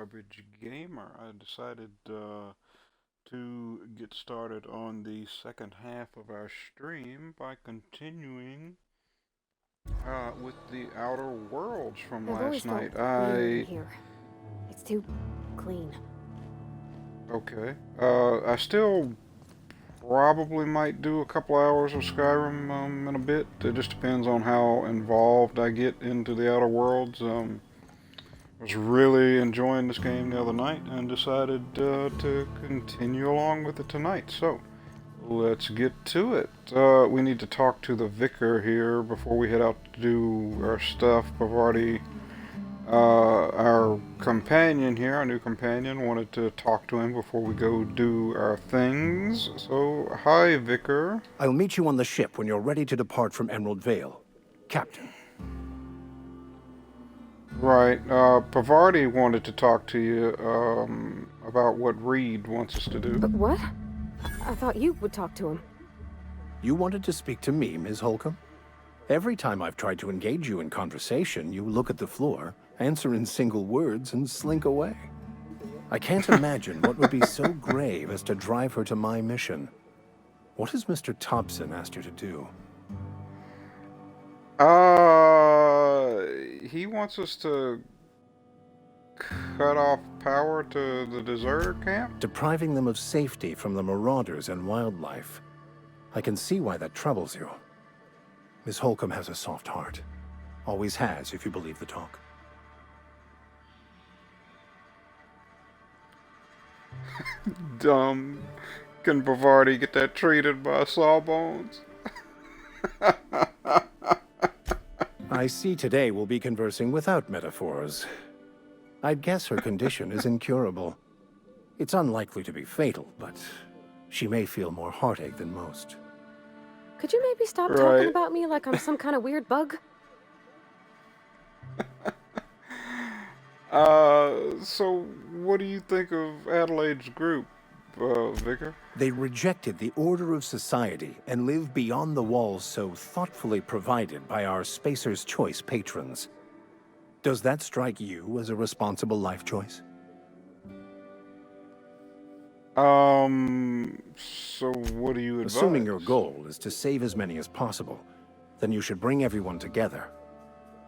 Garbage Gamer. I decided to get started on the second half of our stream by continuing with the Outer Worlds from I've always last felt night. weird in here. It's too clean. Okay. I still probably might do a couple hours of Skyrim in a bit. It just depends on how involved I get into the Outer Worlds. I was really enjoying this game the other night and decided to continue along with it tonight. So, let's get to it. We need to talk to the vicar here before we head out to do our stuff. Bavardi, our companion here, our new companion, wanted to talk to him before we go do our things. So, hi, vicar. I'll meet you on the ship when you're ready to depart from Emerald Vale. Captain. Right. Bavardi wanted to talk to you about what Reed wants us to do. But what? I thought you would talk to him. You wanted to speak to me, Ms. Holcomb? Every time I've tried to engage you in conversation, you look at the floor, answer in single words, and slink away. I can't imagine what would be so grave as to drive her to my mission. What has Mr. Thompson asked you to do? He wants us to cut off power to the deserter camp? Depriving them of safety from the marauders and wildlife. I can see why that troubles you. Miss Holcomb has a soft heart. Always has, if you believe the talk. Dumb. Can Bavardi get that treated by Sawbones? I see today we'll be conversing without metaphors. I'd guess her condition is incurable. It's unlikely to be fatal, but she may feel more heartache than most. Could you maybe stop Right. talking about me like I'm some kind of weird bug? So what do you think of Adelaide's group, Vicar? They rejected the order of society and live beyond the walls so thoughtfully provided by our Spacer's Choice patrons. Does that strike you as a responsible life choice? So what do you advise? Assuming your goal is to save as many as possible, then you should bring everyone together.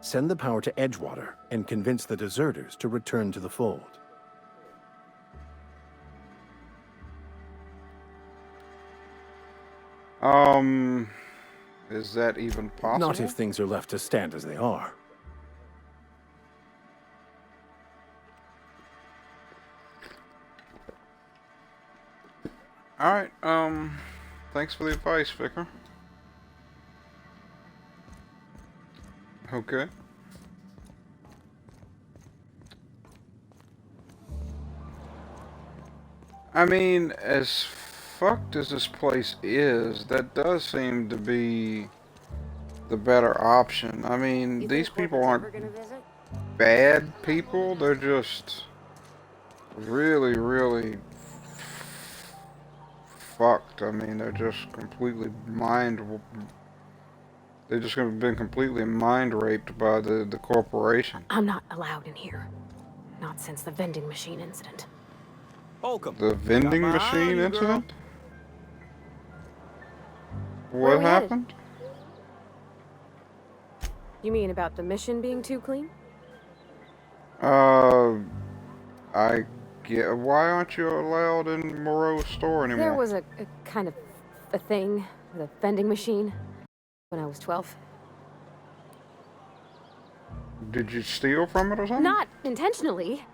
Send the power to Edgewater and convince the deserters to return to the fold. Is that even possible? Not if things are left to stand as they are. Alright, thanks for the advice, Vicar. Okay. I mean, as fucked as this place is, that does seem to be the better option. I mean, these people aren't bad people, they're just really, really fucked. I mean, they're just completely they've just been completely mind raped by the corporation. I'm not allowed in here. Not since the vending machine incident. Holcomb. The vending Come on, machine girl. incident? Where What we headed? happened? You mean about the mission being too clean? I get. Why aren't you allowed in Moreau's store anymore? There was a kind of a thing with a vending machine when I was 12. Did you steal from it or something? Not intentionally.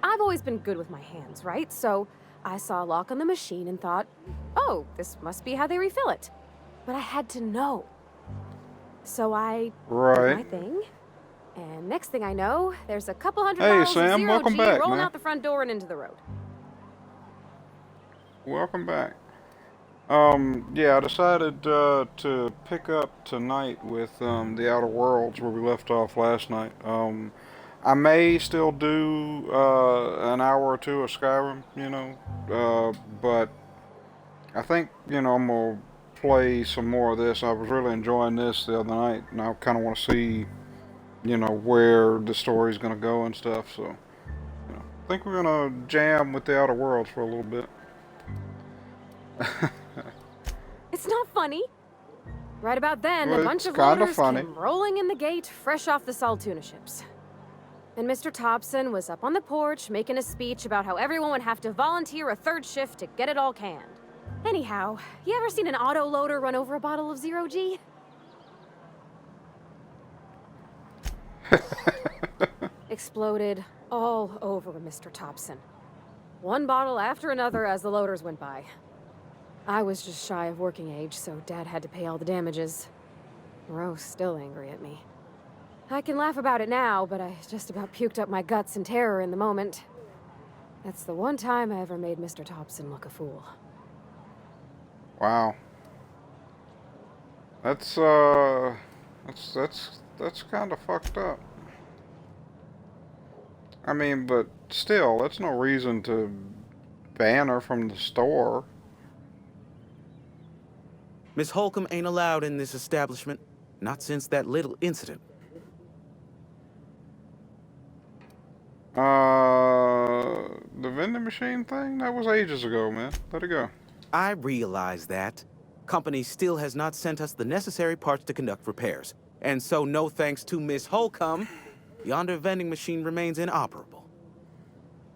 I've always been good with my hands, right? So I saw a lock on the machine and thought, oh, this must be how they refill it. But I had to know. So I did my Right. thing. And next thing I know, there's a couple hundred Hey, miles Sam, of zero welcome G back, rolling man. out the front door and into the road. Welcome back. Yeah, I decided to pick up tonight with the Outer Worlds where we left off last night. I may still do an hour or two of Skyrim, but I think, I'm gonna play some more of this. I was really enjoying this the other night, and I kind of want to see, where the story's gonna go and stuff. So, think we're gonna jam with the Outer Worlds for a little bit. It's not funny. Right about then, Well, a bunch it's of kind of loaders funny. came rolling in the gate, fresh off the Saltuna ships. And Mr. Thompson was up on the porch making a speech about how everyone would have to volunteer a third shift to get it all canned. Anyhow, you ever seen an auto loader run over a bottle of Zero G? Exploded all over Mr. Thompson. One bottle after another as the loaders went by. I was just shy of working age, so Dad had to pay all the damages. Moreau's still angry at me. I can laugh about it now, but I just about puked up my guts in terror in the moment. That's the one time I ever made Mr. Thompson look a fool. Wow. That's kind of fucked up. I mean, but still, that's no reason to ban her from the store. Miss Holcomb ain't allowed in this establishment. Not since that little incident. The vending machine thing? That was ages ago, man. Let it go. I realize that. Company still has not sent us the necessary parts to conduct repairs. And so, no thanks to Miss Holcomb, yonder vending machine remains inoperable.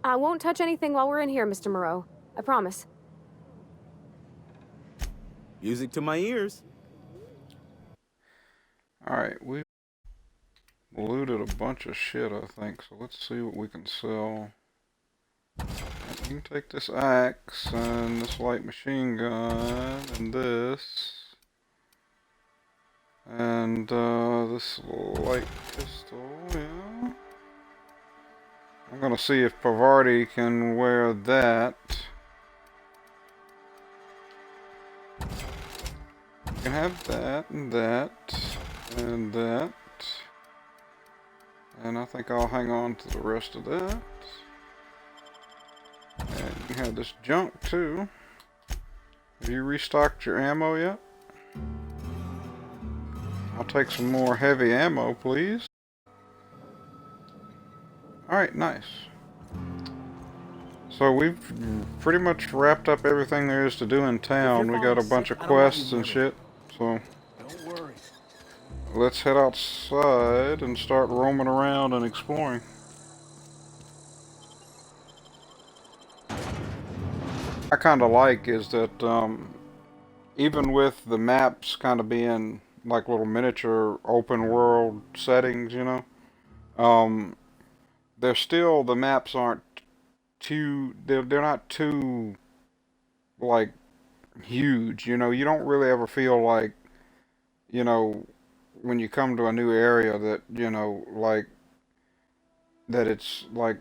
I won't touch anything while we're in here, Mr. Moreau. I promise. Music to my ears. Alright, we looted a bunch of shit, I think, so let's see what we can sell. You can take this axe and this light machine gun and this. And this light pistol, yeah. I'm gonna see if Pavarti can wear that. You can have that and that and that. And I think I'll hang on to the rest of that. And you can have this junk too. Have you restocked your ammo yet? I'll take some more heavy ammo, please. Alright, nice. So we've pretty much wrapped up everything there is to do in town. We got a bunch of quests and shit. So Don't worry. let's head outside and start roaming around and exploring. I kind of like is that even with the maps kind of being like little miniature open world settings, you know, they're still, the maps aren't too, they're not too like huge, you know. You don't really ever feel like, you know, when you come to a new area that, you know, like that it's like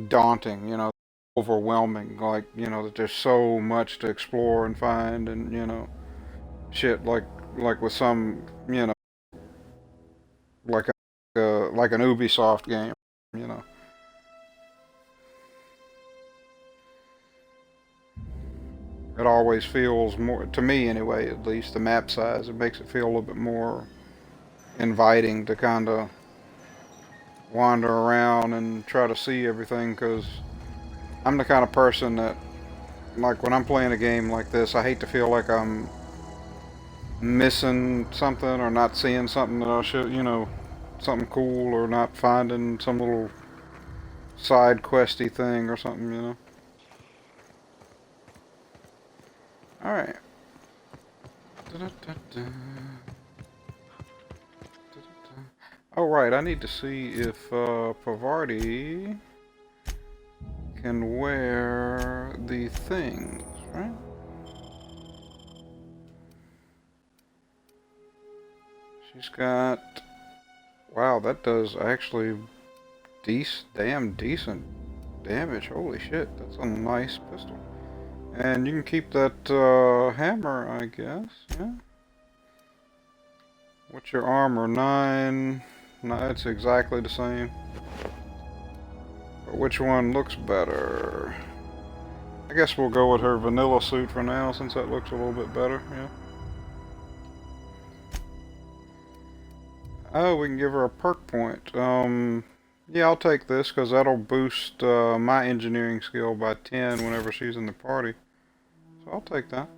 daunting, you know, overwhelming, like, you know, that there's so much to explore and find, and, you know, shit, like with some, you know, like like an Ubisoft game, you know. It always feels more, to me anyway, at least, the map size, it makes it feel a little bit more inviting to kind of wander around and try to see everything, because I'm the kind of person that, like, when I'm playing a game like this, I hate to feel like I'm missing something or not seeing something that I should, you know, something cool, or not finding some little side questy thing or something, you know. Alright. Oh, right, I need to see if Pavarti can wear the things, right? She's got... Wow, that does actually damn decent damage. Holy shit, that's a nice pistol. And you can keep that hammer, I guess, yeah? What's your armor? 9? No, it's exactly the same. But which one looks better? I guess we'll go with her vanilla suit for now, since that looks a little bit better, yeah. Oh, we can give her a perk point. Yeah, I'll take this because that'll boost my engineering skill by 10 whenever she's in the party. So I'll take that.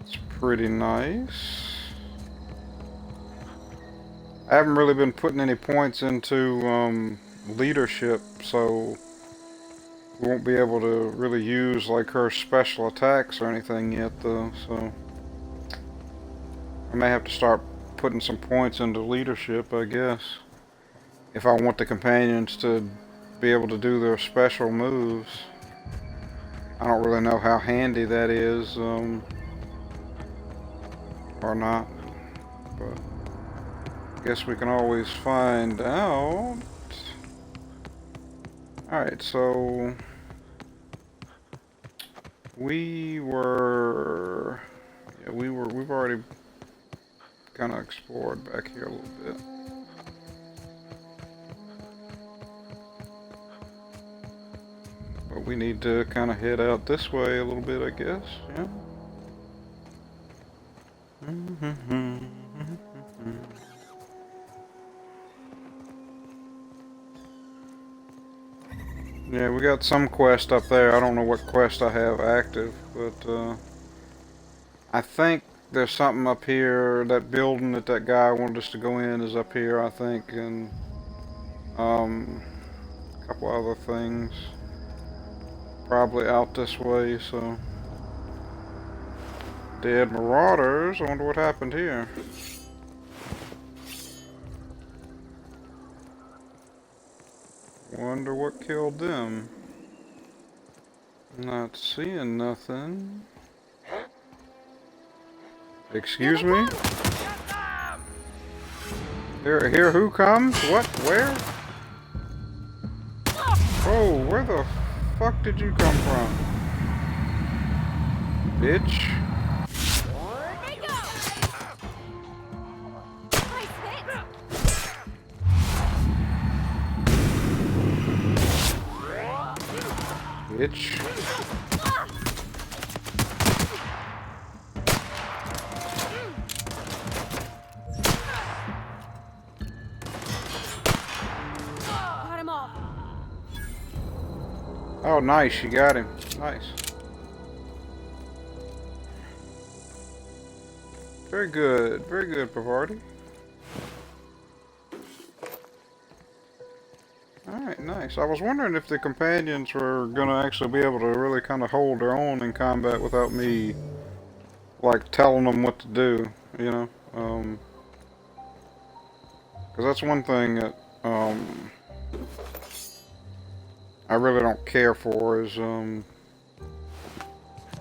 It's pretty nice. I haven't really been putting any points into leadership, so we won't be able to really use like her special attacks or anything yet though, so I may have to start putting some points into leadership, I guess, if I want the companions to be able to do their special moves. I don't really know how handy that is, or not, but I guess we can always find out. Alright, so we've already kind of explored back here a little bit. But we need to kind of head out this way a little bit, I guess, yeah. Yeah, we got some quest up there. I don't know what quest I have active, but I think there's something up here. That building that guy wanted us to go in is up here, I think, and a couple other things probably out this way. So dead marauders. I wonder what happened here. Wonder what killed them. Not seeing nothing. Excuse me? Here who comes? What? Where? Oh, where the fuck did you come from? Bitch. Bitch. Got him off. Oh, nice. You got him. Nice. Very good. Very good, Pavarti. Alright, nice. I was wondering if the companions were gonna actually be able to really kind of hold their own in combat without me, like, telling them what to do, you know? Because that's one thing that, I really don't care for is,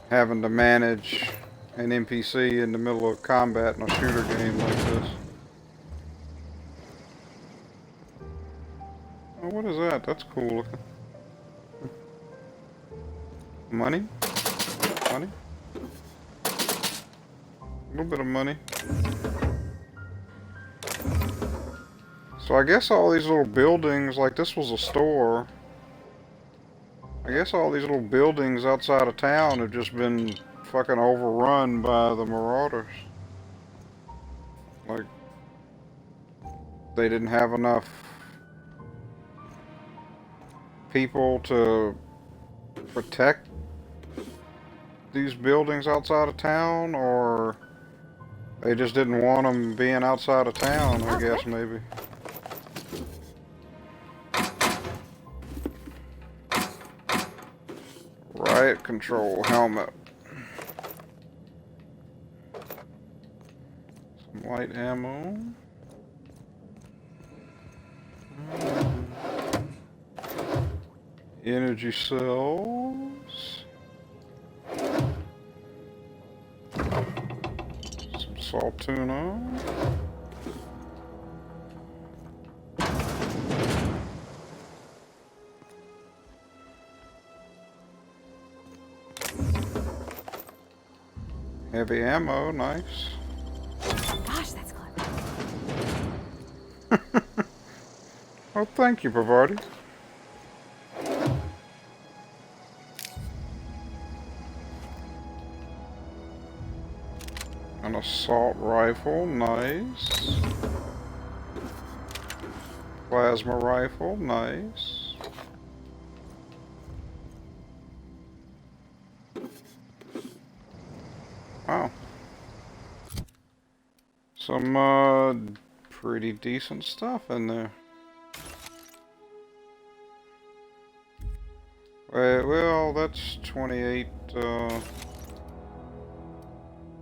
having to manage an NPC in the middle of combat in a shooter game like this. Oh, what is that? That's cool looking. Money? Money? A little bit of money. So I guess all these little buildings, like this was a store. I guess all these little buildings outside of town have just been fucking overrun by the marauders. Like, they didn't have enough people to protect these buildings outside of town, or they just didn't want them being outside of town, I guess, maybe. Riot control helmet. Some light ammo. Energy cells. Some salt tuna. Heavy ammo, nice. Gosh, that's clever. Oh, thank you, Pavarti. An assault rifle, nice. Plasma rifle, nice. Wow. Some, pretty decent stuff in there. Well, that's 28,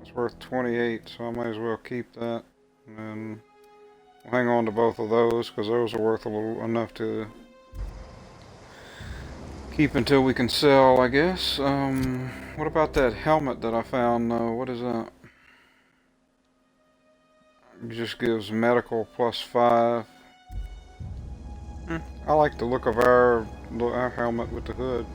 it's worth 28, so I might as well keep that. And then we'll hang on to both of those, because those are worth a little enough to keep until we can sell, I guess. What about that helmet that I found, though? What is that? It just gives medical +5. I like the look of our helmet with the hood.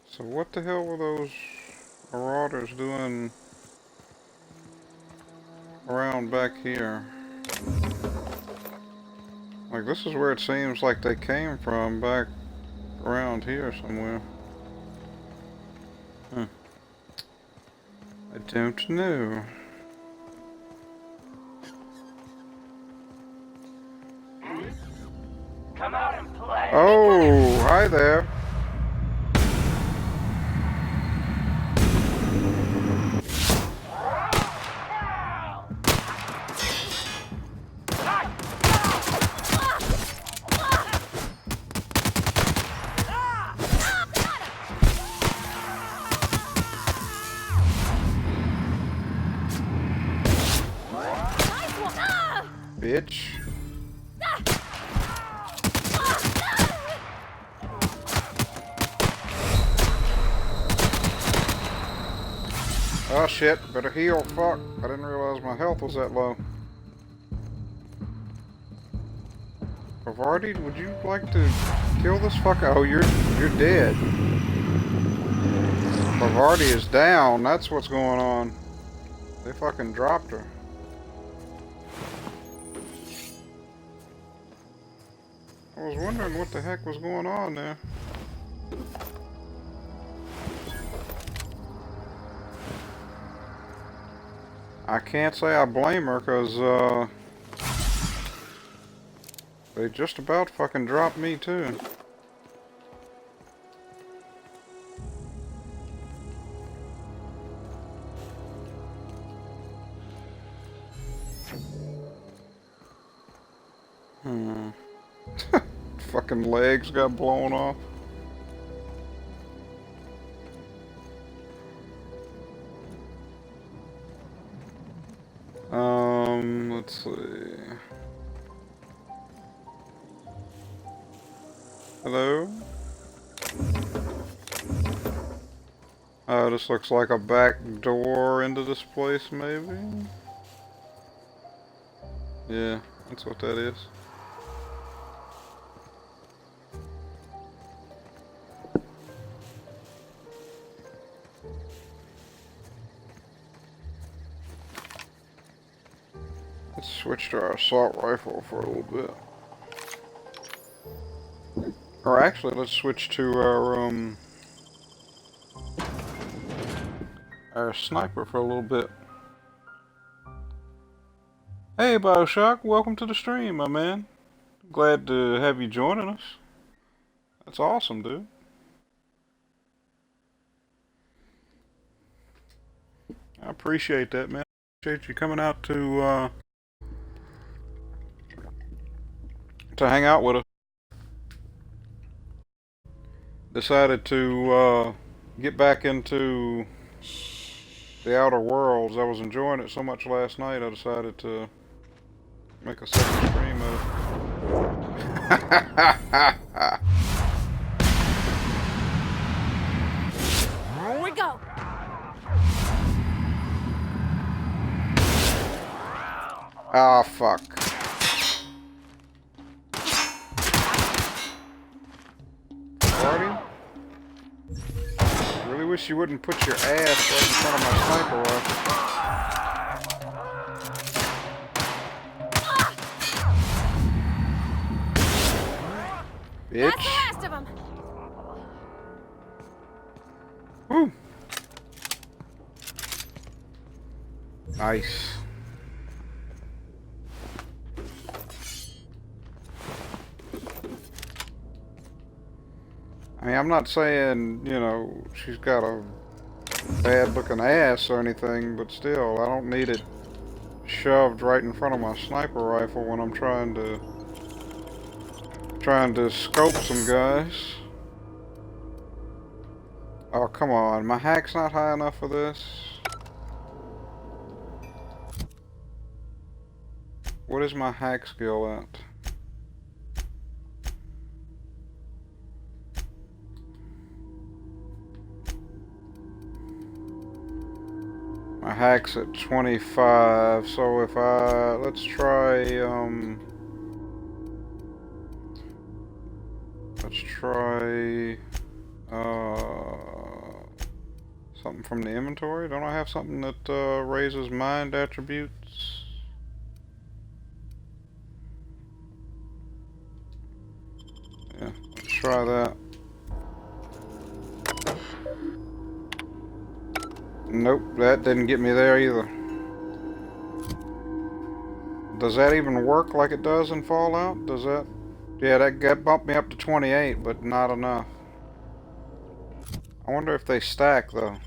So what the hell were those marauders doing around back here? Like, this is where it seems like they came from, back around here somewhere. I don't know. Come out and play. Oh, hi there. Bitch. Oh shit, better heal. Fuck. I didn't realize my health was that low. Pavardi, would you like to kill this fucker? Oh, you're dead. Pavardi is down. That's what's going on. They fucking dropped her. I was wondering what the heck was going on there. I can't say I blame her, because, they just about fucking dropped me, too. Fucking legs got blown off. Let's see. Hello? This looks like a back door into this place, maybe? Yeah, that's what that is. Let's switch to our assault rifle for a little bit. Or actually, let's switch to our sniper for a little bit. Hey Bioshock, welcome to the stream, my man. Glad to have you joining us. That's awesome, dude. I appreciate that, man. Appreciate you coming out to hang out with us. Decided to get back into the Outer Worlds. I was enjoying it so much last night, I decided to make a second stream of it. Here we go. Ah, fuck. Party? Really wish you wouldn't put your ass right in front of my sniper rifle. That's the bitch. last of them. Woo. Nice. I mean, I'm not saying, you know, she's got a bad looking ass or anything, but still, I don't need it shoved right in front of my sniper rifle when I'm trying to scope some guys. Oh, come on. My hack's not high enough for this. What is my hack skill at? My hack's at 25, so if let's try, something from the inventory. Don't I have something that, raises mind attributes? Yeah, let's try that. Nope, that didn't get me there either. Does that even work like it does in Fallout? Does that? Yeah, that bumped me up to 28, but not enough. I wonder if they stack, though.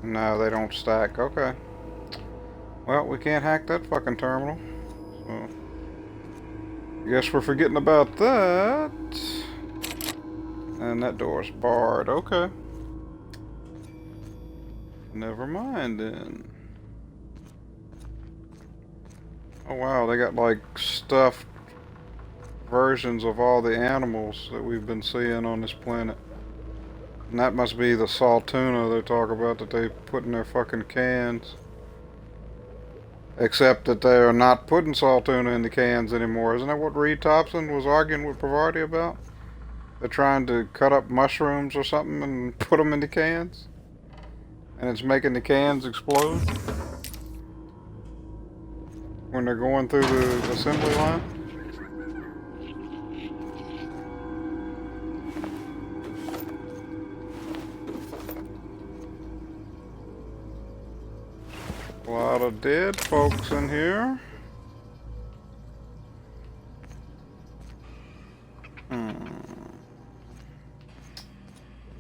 No, they don't stack. Okay. Well, we can't hack that fucking terminal. So, guess we're forgetting about that. And that door's barred. Okay. Never mind then. Oh wow, they got like stuffed versions of all the animals that we've been seeing on this planet. And that must be the salt tuna they talk about that they put in their fucking cans. Except that they're not putting salt tuna in the cans anymore. Isn't that what Reed Thompson was arguing with Pavarti about? They're trying to cut up mushrooms or something and put them in the cans? And it's making the cans explode when they're going through the assembly line? A lot of dead folks in here.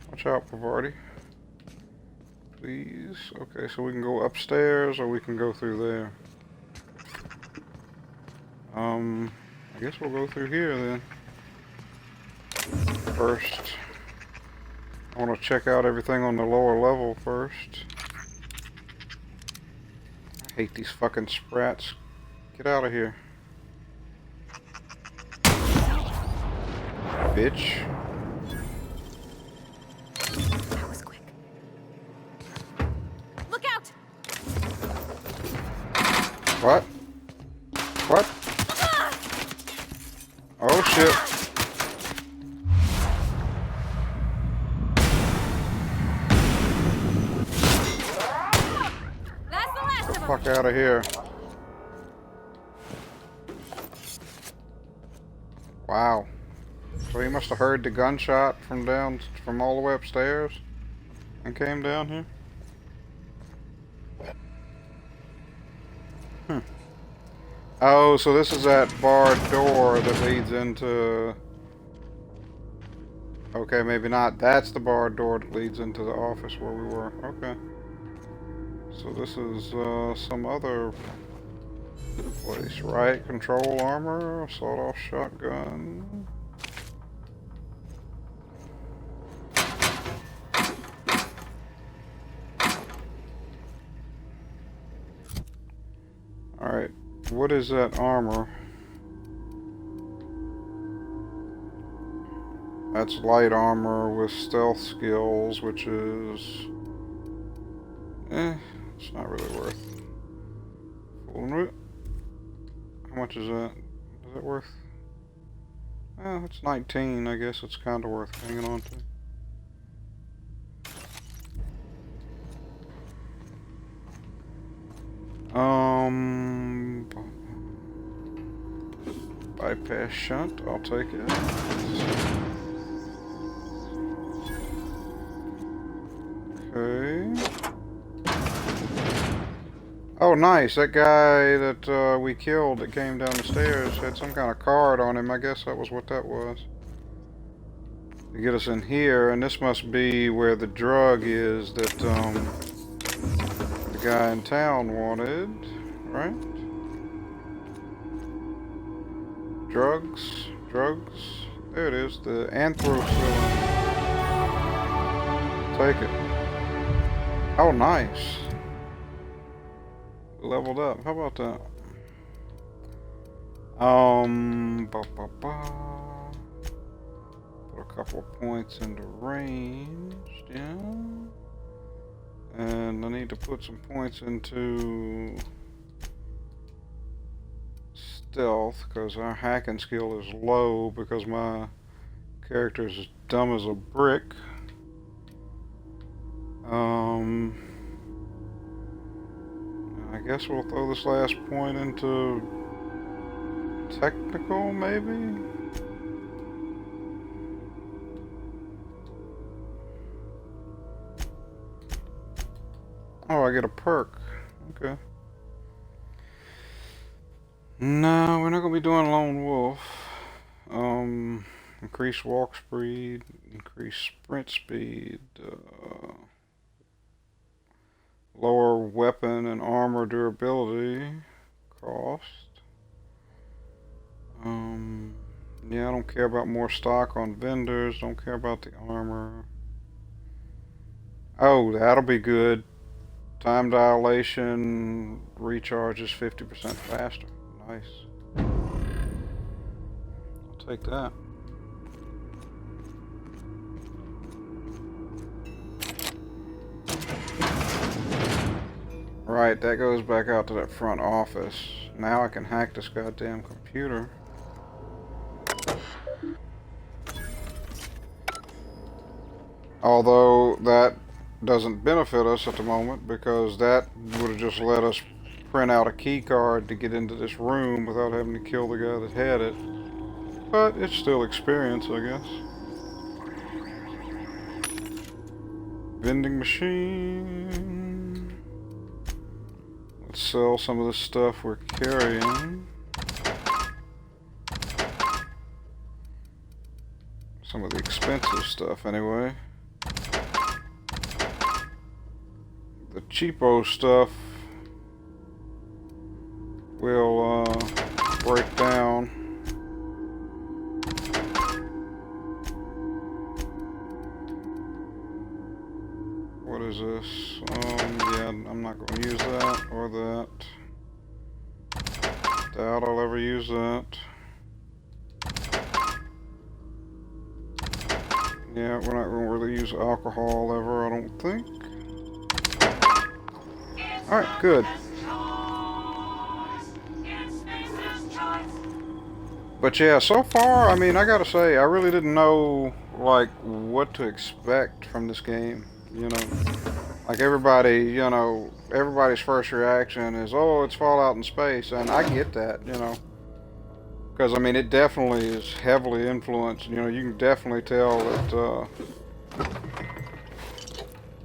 Watch out, Pavarti. Please. Okay, so we can go upstairs or we can go through there. I guess we'll go through here then. First. I want to check out everything on the lower level first. I hate these fucking sprats. Get out of here. Bitch. That was quick. Look out! What? What? Oh shit. That's the last of them. Fuck out of here. Wow. So he must have heard the gunshot from all the way upstairs and came down here. Oh, so this is that barred door that leads into... Okay, maybe not. That's the barred door that leads into the office where we were. Okay. So this is some other place, right? Control armor, sawed-off shotgun. Alright, what is that armor? That's light armor with stealth skills, which is... it's not really worth fooling with. How much is that? Is it worth? It's 19, I guess it's kind of worth hanging on to. Bypass shunt, I'll take it. Okay. Oh, nice. That guy that we killed that came down the stairs had some kind of card on him. I guess that was what that was. To get us in here, and this must be where the drug is that the guy in town wanted, right? Drugs? Drugs? There it is, the anthrocillin. Take it. Oh, nice. Leveled up. How about that? Put a couple of points into range, yeah. And I need to put some points into stealth because our hacking skill is low because my character is as dumb as a brick. I guess we'll throw this last point into technical, maybe? Oh, I get a perk. Okay. No, we're not going to be doing Lone Wolf. Increase walk speed, increase sprint speed, lower weapon and armor durability cost. Yeah, I don't care about more stock on vendors, don't care about the armor. Oh, that'll be good. Time dilation recharges 50% faster. Nice. I'll take that. Right, that goes back out to that front office. Now I can hack this goddamn computer. Although that doesn't benefit us at the moment because that would have just let us print out a key card to get into this room without having to kill the guy that had it. But it's still experience, I guess. Vending machine. Let's sell some of the stuff we're carrying. Some of the expensive stuff, anyway. The cheapo stuff will break down. What is this? Yeah, I'm not going to use that or that. Doubt I'll ever use that. Yeah, we're not going to really use alcohol ever, I don't think. Alright, good. But yeah, so far, I mean, I gotta say, I really didn't know, like, what to expect from this game, you know? Like, everybody, you know, everybody's first reaction is, oh, it's Fallout in space, and I get that, you know? Because, I mean, it definitely is heavily influenced, you know, you can definitely tell that,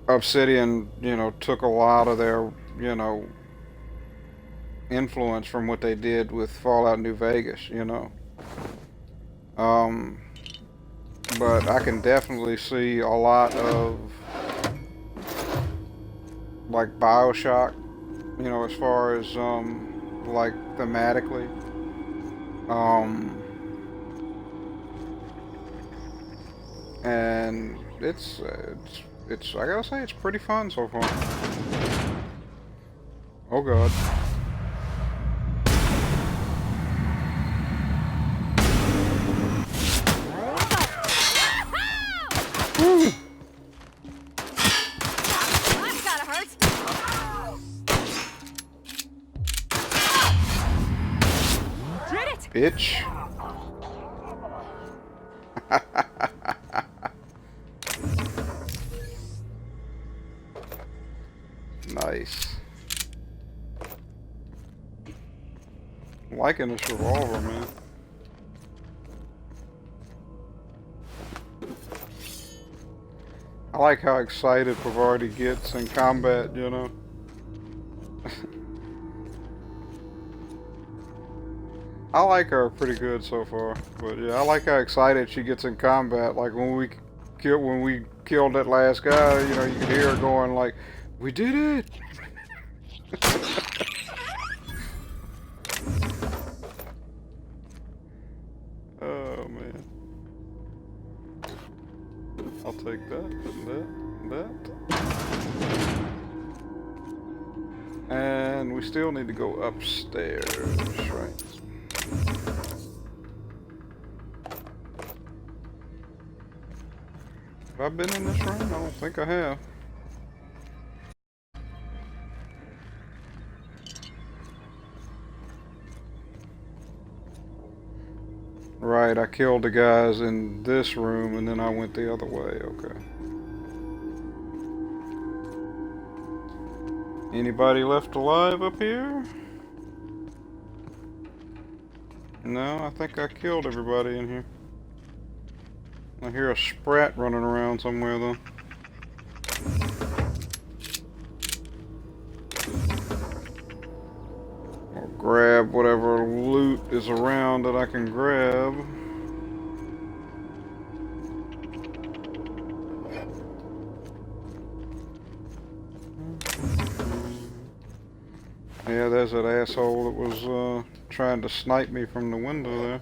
Obsidian, you know, took a lot of their, you know, influence from what they did with Fallout New Vegas, you know. But I can definitely see a lot of like BioShock, you know, as far as like thematically. And it's I gotta say it's pretty fun so far. Oh god. That's gotta hurt. Did it! Bitch. Nice. I'm liking this revolver, man. I like how excited Pavarti gets in combat, you know? I like her pretty good so far, but yeah, I like how excited she gets in combat. Like when we killed that last guy, you know, you could hear her going like, "We did it!" Oh man, I'll take that and that. And we still need to go upstairs, right? Have I been in this room? I don't think I have. Right, I killed the guys in this room and then I went the other way, okay. Anybody left alive up here? No, I think I killed everybody in here. I hear a sprat running around somewhere though. I'll grab whatever loot is around that I can grab. Yeah, there's that asshole that was trying to snipe me from the window there.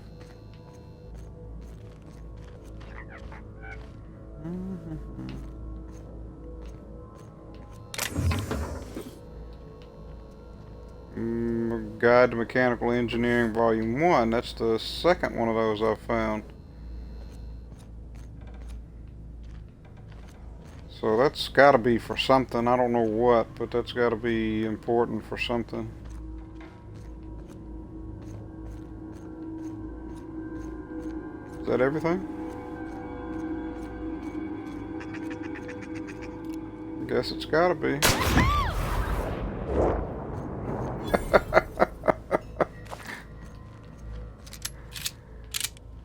Guide to Mechanical Engineering Volume 1. That's the second one of those I've found. So that's got to be for something. I don't know what, but that's got to be important for something. Is that everything? I guess it's got to be.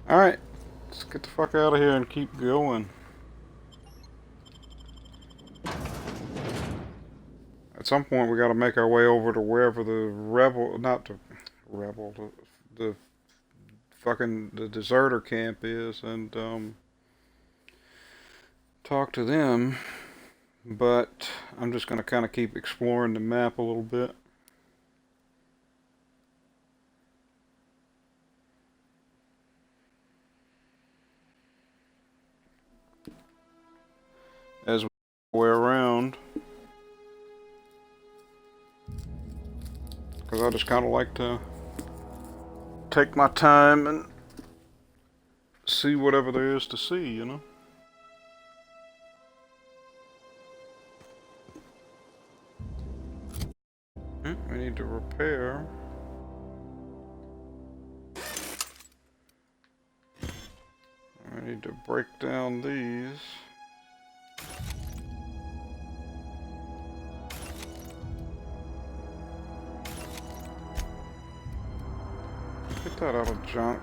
Alright, let's get the fuck out of here and keep going. At some point we gotta make our way over to wherever the fucking the deserter camp is and talk to them. But I'm just gonna kinda keep exploring the map a little bit. As we go around, because I just kind of like to take my time and see whatever there is to see, you know. We need to repair. I need to break down these. Get that out of junk.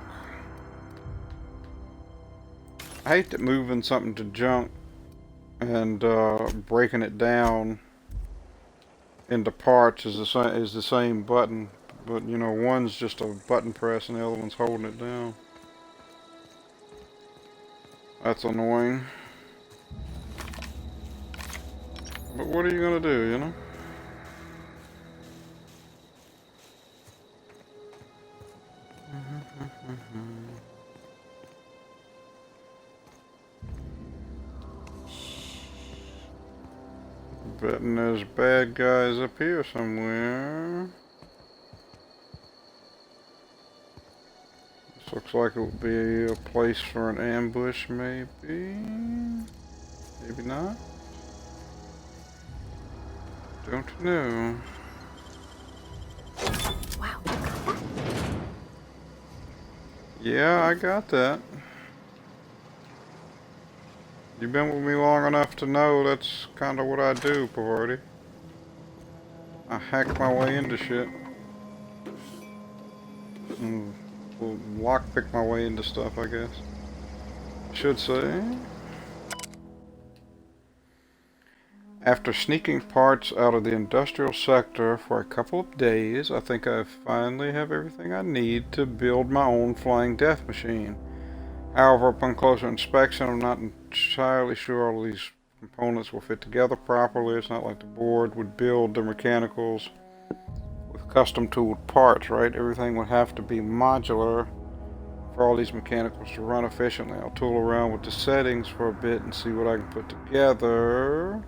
I hate that moving something to junk and breaking it down into parts is the same button, but you know, one's just a button press and the other one's holding it down. That's annoying. But what are you gonna do, you know? Betting there's bad guys up here somewhere. This looks like it would be a place for an ambush, maybe. Maybe not. Don't know. Wow, you got that? Yeah, I got that. You've been with me long enough to know that's kind of what I do, Pavarti. I hack my way into shit. And lockpick my way into stuff, I guess. Should say. After sneaking parts out of the industrial sector for a couple of days, I think I finally have everything I need to build my own flying death machine. However, upon closer inspection, I'm not entirely sure all of these components will fit together properly. It's not like the board would build the mechanicals with custom tooled parts, right? Everything would have to be modular for all these mechanicals to run efficiently. I'll tool around with the settings for a bit and see what I can put together.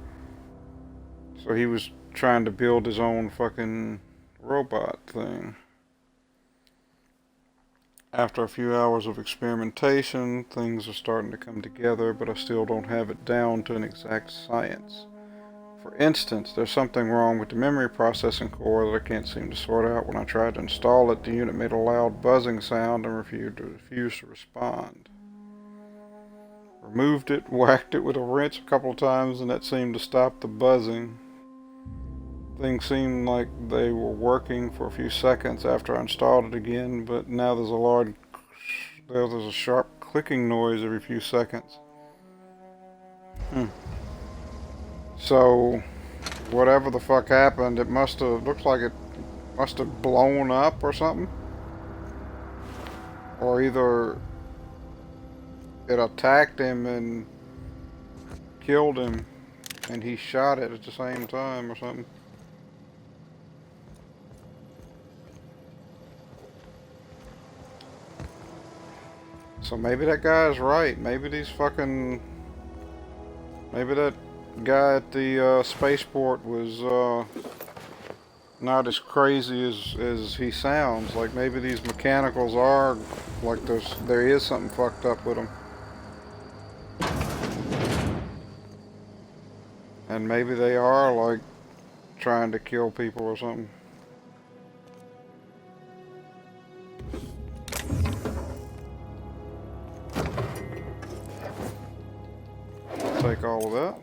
So he was trying to build his own fucking robot thing. After a few hours of experimentation, things are starting to come together, but I still don't have it down to an exact science. For instance, there's something wrong with the memory processing core that I can't seem to sort out. When I tried to install it, the unit made a loud buzzing sound and refused to respond. Removed it, whacked it with a wrench a couple of times, and that seemed to stop the buzzing. Things seemed like they were working for a few seconds after I installed it again, but now there's a sharp clicking noise every few seconds. So, whatever the fuck happened, it looks like it must have blown up or something. Or either it attacked him and killed him, and he shot it at the same time or something. So maybe that guy's right. Maybe that guy at the spaceport was not as crazy as he sounds. Like maybe these mechanicals are like there is something fucked up with them, and maybe they are like trying to kill people or something. Take all of that.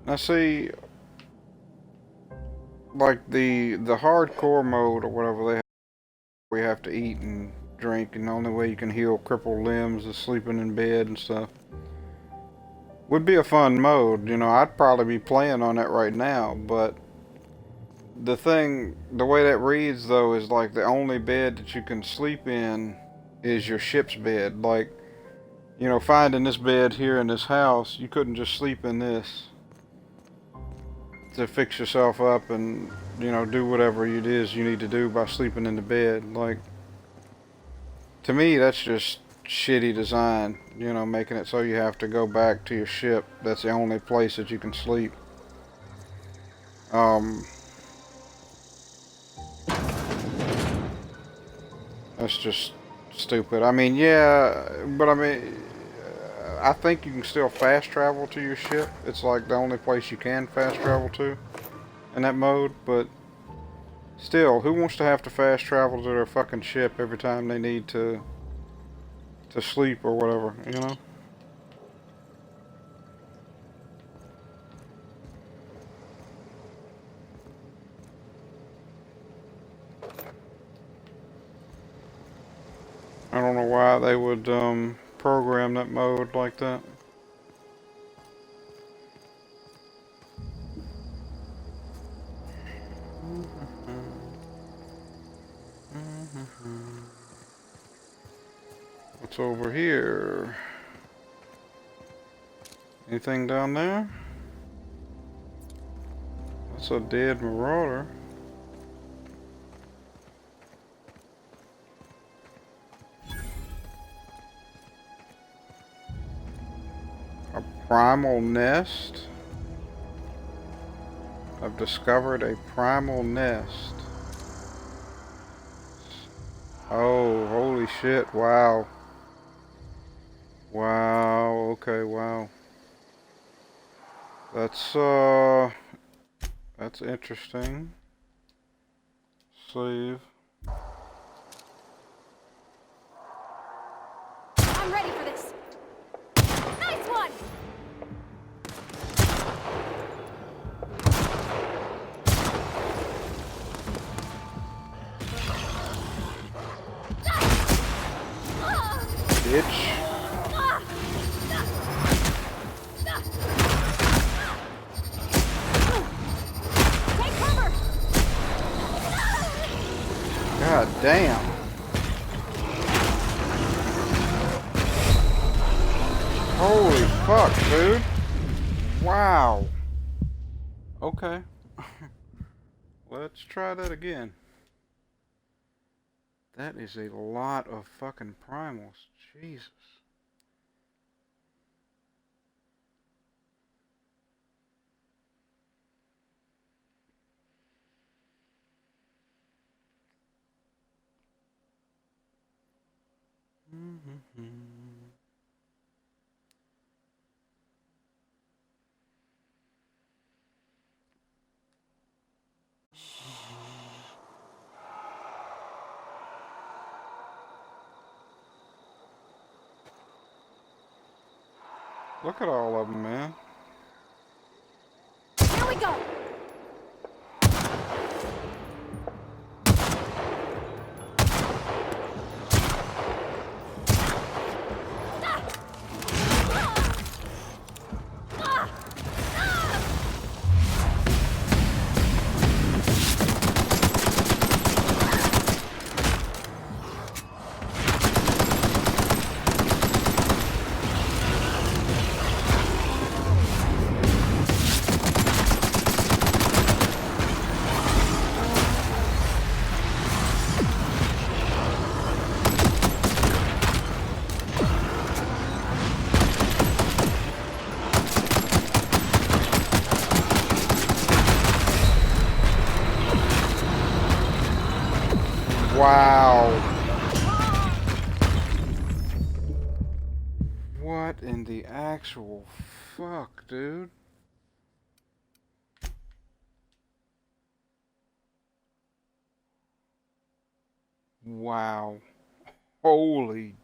Now see, like the hardcore mode or whatever we have to eat and drink, and the only way you can heal crippled limbs is sleeping in bed and stuff. Would be a fun mode, you know. I'd probably be playing on that right now, but the way that reads though is like the only bed that you can sleep in is your ship's bed. Like, you know, finding this bed here in this house, you couldn't just sleep in this to fix yourself up and, you know, do whatever it is you need to do by sleeping in the bed. Like, to me, that's just shitty design, you know, making it so you have to go back to your ship. That's the only place that you can sleep. That's just stupid. I mean, yeah, but I mean, I think you can still fast travel to your ship. It's like the only place you can fast travel to in that mode, but still, who wants to have to fast travel to their fucking ship every time they need to sleep or whatever, you know? I don't know why they would program that mode like that. What's over here? Anything down there? That's a dead marauder. A primal nest? I've discovered a primal nest. Oh, holy shit, wow. Wow, okay, wow. That's interesting. Save. damn. Holy fuck, dude. Wow. Okay. Let's try that again. That is a lot of fucking primals. Jesus. Look at all of them, man. Here we go. Wow. What in the actual fuck, dude? Wow. Holy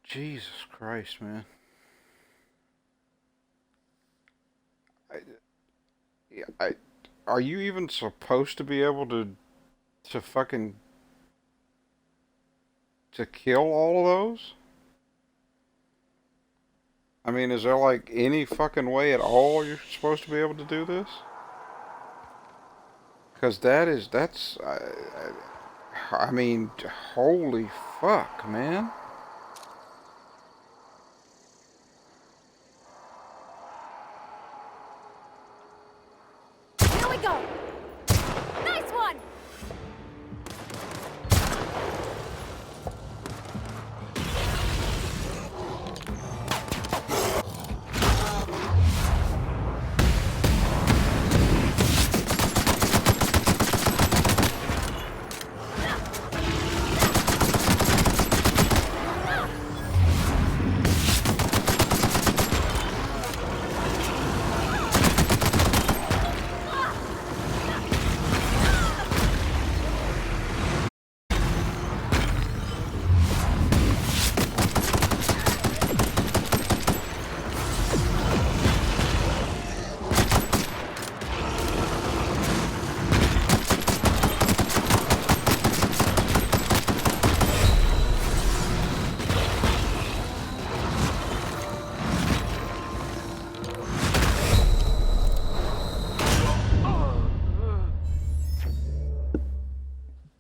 Jesus Christ, man. I, are you even supposed to be able to fucking to kill all of those? I mean, is there like any fucking way at all you're supposed to be able to do this? Because I mean, holy fuck, man. Here we go. Nice one.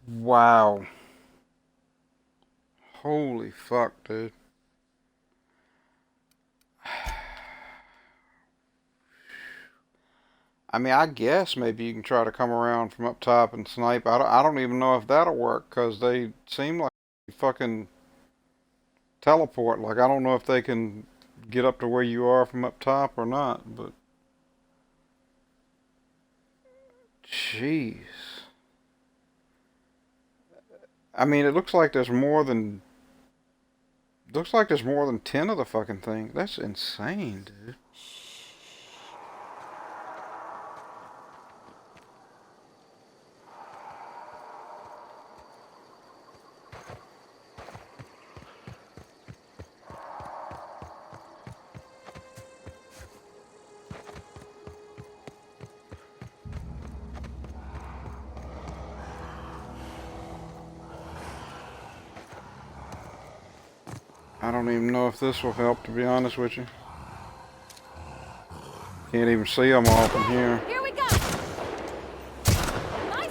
Wow. Holy fuck, dude. I mean, I guess maybe you can try to come around from up top and snipe. I don't even know if that'll work, because they seem like fucking teleport. Like, I don't know if they can get up to where you are from up top or not, but... Jeez. I mean, it looks like there's more than... Looks like there's more than 10 of the fucking thing. That's insane, dude. I don't even know if this will help, to be honest with you. Can't even see them all from here. Here we go. Nice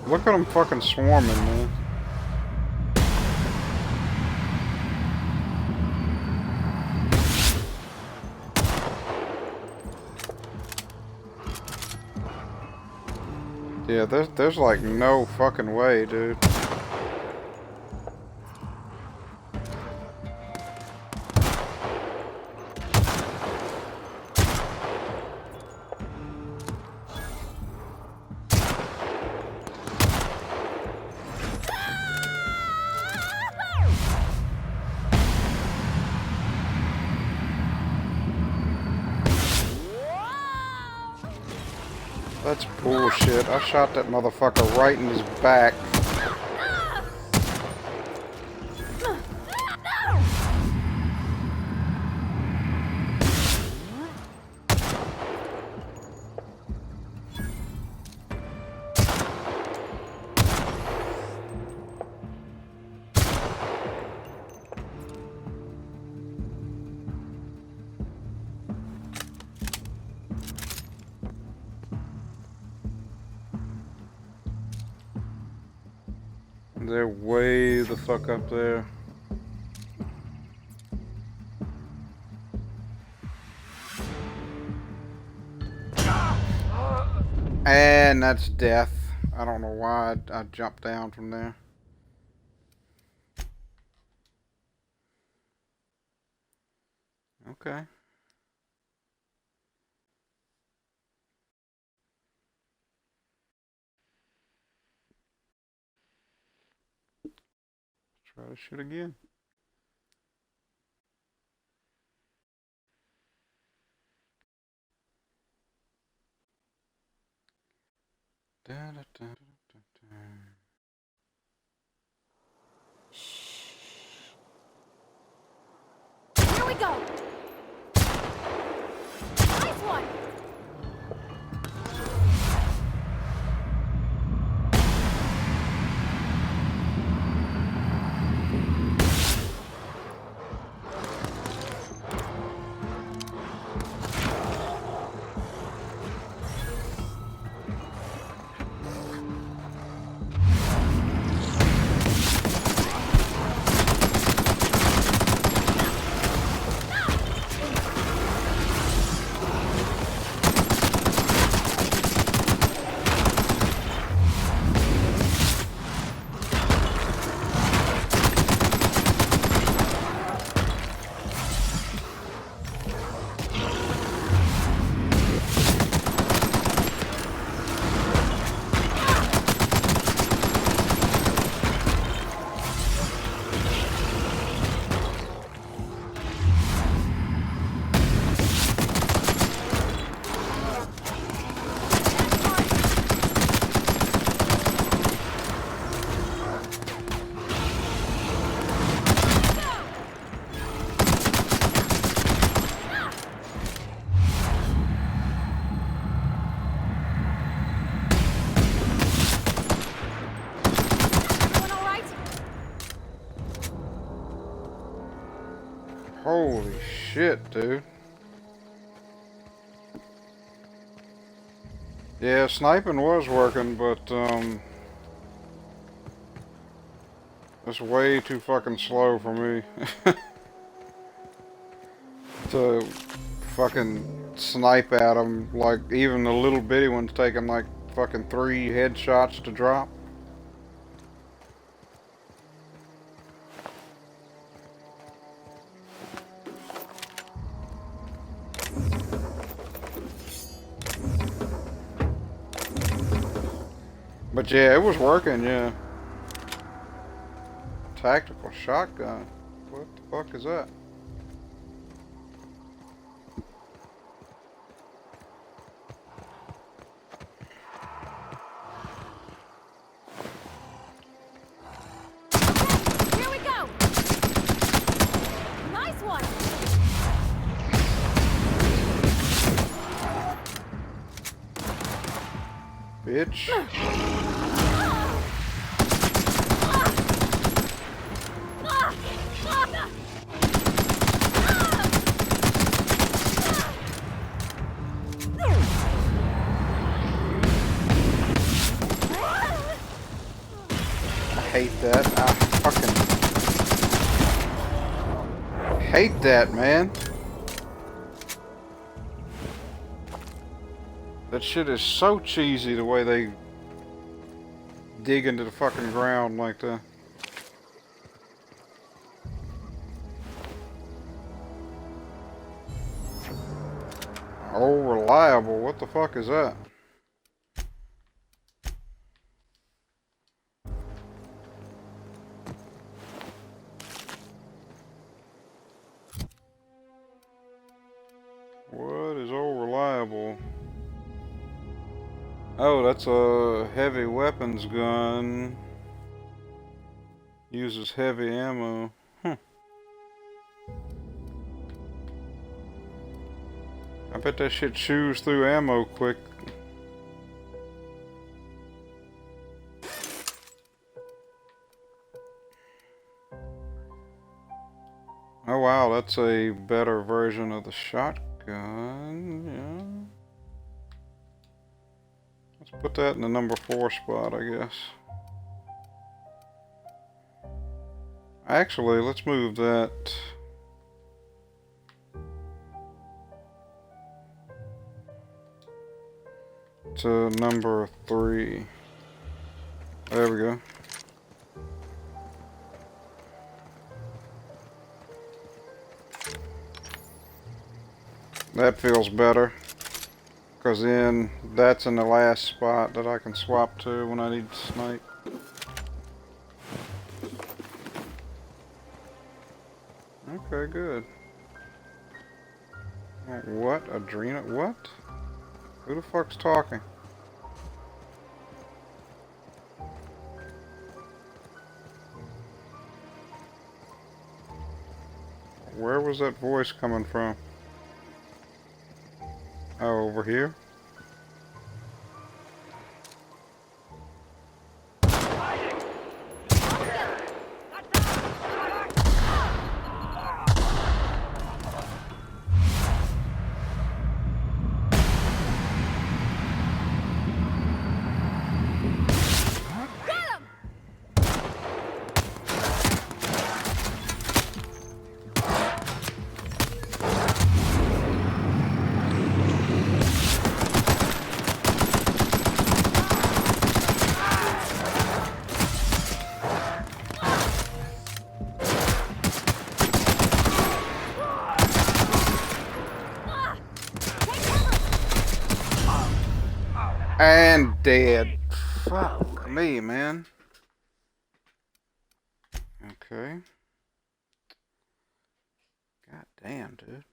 Look at them fucking swarming, man. Yeah, there's like no fucking way, dude. That's bullshit. I shot that motherfucker right in his back. They're way the fuck up there. And that's death. I don't know why I jumped down from there. Okay. Try to shoot again. Da, da, da, da, da. Here we go. Nice one. Holy shit, dude. Yeah, sniping was working, but, it's way too fucking slow for me. To fucking snipe at them, like, even the little bitty ones taking, like, fucking 3 headshots to drop. But yeah, it was working, yeah. Tactical shotgun. What the fuck is that? Here we go. Nice one. Bitch. that. I fucking hate that, man. That shit is so cheesy the way they dig into the fucking ground like that. Oh, reliable. What the fuck is that? What is old reliable? Oh, that's a heavy weapons gun. Uses heavy ammo. I bet that shit chews through ammo quick. Oh wow, that's a better version of the shotgun. Yeah. Let's put that in the number 4 spot, I guess. Actually, let's move that to number 3. There we go. That feels better, because then that's in the last spot that I can swap to when I need to snipe. Okay, good. What? Adrena? What? Who the fuck's talking? Where was that voice coming from? Oh, over here? And dead. Fuck me, man. Okay. God damn, dude.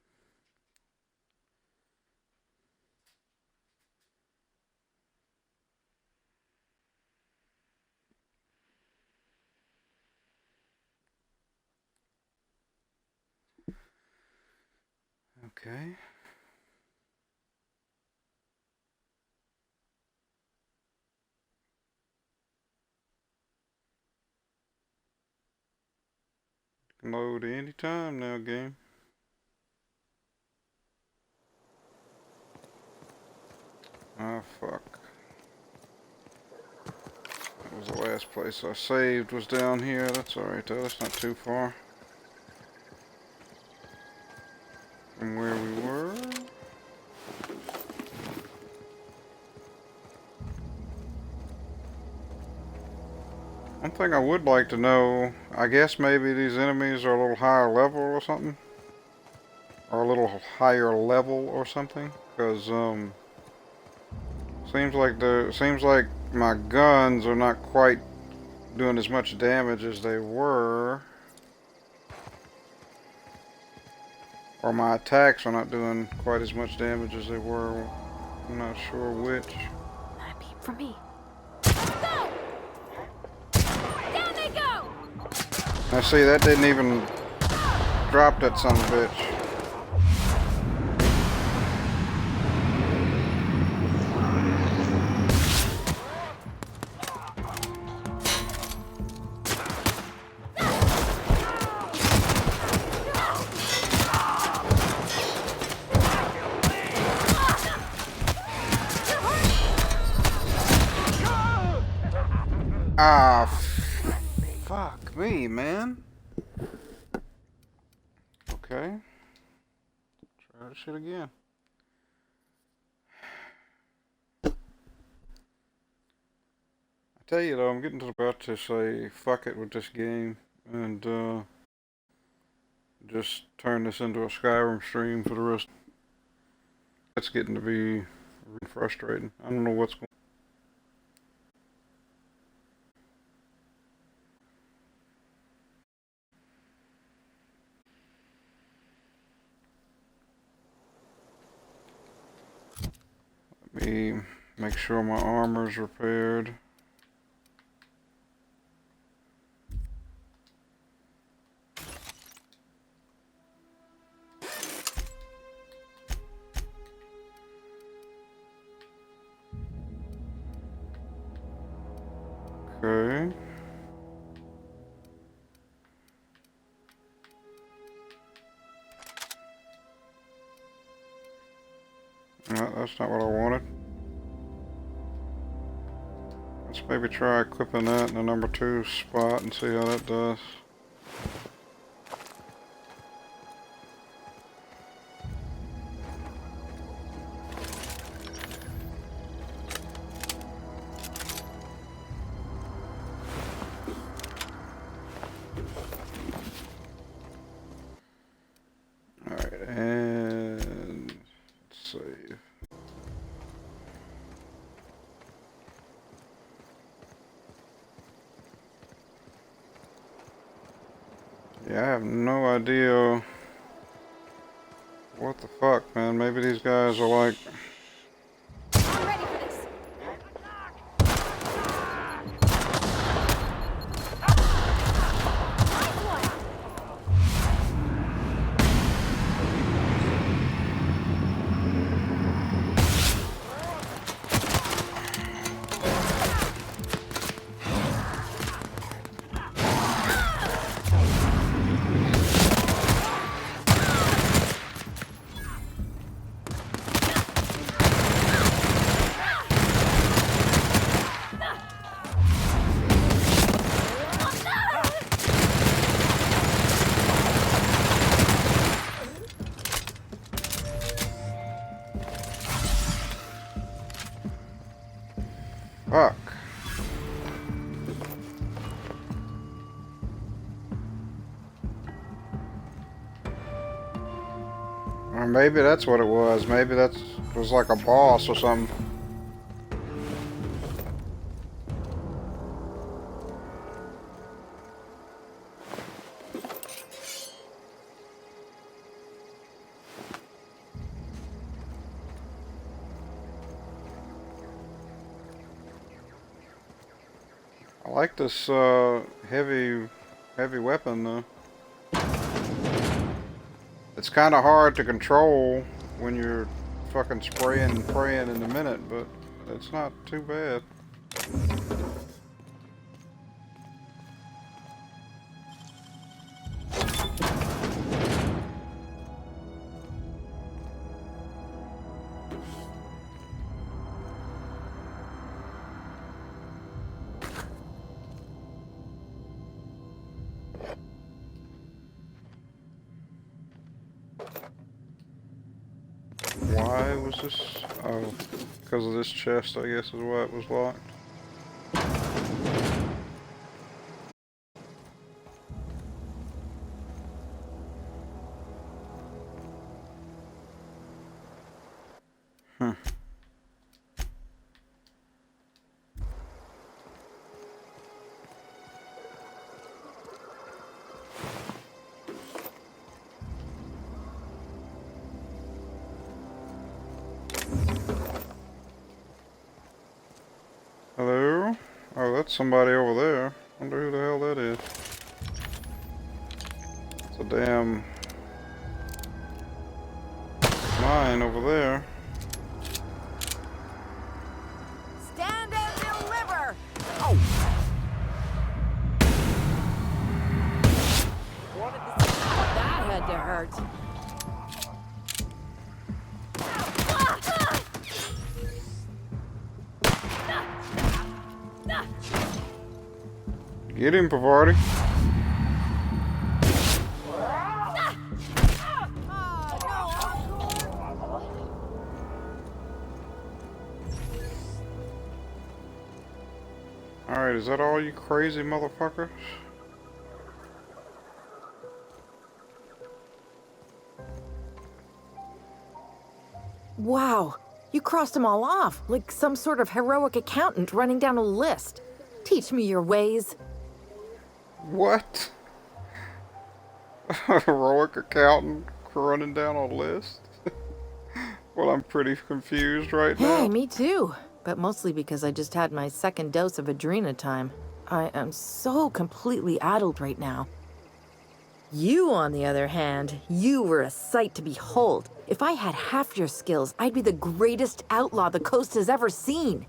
Okay. Load anytime now, game. Oh, fuck. That was the last place I saved was down here. That's alright though, that's not too far from where we were. One thing I would like to know, I guess maybe these enemies are a little higher level or something. Or a little higher level or something. Because, seems like my guns are not quite doing as much damage as they were. Or my attacks are not doing quite as much damage as they were. I'm not sure which. That beam for me. Go! Down they go! Now see, that didn't even drop that son of a bitch. Ah, Fuck me, man. Okay. Try this shit again. I tell you though, I'm getting to about to say fuck it with this game and just turn this into a Skyrim stream for the rest. That's getting to be really frustrating. I don't know what's going on. Let me make sure my armor's repaired. Okay. No, that's not what I wanted. Let's maybe try equipping that in the number 2 spot and see how that does. Alright, and let's save. Yeah, I have no idea what the fuck, man. Maybe these guys are like... I'm ready for this. Nice one. Fuck. Or maybe that's what it was. Maybe that was like a boss or something. I like this heavy weapon though. It's kind of hard to control when you're fucking spraying and praying in a minute, but it's not too bad. Why was this? Oh, because of this chest, I guess, is why it was locked. Hmm. Hello? Oh, that's somebody over there. Wonder who the hell that is. It's a damn mine over there. Stand and deliver. Oh! That had to hurt. Get him, Pavardi. Alright, is that all, you crazy motherfuckers? Wow, you crossed them all off, like some sort of heroic accountant running down a list. Teach me your ways. What? A heroic accountant running down a list? Well, I'm pretty confused right now. Hey, me too. But mostly because I just had my second dose of adrenatime. I am so completely addled right now. You, on the other hand, you were a sight to behold. If I had half your skills, I'd be the greatest outlaw the coast has ever seen.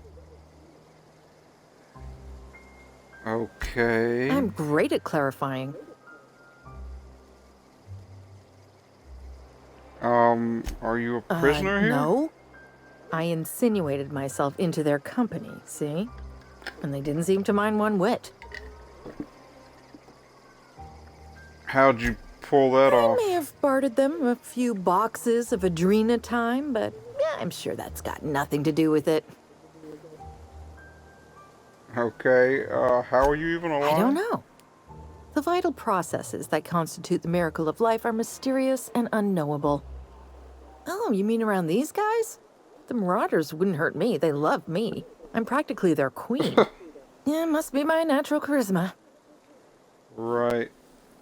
Okay. I'm great at clarifying. Are you a prisoner here? No. I insinuated myself into their company, see? And they didn't seem to mind one whit. How'd you pull that I off? may have bartered them a few boxes of adrenatime, but yeah, I'm sure that's got nothing to do with it. Okay, how are you even alive? I don't know. The vital processes that constitute the miracle of life are mysterious and unknowable. Oh, you mean around these guys? The Marauders wouldn't hurt me. They love me. I'm practically their queen. Yeah, it must be my natural charisma. Right.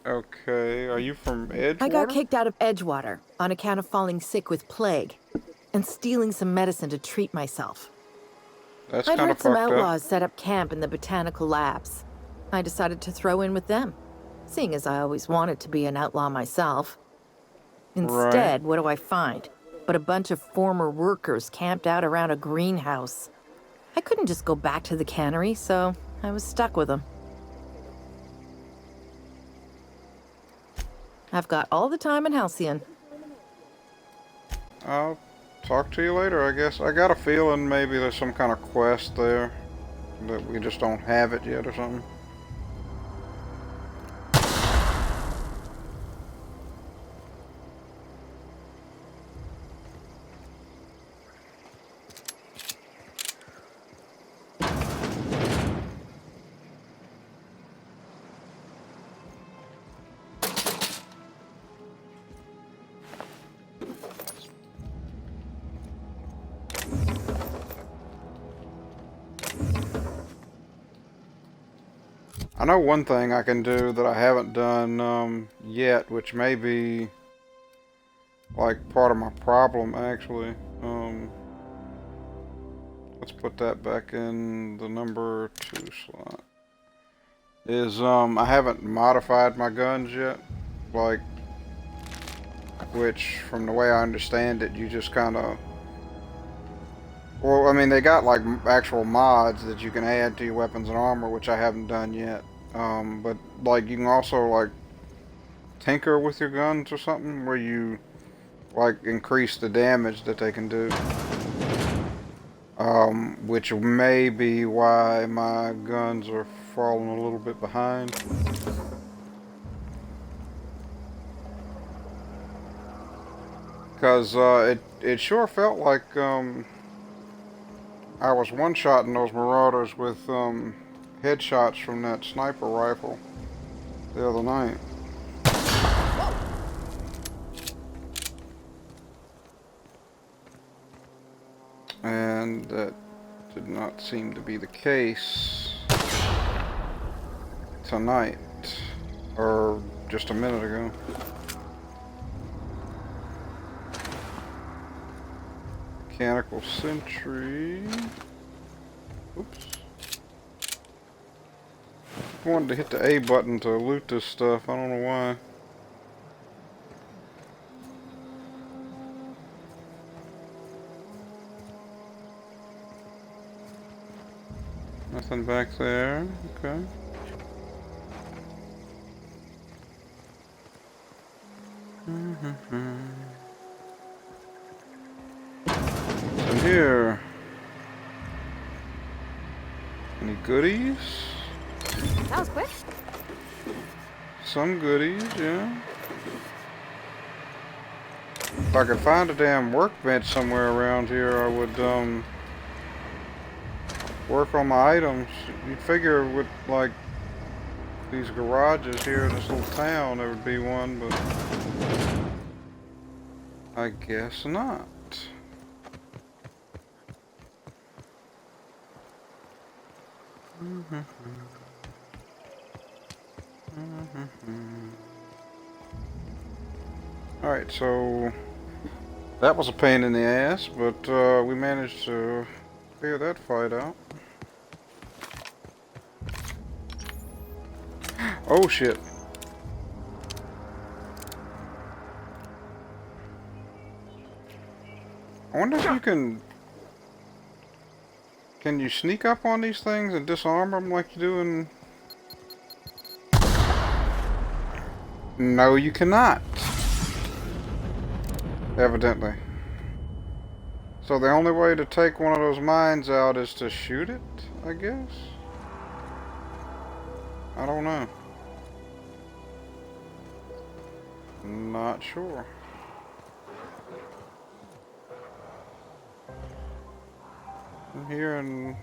Okay, are you from Edgewater? I got kicked out of Edgewater on account of falling sick with plague and stealing some medicine to treat myself. That's I'd kind of heard some fucked outlaws up. set up camp in the botanical labs. I decided to throw in with them, seeing as I always wanted to be an outlaw myself. Instead, what do I find? But a bunch of former workers camped out around a greenhouse. I couldn't just go back to the cannery, so I was stuck with them. I've got all the time in Halcyon. I'll talk to you later, I guess. I got a feeling maybe there's some kind of quest there that we just don't have it yet or something. I know one thing I can do that I haven't done yet, which may be like part of my problem actually. Let's put that back in the number 2 slot. Is I haven't modified my guns yet, like, which from the way I understand it, you just kind of, well, I mean, they got like actual mods that you can add to your weapons and armor, which I haven't done yet. But like you can also like tinker with your guns or something where you like increase the damage that they can do. Which may be why my guns are falling a little bit behind. Because it sure felt like I was one-shotting those Marauders with headshots from that sniper rifle the other night. And that did not seem to be the case tonight, or just a minute ago. Mechanical sentry. Oops. I wanted to hit the A button to loot this stuff. I don't know why. Nothing back there. Okay. What's in here? Any goodies? That was quick. Some goodies, yeah. If I could find a damn workbench somewhere around here, I would work on my items. You'd figure with, like, these garages here in this little town, there would be one, but I guess not. Alright, so that was a pain in the ass, but we managed to figure that fight out. Oh shit. I wonder if you can you sneak up on these things and disarm them like you do in... No, you cannot. Evidently. So the only way to take one of those mines out is to shoot it, I guess? I don't know. Not sure. I'm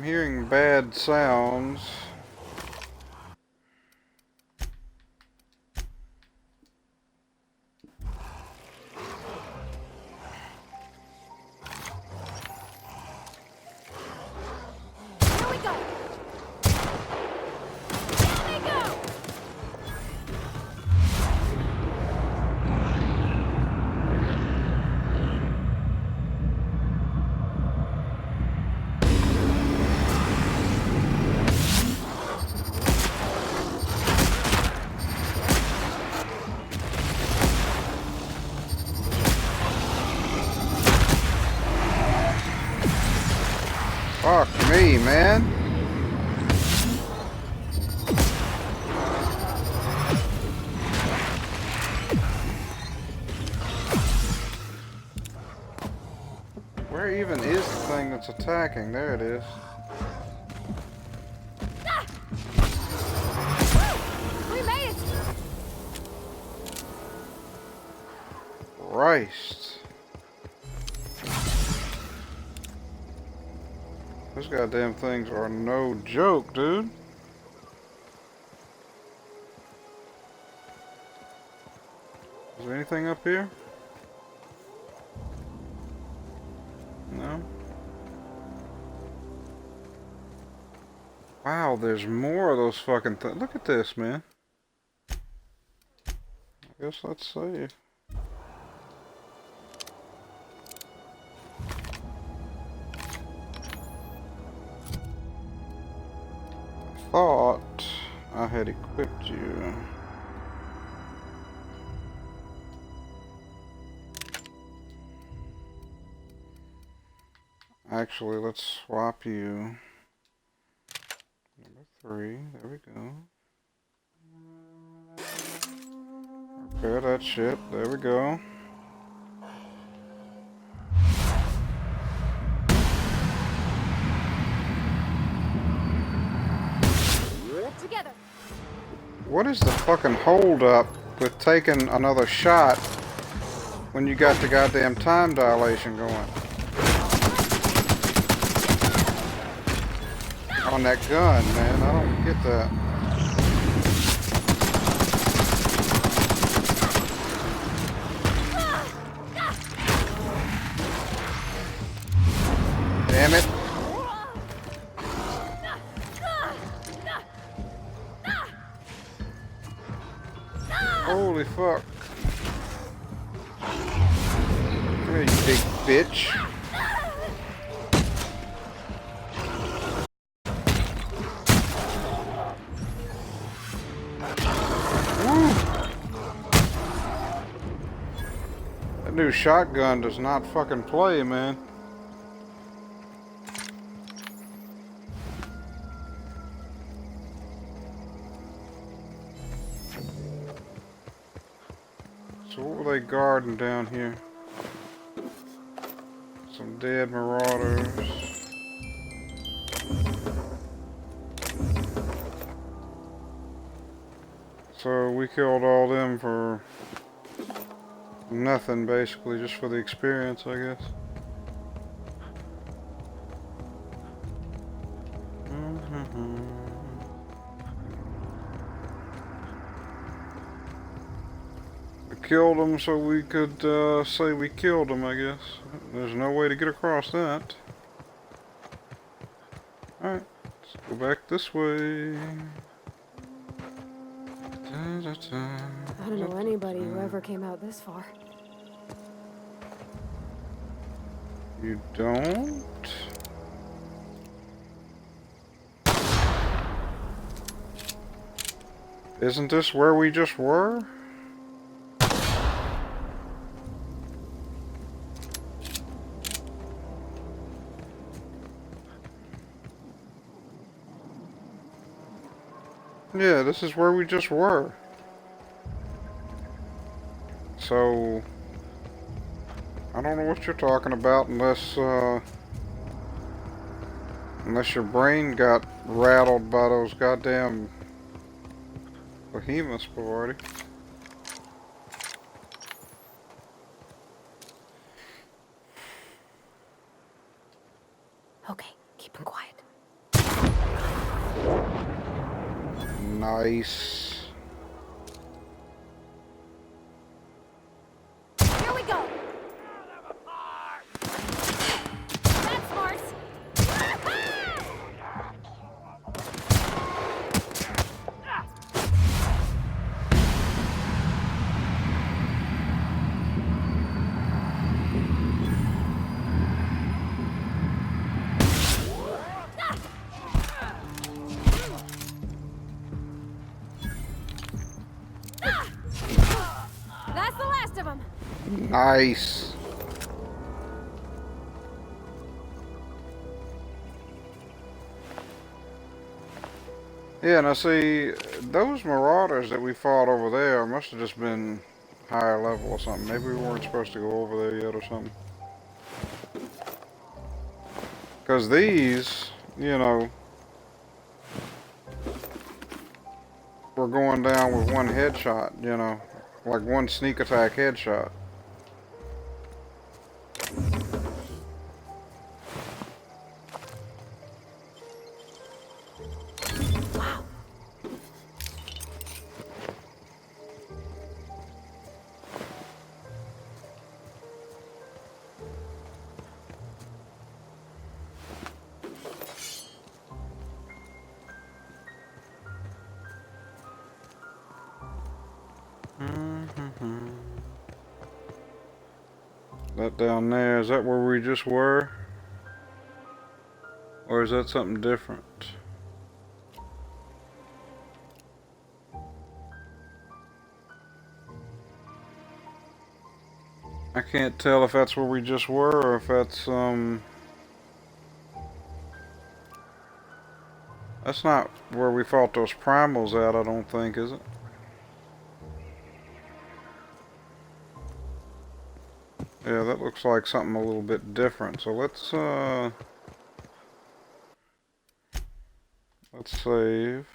hearing bad sounds. Here we go. Here we go. Fuck me, man. Where even is the thing that's attacking? There it is. We made it. Christ. Those goddamn things are no joke, dude. Is there anything up here? No? Wow, there's more of those fucking things. Look at this, man. I guess let's save. Thought I had equipped you. Actually, let's swap you. Number 3, there we go. Repair that shit, there we go. Together. What is the fucking hold up with taking another shot when you got the goddamn time dilation going? On that gun, man. I don't get that. Damn it. Holy fuck. Come here, you big bitch. Woo. That new shotgun does not fucking play, man. So what were they guarding down here? Some dead marauders. So we killed all them for nothing, basically, just for the experience, I guess. killed them so we could say we killed them, I guess. There's no way to get across that. Alright, let's go back this way. I don't know anybody who ever came out this far. You don't? Isn't this where we just were? Yeah, this is where we just were. So, I don't know what you're talking about unless your brain got rattled by those goddamn behemoths, Bavardi. Okay, keep him quiet. Nice. Here we go! That's smart! That's the last of them! Nice. Yeah, now see, those marauders that we fought over there must have just been higher level or something. Maybe we weren't supposed to go over there yet or something. Because these, you know, were going down with one headshot, you know, like one sneak attack headshot. That down there, is that where we just were? Or is that something different? I can't tell if that's where we just were or if that's not where we fought those primals at, I don't think, is it? Yeah, that looks like something a little bit different. So let's save.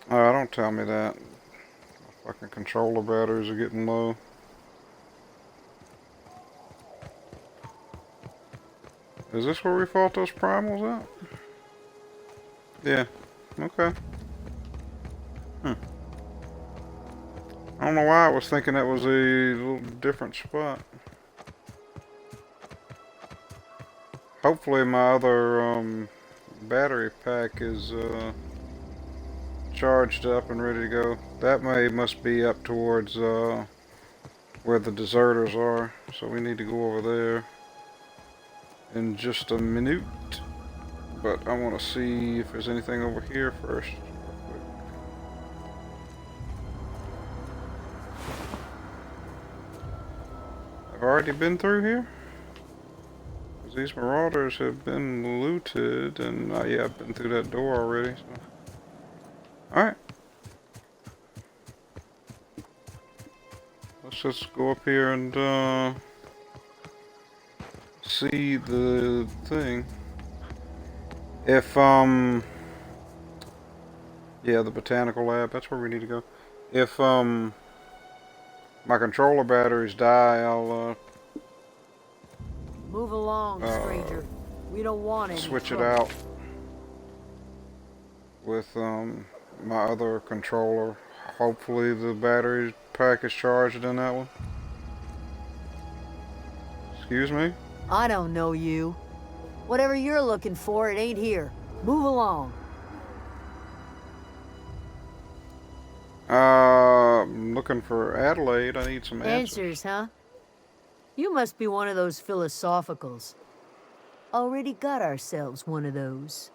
Oh, don't tell me that. My fucking controller batteries are getting low. Is this where we fought those primals at? Yeah. Okay. I don't know why I was thinking that was a little different spot. Hopefully my other battery pack is charged up and ready to go. That must be up towards where the deserters are. So we need to go over there in just a minute. But I want to see if there's anything over here first. I've already been through here? Because these marauders have been looted, and yeah, I've been through that door already. So. Alright. Let's just go up here and see the thing. If, yeah, the botanical lab, that's where we need to go. If, my controller batteries die, I'll, Move along, stranger. We don't want any switch it trouble. out with, my other controller. Hopefully the battery pack is charged in that one. Excuse me? I don't know you. Whatever you're looking for, it ain't here. Move along. I'm looking for Adelaide. I need some Answers, huh? You must be one of those philosophicals. Already got ourselves one of those.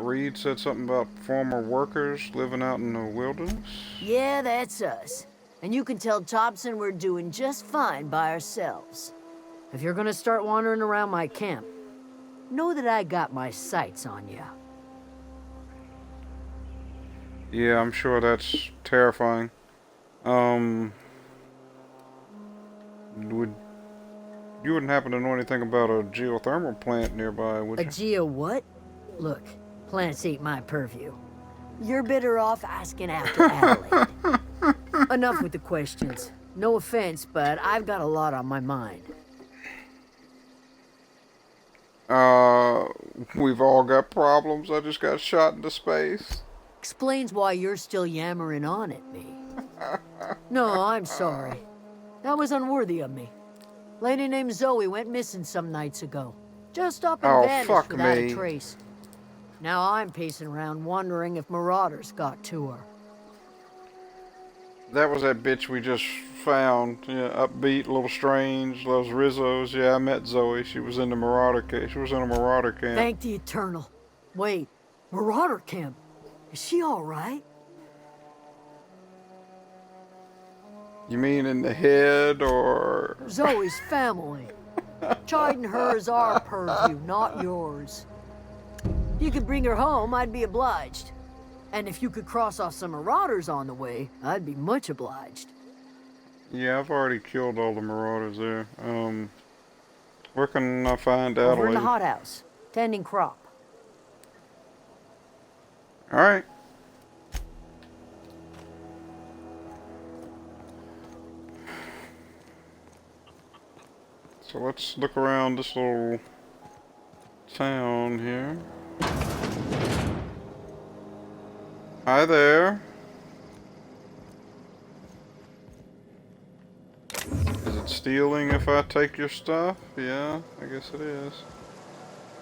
Reed said something about former workers living out in the wilderness. Yeah, that's us. And you can tell Thompson we're doing just fine by ourselves. If you're gonna start wandering around my camp, know that I got my sights on you. Yeah, I'm sure that's terrifying. You wouldn't happen to know anything about a geothermal plant nearby, would A you? geo what? Look, plants ain't my purview. You're better off asking after Adelaide. Enough with the questions. No offense, but I've got a lot on my mind. We've all got problems. I just got shot into space. Explains why you're still yammering on at me. No, I'm sorry. That was unworthy of me. Lady named Zoe went missing some nights ago. Just up and Oh, vanished fuck without me. a trace. Now I'm pacing around wondering if marauders got to her. That was that bitch we just found. Yeah, upbeat, a little strange, loves Rizzos. Yeah, I met Zoe. She was in the Marauder camp. She was in a Marauder camp. Thank the Eternal. Wait, Marauder camp? Is she all right? You mean in the head or... Zoe's family. Chiding her is our purview, not yours. If you could bring her home, I'd be obliged. And if you could cross off some marauders on the way, I'd be much obliged. Yeah, I've already killed all the Marauders there. Where can I find Over in Adelaide? the hothouse, tending crop. Alright. So let's look around this little town here. Hi there. Is it stealing if I take your stuff? Yeah, I guess it is.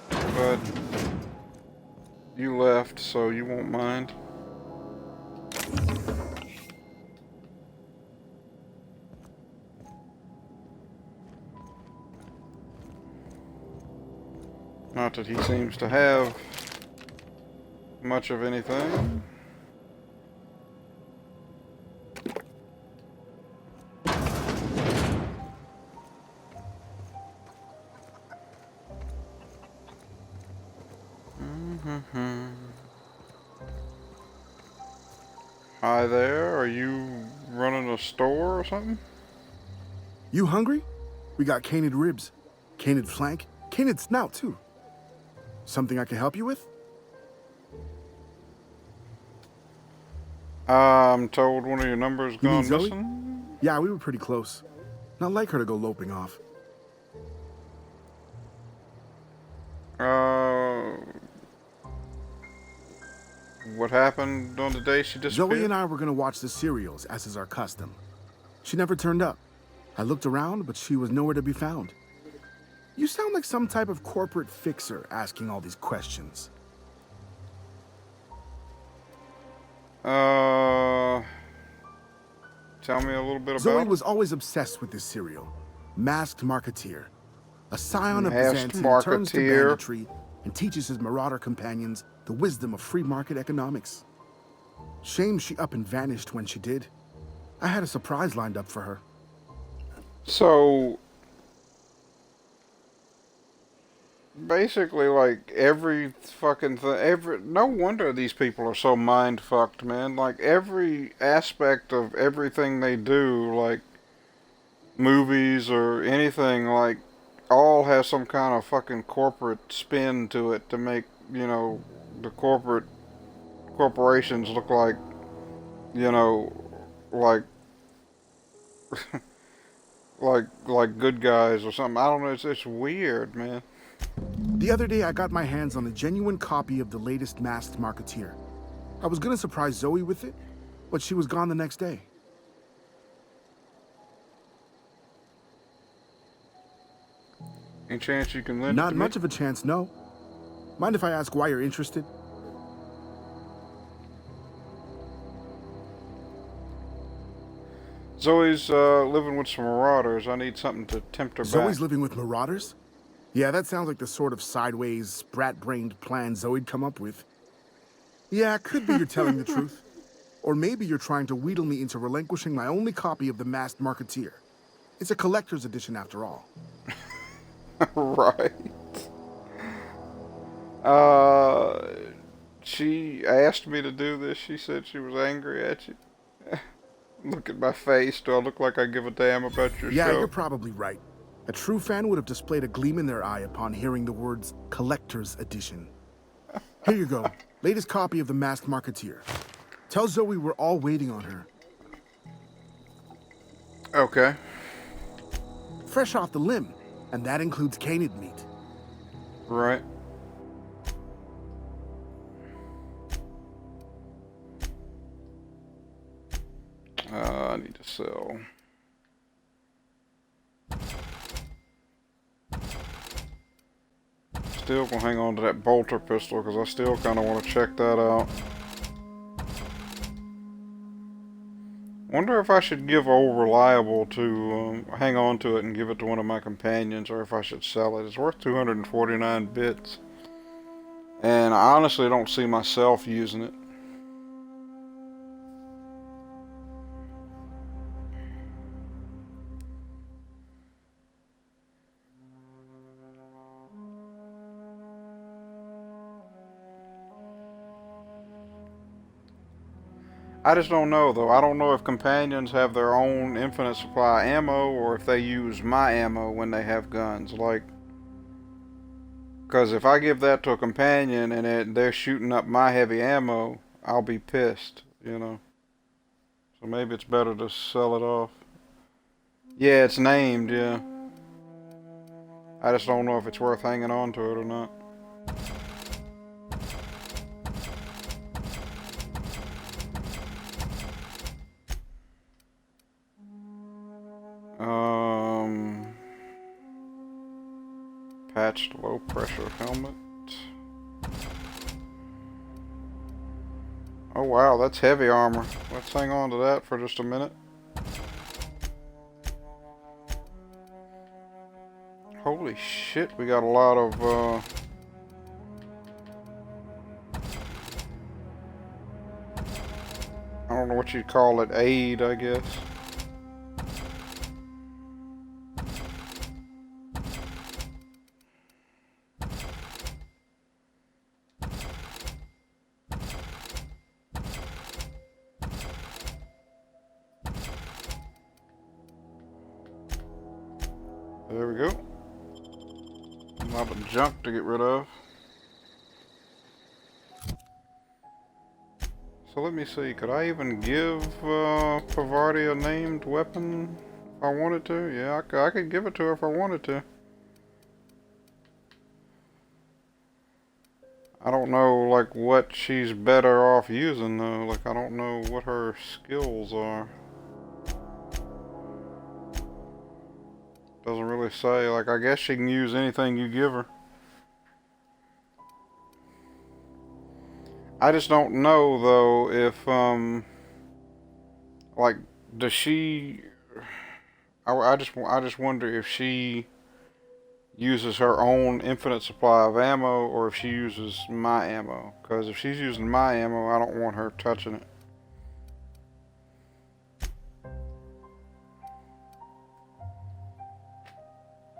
But you left, so you won't mind. Not that he seems to have much of anything. Hi there, are you running a store or something? You hungry? We got canid ribs, canid flank, canid snout too. Something I can help you with? I'm told one of your numbers You mean gone Zoe? missing. Yeah, we were pretty close. Not like her to go loping off. What happened on the day she disappeared? Zoe and I were gonna watch the serials, as is our custom. She never turned up. I looked around, but she was nowhere to be found. You sound like some type of corporate fixer asking all these questions. Tell me a little bit about Zoe it. was always obsessed with this serial. Masked Marketeer. A scion of Masked Byzantium turns to Marketeer. banditry and teaches his marauder companions the wisdom of free market economics. Shame she up and vanished when she did. I had a surprise lined up for her. So basically, like every fucking thing, no wonder these people are so mind fucked, man. Like every aspect of everything they do, like movies or anything, like all has some kind of fucking corporate spin to it to make, you know, the corporations look like, you know, like like good guys or something. I don't know. It's weird, man. The other day, I got my hands on a genuine copy of the latest Masked Marketeer. I was gonna surprise Zoe with it, but she was gone the next day. Any chance you can lend it Not to me? much of a chance, no. Mind if I ask why you're interested? Zoe's living with some marauders. I need something to tempt her Zoe's back. living with marauders? Yeah, that sounds like the sort of sideways, sprat-brained plan Zoe'd come up with. Yeah, it could be you're telling the truth. Or maybe you're trying to wheedle me into relinquishing my only copy of the Masked Marketeer. It's a collector's edition after all. Right. She asked me to do this. She said she was angry at you. Look at my face. Do I look like I give a damn about your Yeah, show? you're probably right. A true fan would have displayed a gleam in their eye upon hearing the words collector's edition. Here you go. Latest copy of the Masked Marketeer. Tell Zoe we're all waiting on her. Okay. Fresh off the limb, and that includes canid meat. Right. I need to sell. Still gonna hang on to that bolter pistol because I still kind of want to check that out. Wonder if I should give old reliable to hang on to it and give it to one of my companions, or if I should sell it. It's worth 249 bits, and I honestly don't see myself using it. I just don't know, though. I don't know if companions have their own infinite supply of ammo, or if they use my ammo when they have guns. Like, because if I give that to a companion and they're shooting up my heavy ammo, I'll be pissed, you know. So maybe it's better to sell it off. Yeah, it's named, yeah. I just don't know if it's worth hanging on to it or not. Patched low pressure helmet. Oh wow, that's heavy armor. Let's hang on to that for just a minute. Holy shit, we got a lot of I don't know what you'd call it, aid, I guess. There we go. A lot of junk to get rid of. So let me see, could I even give Pavarti a named weapon if I wanted to? Yeah, I could give it to her if I wanted to. I don't know, like, what she's better off using, though. Like, I don't know what her skills are. Doesn't really say. Like, I guess she can use anything you give her. I just don't know, though, if, like, does she... I just wonder if she uses her own infinite supply of ammo, or if she uses my ammo. Because if she's using my ammo, I don't want her touching it.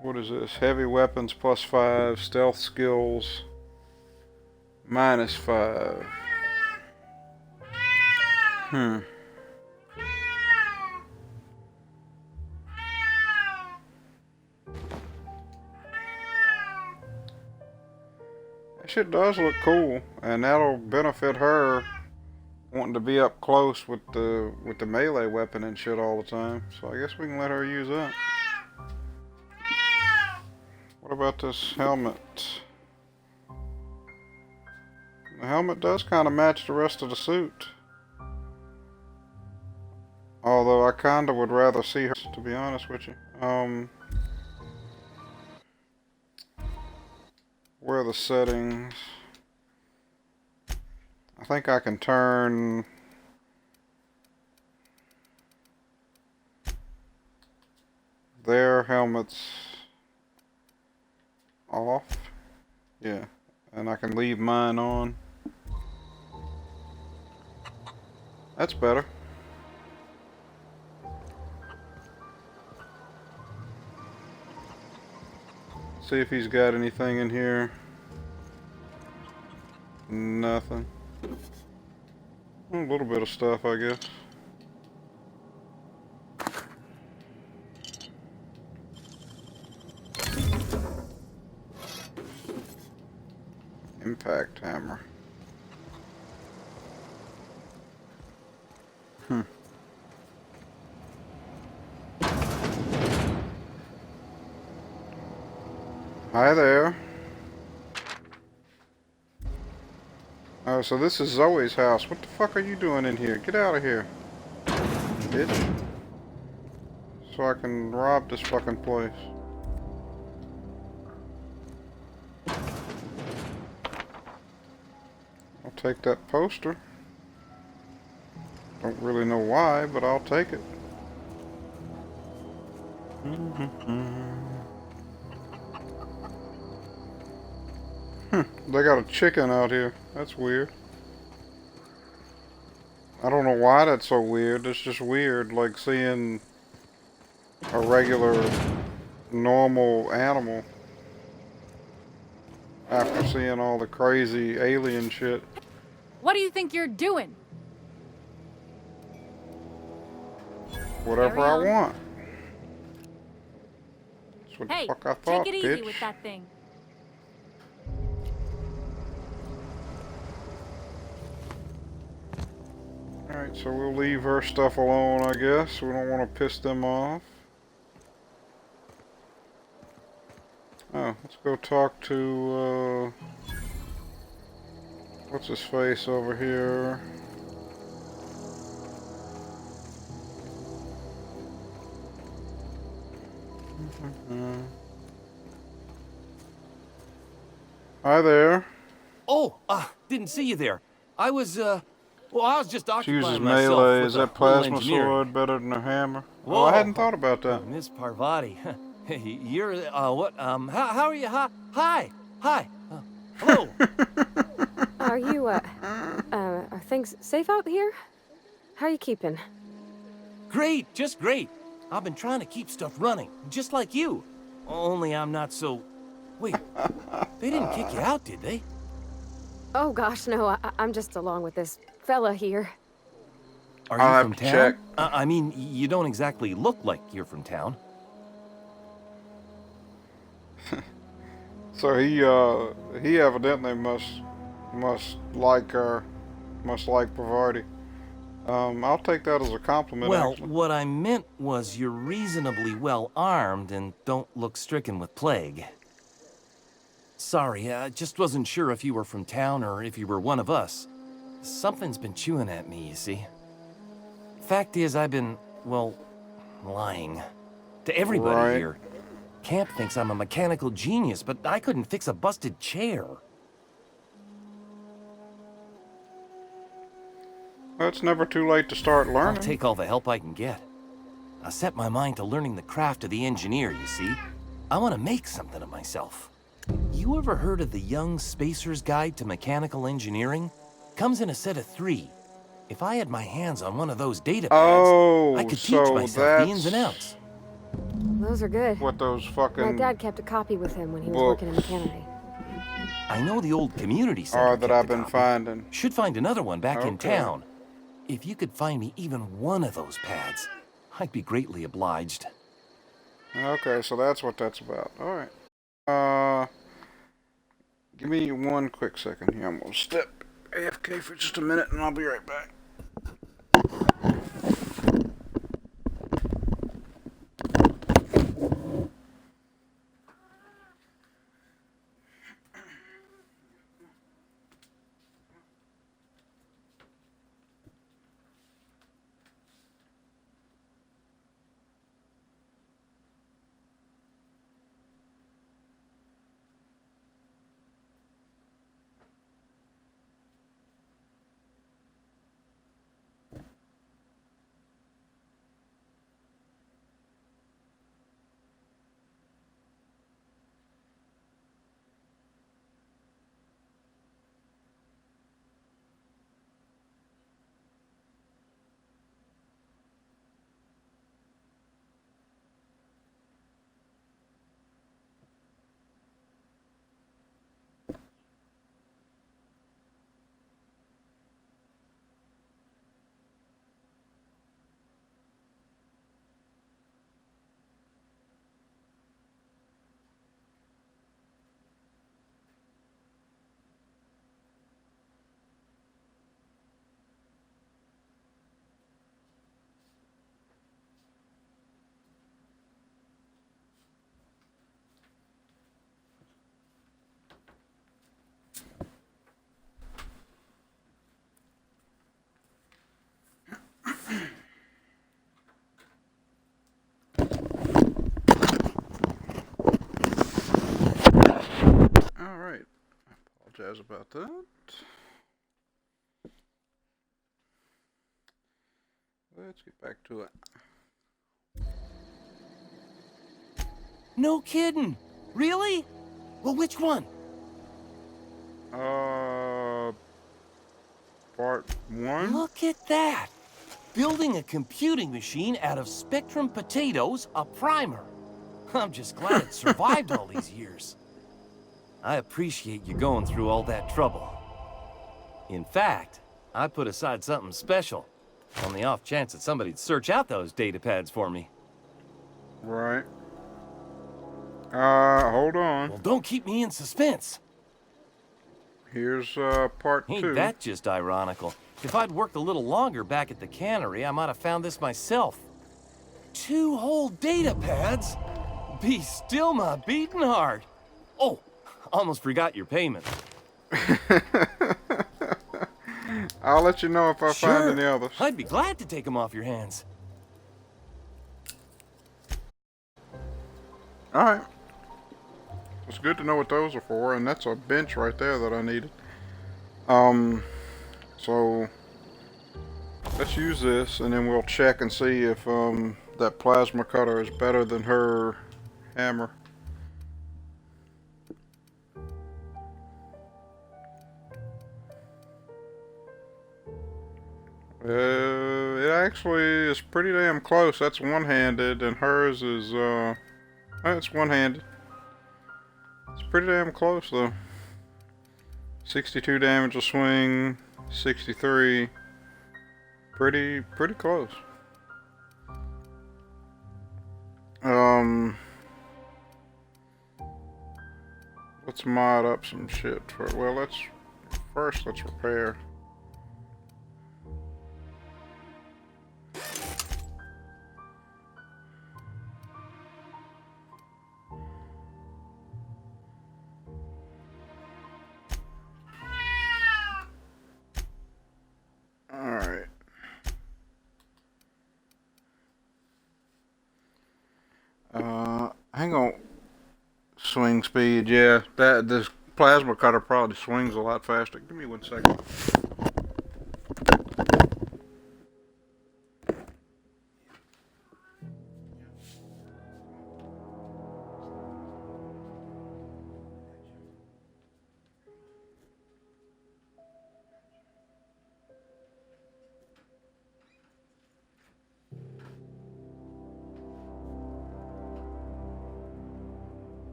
What is this? Heavy weapons +5, stealth skills -5. That shit does look cool, and that'll benefit her wanting to be up close with the melee weapon and shit all the time. So I guess we can let her use that. What about this helmet? helmet does kind of match the rest of the suit. Although I kind of would rather see her, to be honest with you. Where are the settings? I think I can turn their helmets off. Yeah, and I can leave mine on. That's better. See if he's got anything in here. Nothing. A little bit of stuff, I guess. Impact hammer. Hi there. Oh, so this is Zoe's house. What the fuck are you doing in here? Get out of here, bitch. So I can rob this fucking place. I'll take that poster. Don't really know why, but I'll take it. They got a chicken out here. That's weird. I don't know why that's so weird. It's just weird, like seeing a regular, normal animal after seeing all the crazy alien shit. What do you think you're doing? Whatever Carry I on. want. That's what Hey, the fuck I thought, take it easy bitch. with that thing. Alright, so we'll leave her stuff alone, I guess. We don't want to piss them off. Oh, let's go talk to, what's his face over here? Hi there. Oh, didn't see you there. I was, well, I was just She occupying uses myself melee. with Is a that little plasma engineering. sword better than a hammer? Oh, Whoa. I hadn't thought about that. Miss Parvati, hey, you're, what, how are you? Hi. Hello. Are you, are things safe out here? How are you keeping? Great, just great. I've been trying to keep stuff running, just like you. Only I'm not so... Wait, they didn't kick you out, did they? Oh gosh, no, I'm just along with this fella here. Are I'll you have from to town? check. I mean, you don't exactly look like you're from town. So he evidently must like her, must like Parvati. I'll take that as a compliment. Well, actually. what I meant was you're reasonably well armed and don't look stricken with plague. Sorry, I just wasn't sure if you were from town or if you were one of us. Something's been chewing at me, you see. Fact is, I've been, well, lying. To everybody Right. here. Camp thinks I'm a mechanical genius, but I couldn't fix a busted chair. Well, it's never too late to start I'll learning. take all the help I can get. I set my mind to learning the craft of the engineer, you see. I want to make something of myself. You ever heard of the Young Spacer's Guide to Mechanical Engineering? Comes in a set of 3. If I had my hands on one of those data pads, I could teach so myself the ins and outs. Those are good. What those My fucking dad kept a copy with him when he was books working in mechanics. I know the old community center are that kept I've a been copy. finding. Should find another one back in Okay. town. If you could find me even one of those pads, I'd be greatly obliged. Okay, so that's what that's about. All right. Give me one quick second here. I'm gonna step AFK for just a minute, and I'll be right back. apologize about that. Let's get back to it. No kidding. Really? Well, which one? Part 1? Look at that. Building a computing machine out of Spectrum potatoes, a primer. I'm just glad it survived all these years. I appreciate you going through all that trouble. In fact, I put aside something special on the off chance that somebody'd search out those data pads for me. Right. Hold on. Well, don't keep me in suspense. Here's, part 2. Ain't that just ironical? If I'd worked a little longer back at the cannery, I might have found this myself. 2 whole data pads? Be still my beating heart. Oh, almost forgot your payment. I'll let you know if I find any others. I'd be glad to take them off your hands. Alright. It's good to know what those are for, and that's a bench right there that I needed. So let's use this, and then we'll check and see if that plasma cutter is better than her hammer. It actually is pretty damn close. That's one-handed, and hers is it's one-handed. It's pretty damn close though. 62 damage a swing, 63. Pretty close. Let's mod up some shit for, well, let's repair. Alright. Hang on. Swing speed, yeah. This plasma cutter probably swings a lot faster. Give me 1 second.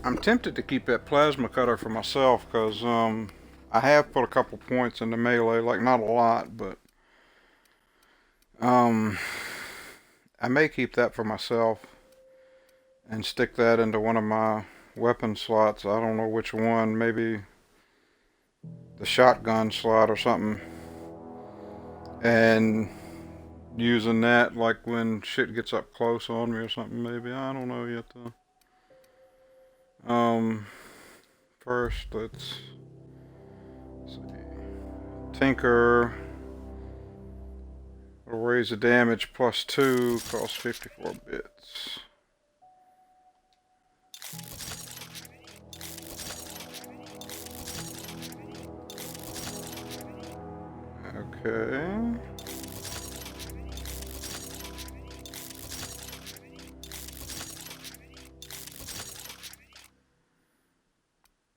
I'm tempted to keep that plasma cutter for myself because I have put a couple points into melee, like not a lot, but I may keep that for myself and stick that into one of my weapon slots. I don't know which one, maybe the shotgun slot or something, and using that like when shit gets up close on me or something, maybe. I don't know yet though. First, let's see. Tinker will raise the damage +2, costs 54 bits. Okay.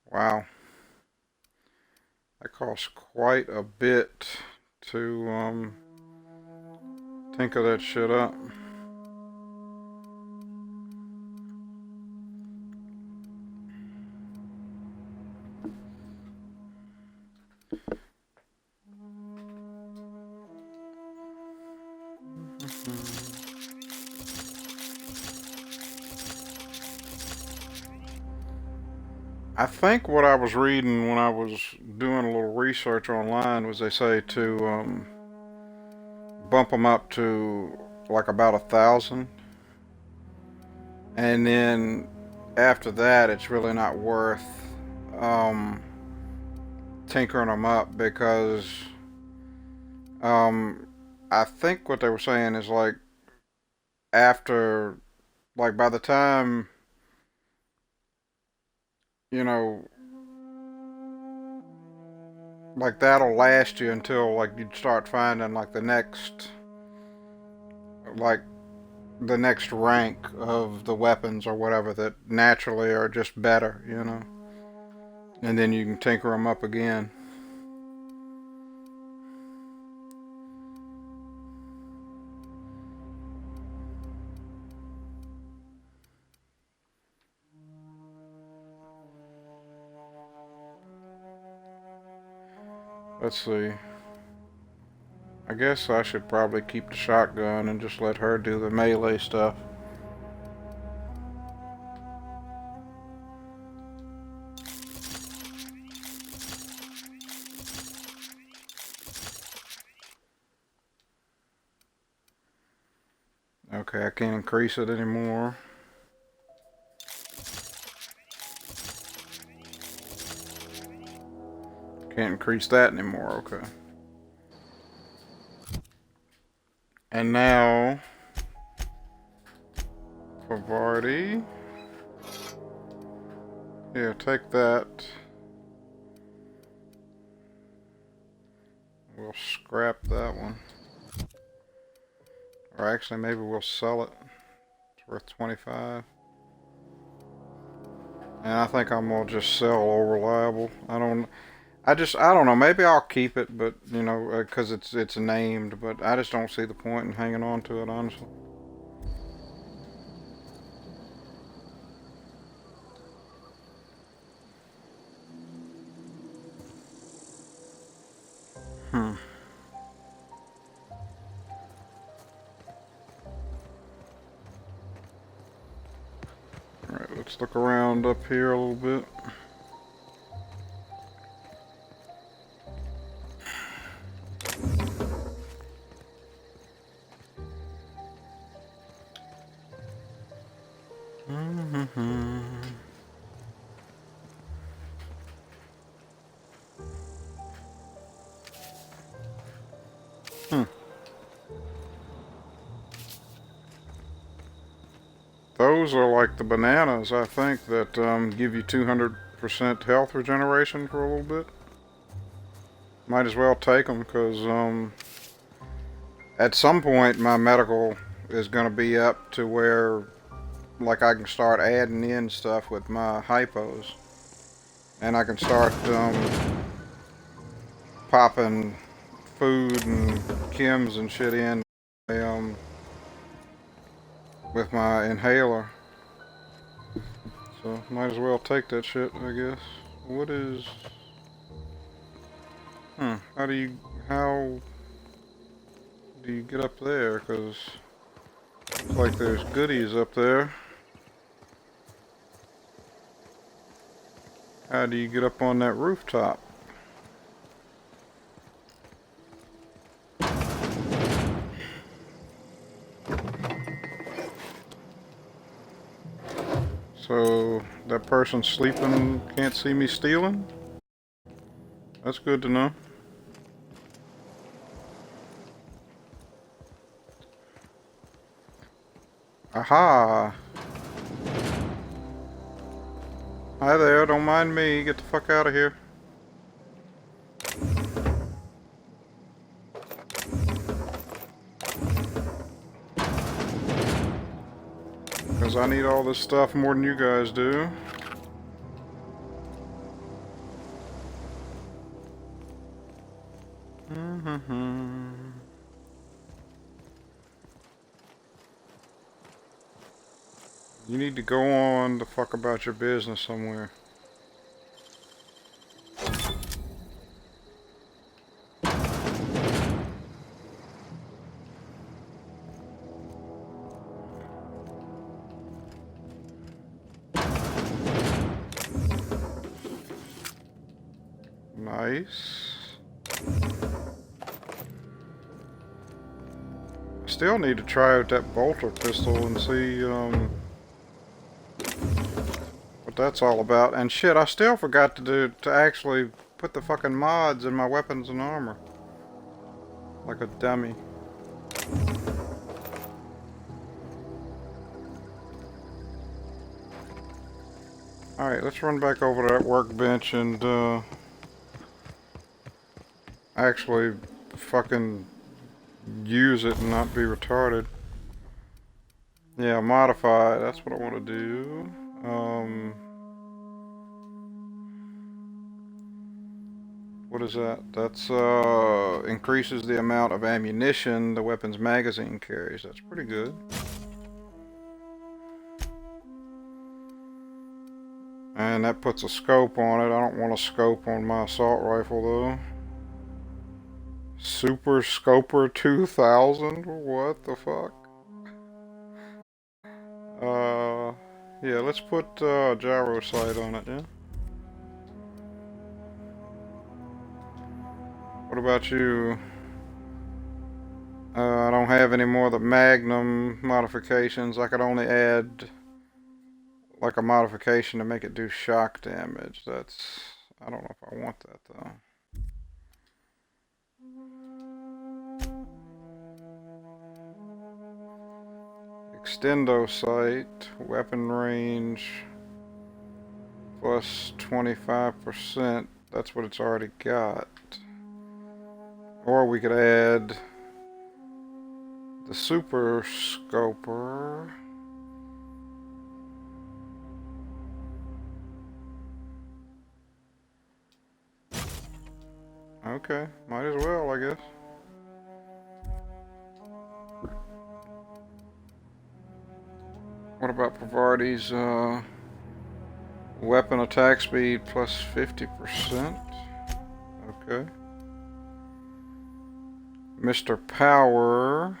Wow. That costs quite a bit to tinker that shit up. I think what I was reading when I was doing a little research online was they say to bump them up to like about 1,000, and then after that, it's really not worth tinkering them up because I think what they were saying is like after, like by the time, you know, like that'll last you until like you'd start finding like like the next rank of the weapons or whatever that naturally are just better, you know, and then you can tinker them up again. Let's see. I guess I should probably keep the shotgun and just let her do the melee stuff. Okay, I can't increase it anymore. Can't increase that anymore, okay. And now, for Vardy. Yeah, take that. We'll scrap that one. Or actually, maybe we'll sell it. It's worth 25. And I think I'm gonna just sell Old Reliable. I don't know. Maybe I'll keep it, but you know, because it's named. But I just don't see the point in hanging on to it, honestly. Alright, let's look around up here a little bit. Those are like the bananas, I think, that give you 200% health regeneration for a little bit. Might as well take them, because at some point my medical is going to be up to where like I can start adding in stuff with my hypos. And I can start popping food and chems and shit in with my inhaler. So might as well take that shit, I guess. What is... How do you get up there? Because it's like there's goodies up there. How do you get up on that rooftop? So that person sleeping can't see me stealing? That's good to know. Aha! Hi there, don't mind me. Get the fuck out of here. Because I need all this stuff more than you guys do. You need to go on the fuck about your business somewhere. Nice. I still need to try out that bolter pistol and see that's all about. And shit, I still forgot to actually put the fucking mods in my weapons and armor. Like a dummy. Alright, let's run back over to that workbench and actually fucking use it and not be retarded. Yeah, modify, that's what I want to do. What is that? That's increases the amount of ammunition the weapon's magazine carries. That's pretty good. And that puts a scope on it. I don't want a scope on my assault rifle though. Super Scoper 2000? What the fuck? Yeah, let's put gyro sight on it, yeah? What about you? I don't have any more of the Magnum modifications. I could only add like a modification to make it do shock damage. That's... I don't know if I want that though. Extendo sight, weapon range, plus 25%. That's what it's already got. Or we could add the Super Scoper. Okay, might as well, I guess. What about Pavardi's weapon attack speed plus 50%? Okay. Mr. Power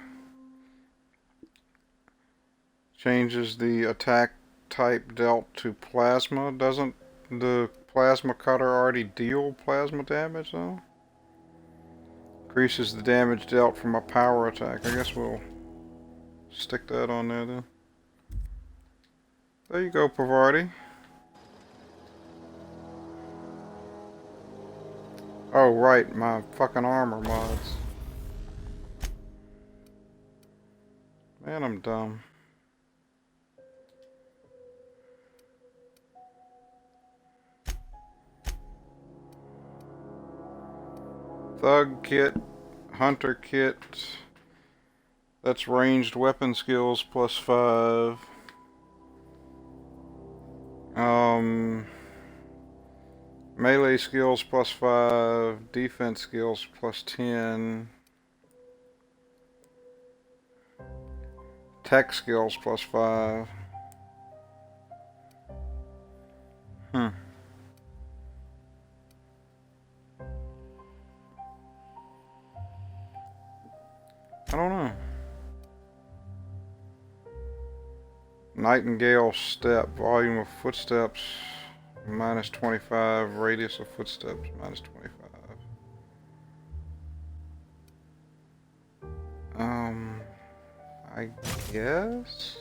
changes the attack type dealt to plasma. Doesn't the plasma cutter already deal plasma damage though? Increases the damage dealt from a power attack. I guess we'll stick that on there then. There you go, Pavardi. Oh, right, my fucking armor mods. Man, I'm dumb. Thug kit, hunter kit. That's ranged weapon skills plus 5. Melee skills plus 5, defense skills plus 10, tech skills plus 5. I don't know. Nightingale step, volume of footsteps minus 25, radius of footsteps minus 25. I guess?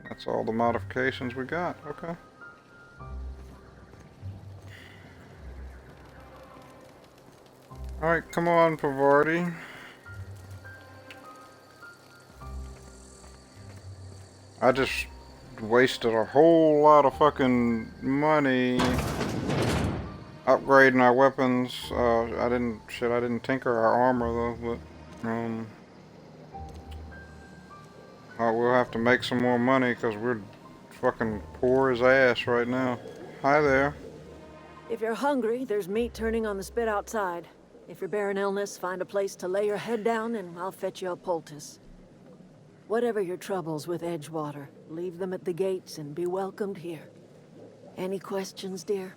That's all the modifications we got, okay. Alright, come on, Pavardi. I just wasted a whole lot of fucking money upgrading our weapons. I didn't tinker our armor though, but we'll have to make some more money because we're fucking poor as ass right now. Hi there. If you're hungry, there's meat turning on the spit outside. If you're bearing illness, find a place to lay your head down and I'll fetch you a poultice. Whatever your troubles with Edgewater, leave them at the gates and be welcomed here. Any questions, dear?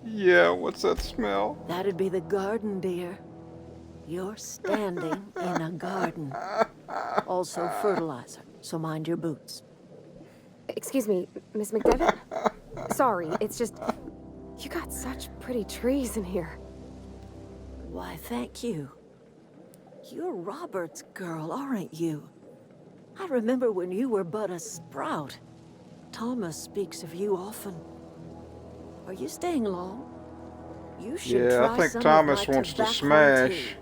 Yeah, what's that smell? That'd be the garden, dear. You're standing in a garden. Also fertilizer, so mind your boots. Excuse me, Miss McDevitt? Sorry, it's just... You got such pretty trees in here. Why, thank you. You're Robert's girl, aren't you? I remember when you were but a sprout. Thomas speaks of you often. Are you staying long? You should Yeah, try I think some Thomas of my wants to tobacco smash. tea.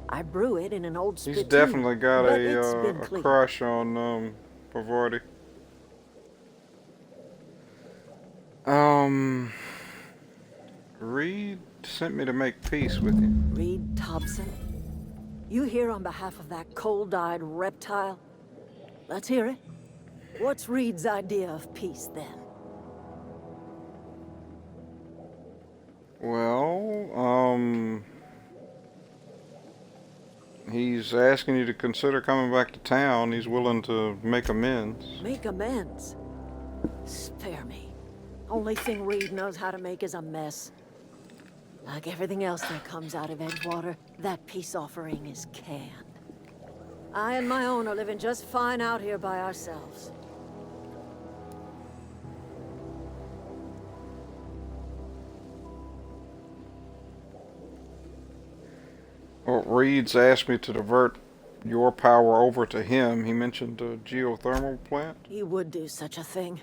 I brew it in an old He's spittoon, definitely got but it's a been cleaned. crush on Pavarti. Reed sent me to make peace with you. Reed Thompson, you here on behalf of that cold-eyed reptile? Let's hear it. What's Reed's idea of peace, then? Well, he's asking you to consider coming back to town. He's willing to make amends. Make amends? Spare me. Only thing Reed knows how to make is a mess. Like everything else that comes out of Edgewater, that peace offering is canned. I and my own are living just fine out here by ourselves. Well, Reed's asked me to divert your power over to him. He mentioned a geothermal plant. He would do such a thing.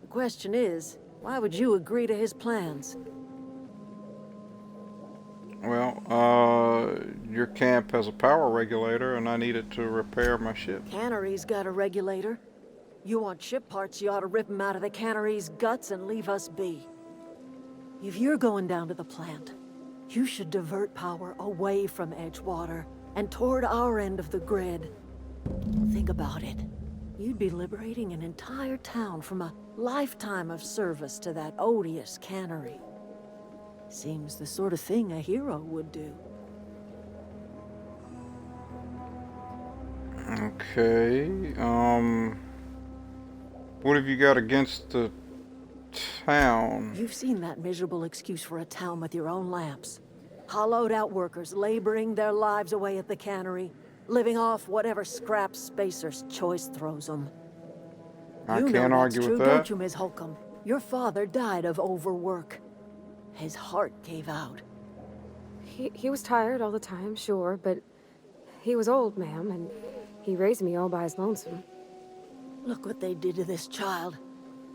The question is, why would you agree to his plans? Well, your camp has a power regulator, and I need it to repair my ship. Cannery's got a regulator. You want ship parts, you ought to rip them out of the cannery's guts and leave us be. If you're going down to the plant, you should divert power away from Edgewater and toward our end of the grid. Think about it. You'd be liberating an entire town from a lifetime of service to that odious cannery. Seems the sort of thing a hero would do. Okay, what have you got against the town? You've seen that miserable excuse for a town with your own lamps. Hollowed out workers laboring their lives away at the cannery, living off whatever scraps Spacer's Choice throws them. I You know can't that's argue true, with that. don't you, Ms. Holcomb? Your father died of overwork. His heart gave out. He was tired all the time, sure, but he was old, ma'am, and he raised me all by his lonesome. Look what they did to this child.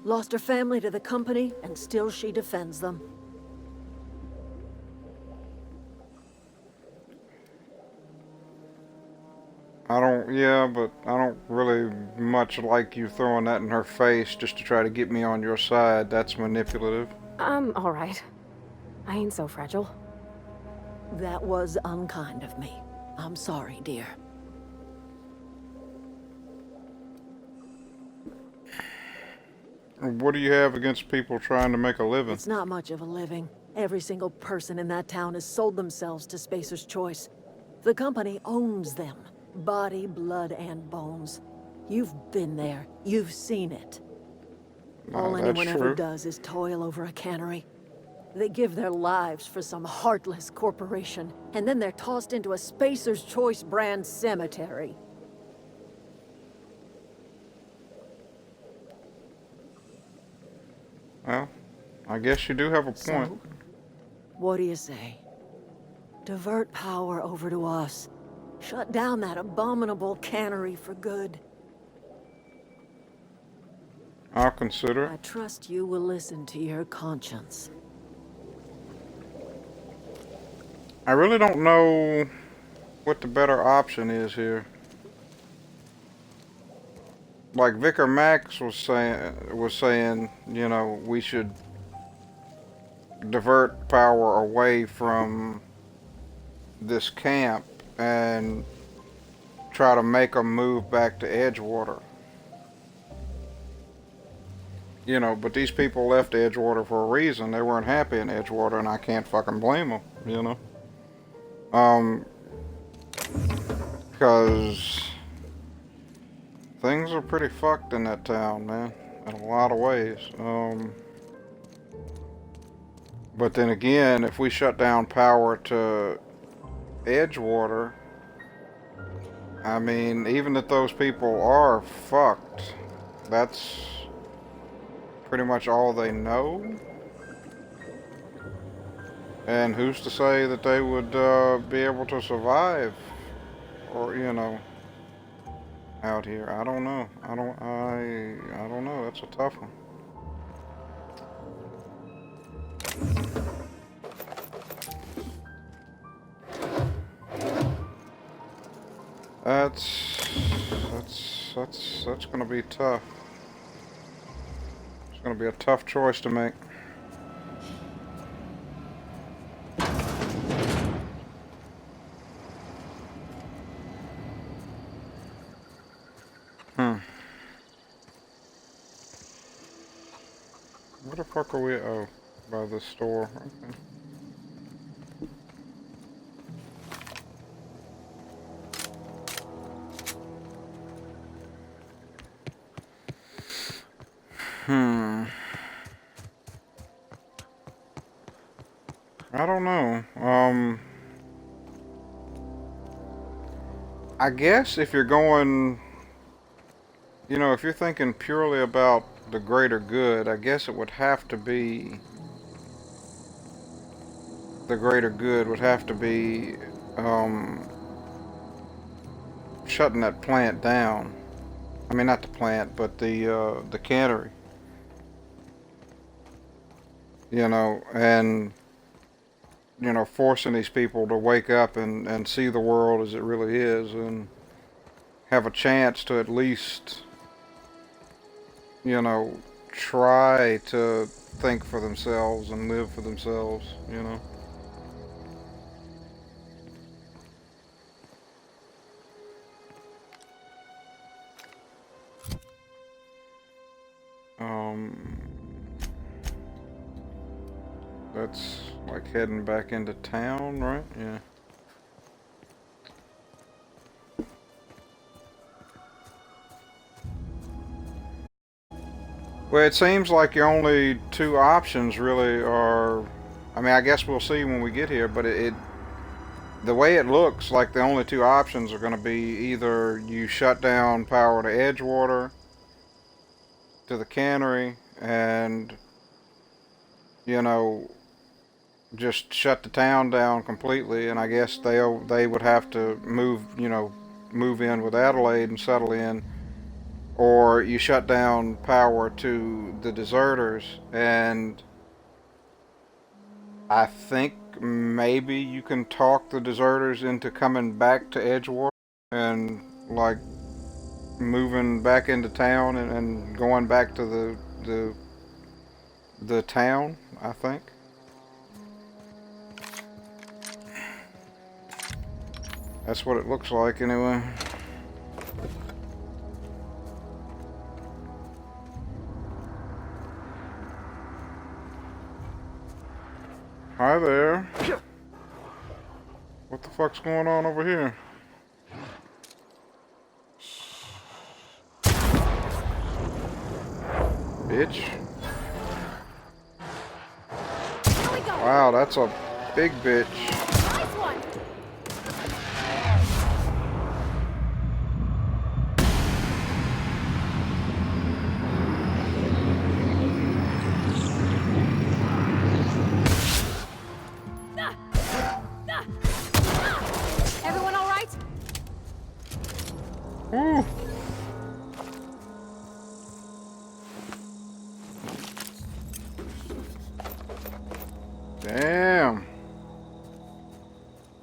Lost her family to the company, and still she defends them. But I don't really much like you throwing that in her face just to try to get me on your side. That's manipulative. I'm all right. I ain't so fragile. That was unkind of me. I'm sorry, dear. What do you have against people trying to make a living? It's not much of a living. Every single person in that town has sold themselves to Spacer's Choice. The company owns them. Body, blood, and bones. You've been there. You've seen it. All anyone ever does is toil over a cannery. They give their lives for some heartless corporation, and then they're tossed into a Spacer's Choice brand cemetery. Well, I guess you do have a point. So, what do you say? Divert power over to us. Shut down that abominable cannery for good. I'll consider I it. trust you will listen to your conscience. I really don't know what the better option is here. Like Vicar Max was saying, you know, we should divert power away from this camp and try to make them move back to Edgewater. You know, but these people left Edgewater for a reason. They weren't happy in Edgewater, and I can't fucking blame them, you know? Because things are pretty fucked in that town, man, in a lot of ways. But then again, if we shut down power to Edgewater, I mean, even if those people are fucked, that's pretty much all they know. And who's to say that they would be able to survive, or you know, out here? I don't know. I don't know. That's a tough one. That's gonna be tough. It's gonna be a tough choice to make. Where the fuck are we? Oh, by the store. Okay. I don't know. I guess if you're going, you know, if you're thinking purely about the greater good, I guess it would have to be, the greater good would have to be, shutting that plant down. I mean, not the plant, but the cannery. You know, and you know, forcing these people to wake up and see the world as it really is, and have a chance to at least, you know, try to think for themselves and live for themselves, you know. That's like heading back into town, right? Yeah. Well, it seems like your only two options really are, I mean, I guess we'll see when we get here, but the way it looks like the only two options are going to be either you shut down power to Edgewater, to the cannery, and, you know, just shut the town down completely, and I guess they would have to move, you know, move in with Adelaide and settle in, or you shut down power to the deserters, and I think maybe you can talk the deserters into coming back to Edgewater and like moving back into town and going back to the town, I think. That's what it looks like anyway. Hi there. What the fuck's going on over here? Bitch. Wow, that's a big bitch. Nice one. Everyone all right? Ooh. Damn.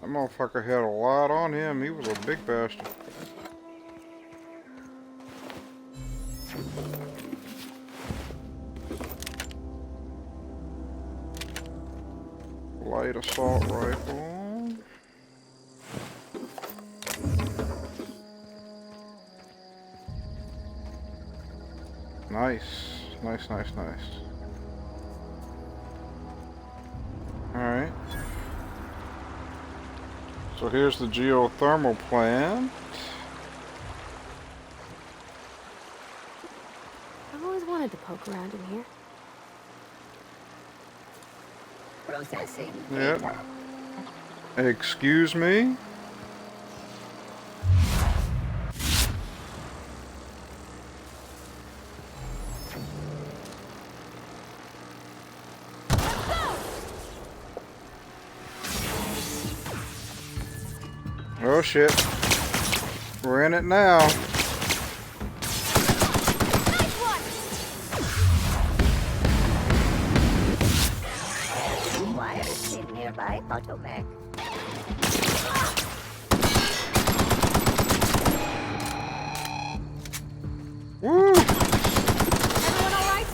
That motherfucker had a lot on him. He was a big bastard. Light assault rifle. Nice. Nice, nice, nice. Alright. So here's the geothermal plant. I've always wanted to poke around in here. Processing. Yep. Excuse me? Oh shit. We're in it now. Nearby automech. Woo! Everyone all right?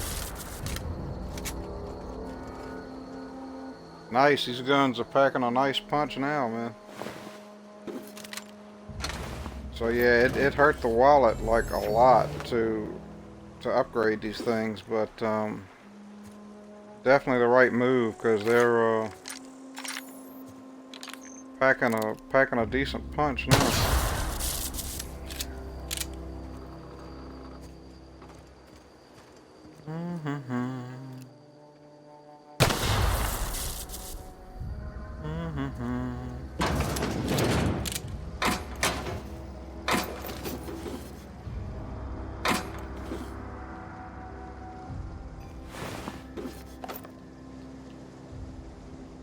Nice. These guns are packing a nice punch now, man. So yeah, it hurt the wallet like a lot to upgrade these things, but definitely the right move because they're packing a decent punch now.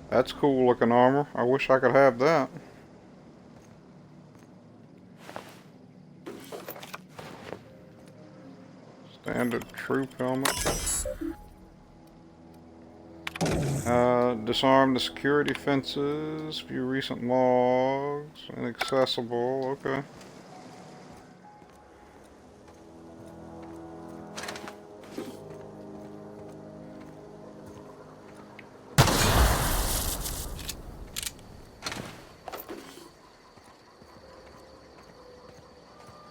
That's cool looking armor. I wish I could have that. Standard troop helmet. Disarm the security fences. View recent logs. Inaccessible. Okay.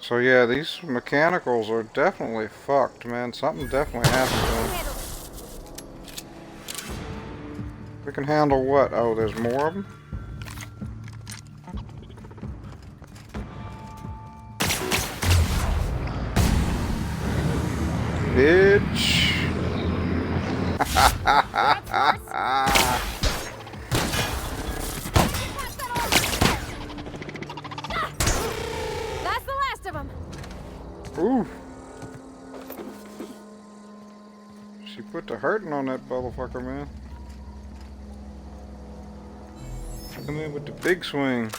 So yeah, these mechanicals are definitely fucked, man. Something definitely happened to them. We can handle what? Oh, there's more of them? Bitch. That's the last of them. Ooh. She put the hurting on that motherfucker, man. Come in with the big swing.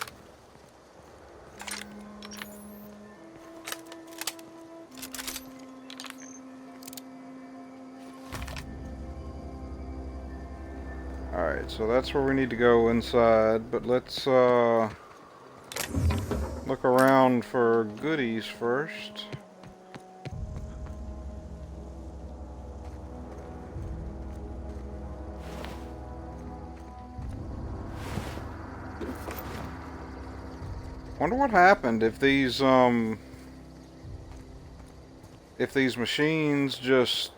Alright, so that's where we need to go inside, but let's look around for goodies first. Wonder what happened if these machines just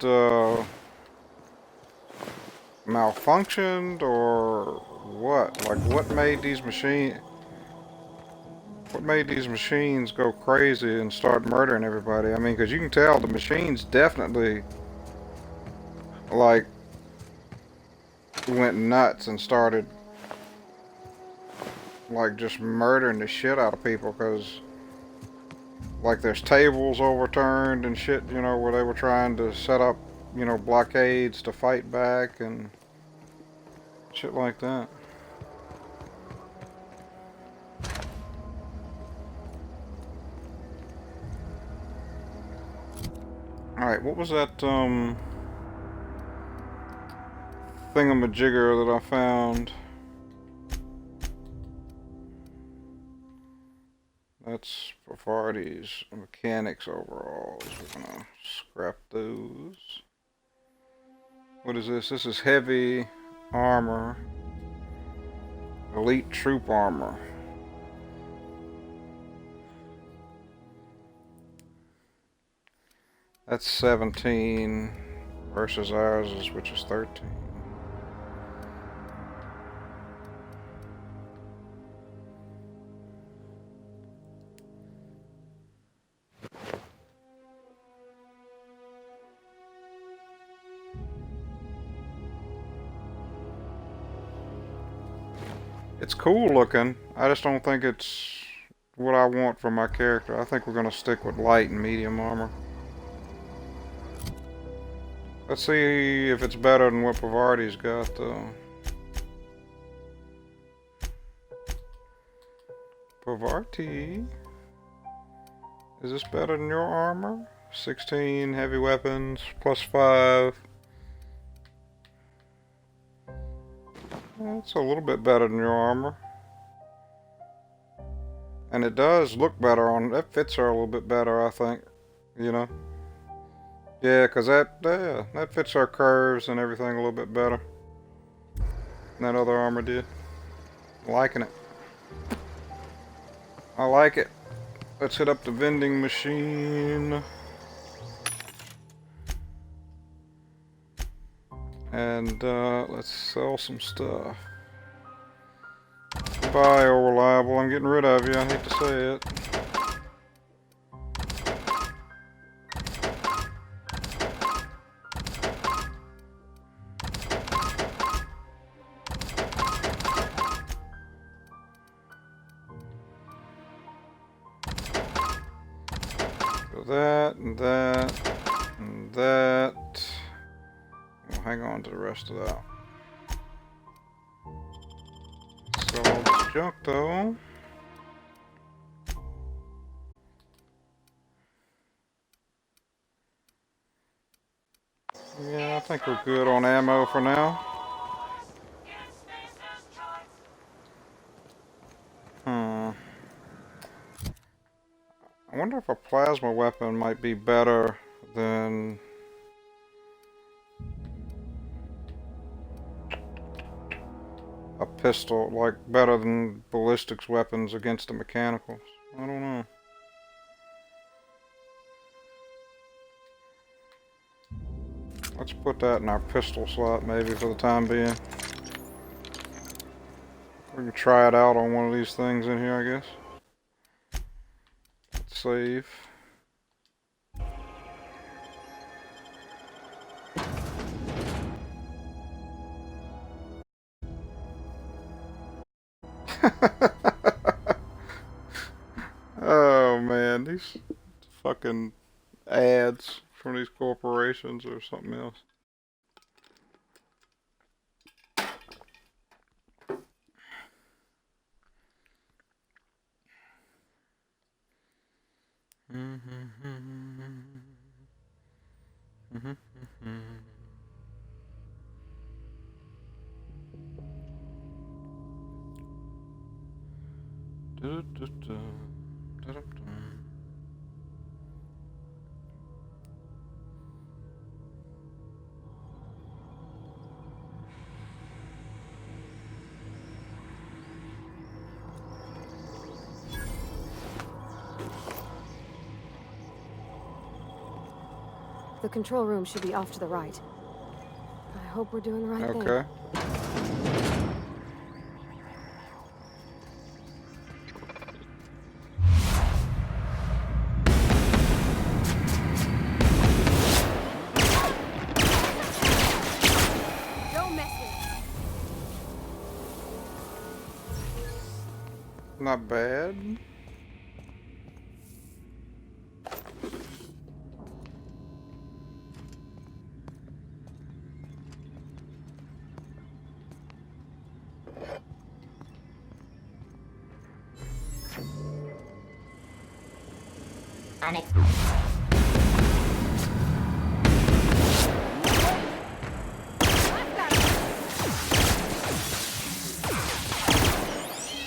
malfunctioned or what? Like what made these machines go crazy and start murdering everybody? I mean, because you can tell the machines definitely like went nuts and started like just murdering the shit out of people, because like there's tables overturned and shit, you know, where they were trying to set up, you know, blockades to fight back and shit like that. Alright, what was that thingamajigger that I found? That's Bavardi's mechanics overalls. We're gonna scrap those. What is this? This is heavy armor. Elite troop armor. That's 17 versus ours, which is 13. It's cool looking. I just don't think it's what I want for my character. I think we're gonna stick with light and medium armor. Let's see if it's better than what Bavardi's got, though. of RT. Is this better than your armor? 16 heavy weapons, plus 5. That's a little bit better than your armor. And it does look better on, that fits her a little bit better, I think. You know? Yeah, because that fits her curves and everything a little bit better than that other armor did. I'm liking it. I like it. Let's hit up the vending machine. And let's sell some stuff. Bye, old reliable. I'm getting rid of you. I hate to say it. So that and that and that. We'll hang on to the rest of that. Sell all this junk though. Yeah, I think we're good on ammo for now. I wonder if a plasma weapon might be better than a pistol, like better than ballistics weapons against the mechanicals. I don't know. Let's put that in our pistol slot maybe for the time being. We can try it out on one of these things in here, I guess. Let's save. Oh man, these fucking ads from these corporations or something else. The control room should be off to the right. I hope we're doing the right thing. Okay. Don't mess with it. Not bad.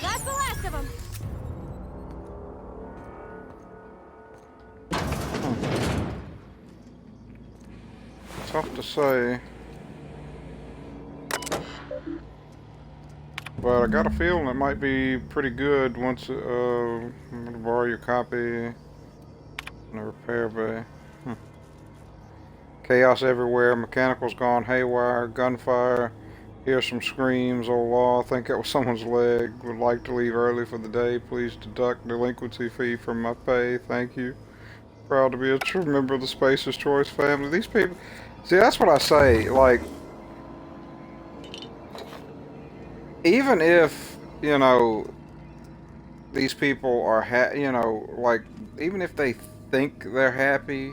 That's the last of them. Tough to say. But I got a feeling it might be pretty good once, I'm gonna borrow your copy in the repair bay. Chaos everywhere, mechanicals gone haywire, gunfire, hear some screams, old law, think it was someone's leg, would like to leave early for the day, please deduct delinquency fee from my pay, thank you. Proud to be a true member of the Spacer's Choice family. These people, see that's what I say, like, even if, you know, these people are, you know, like, even if they think they're happy,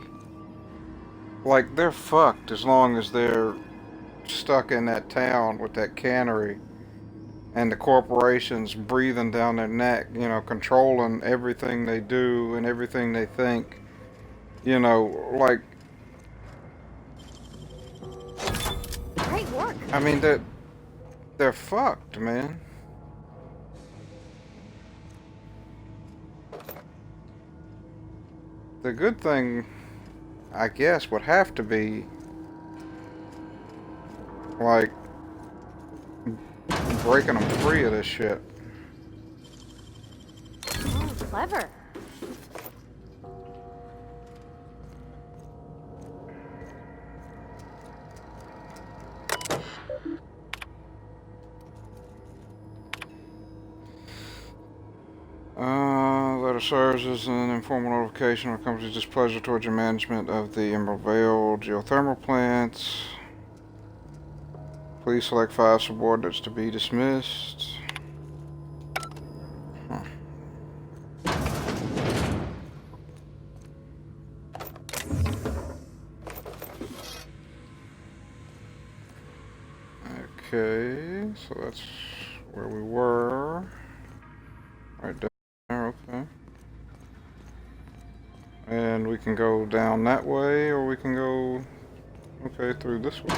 like, they're fucked as long as they're stuck in that town with that cannery and the corporations breathing down their neck, you know, controlling everything they do and everything they think, you know, like, Great work. I mean, they're fucked, man. The good thing, I guess, would have to be, like, breaking them free of this shit. Oh, clever. Letter serves as an informal notification of the company's displeasure towards your management of the Emerald Vale geothermal plants. Please select 5 subordinates to be dismissed. Huh. Okay, so that's where we were. Right there, okay. And we can go down that way, or we can go, okay, through this way.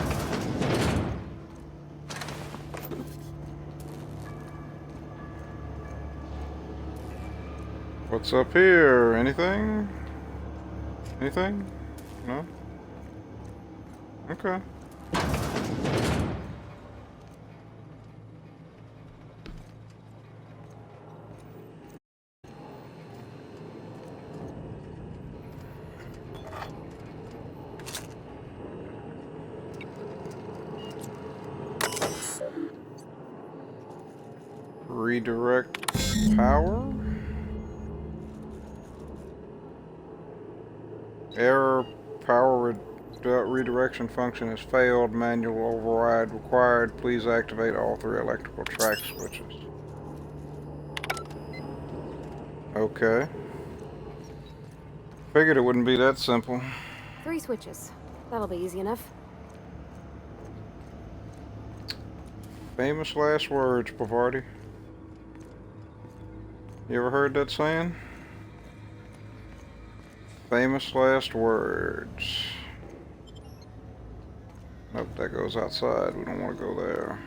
What's up here? Anything? Anything? No? Okay. Redirect power? Error, power redirection function has failed. Manual override required. Please activate all 3 electrical track switches. Okay. Figured it wouldn't be that simple. 3 switches. That'll be easy enough. Famous last words, Bavardi. You ever heard that saying? Famous last words. Nope, that goes outside. We don't want to go there.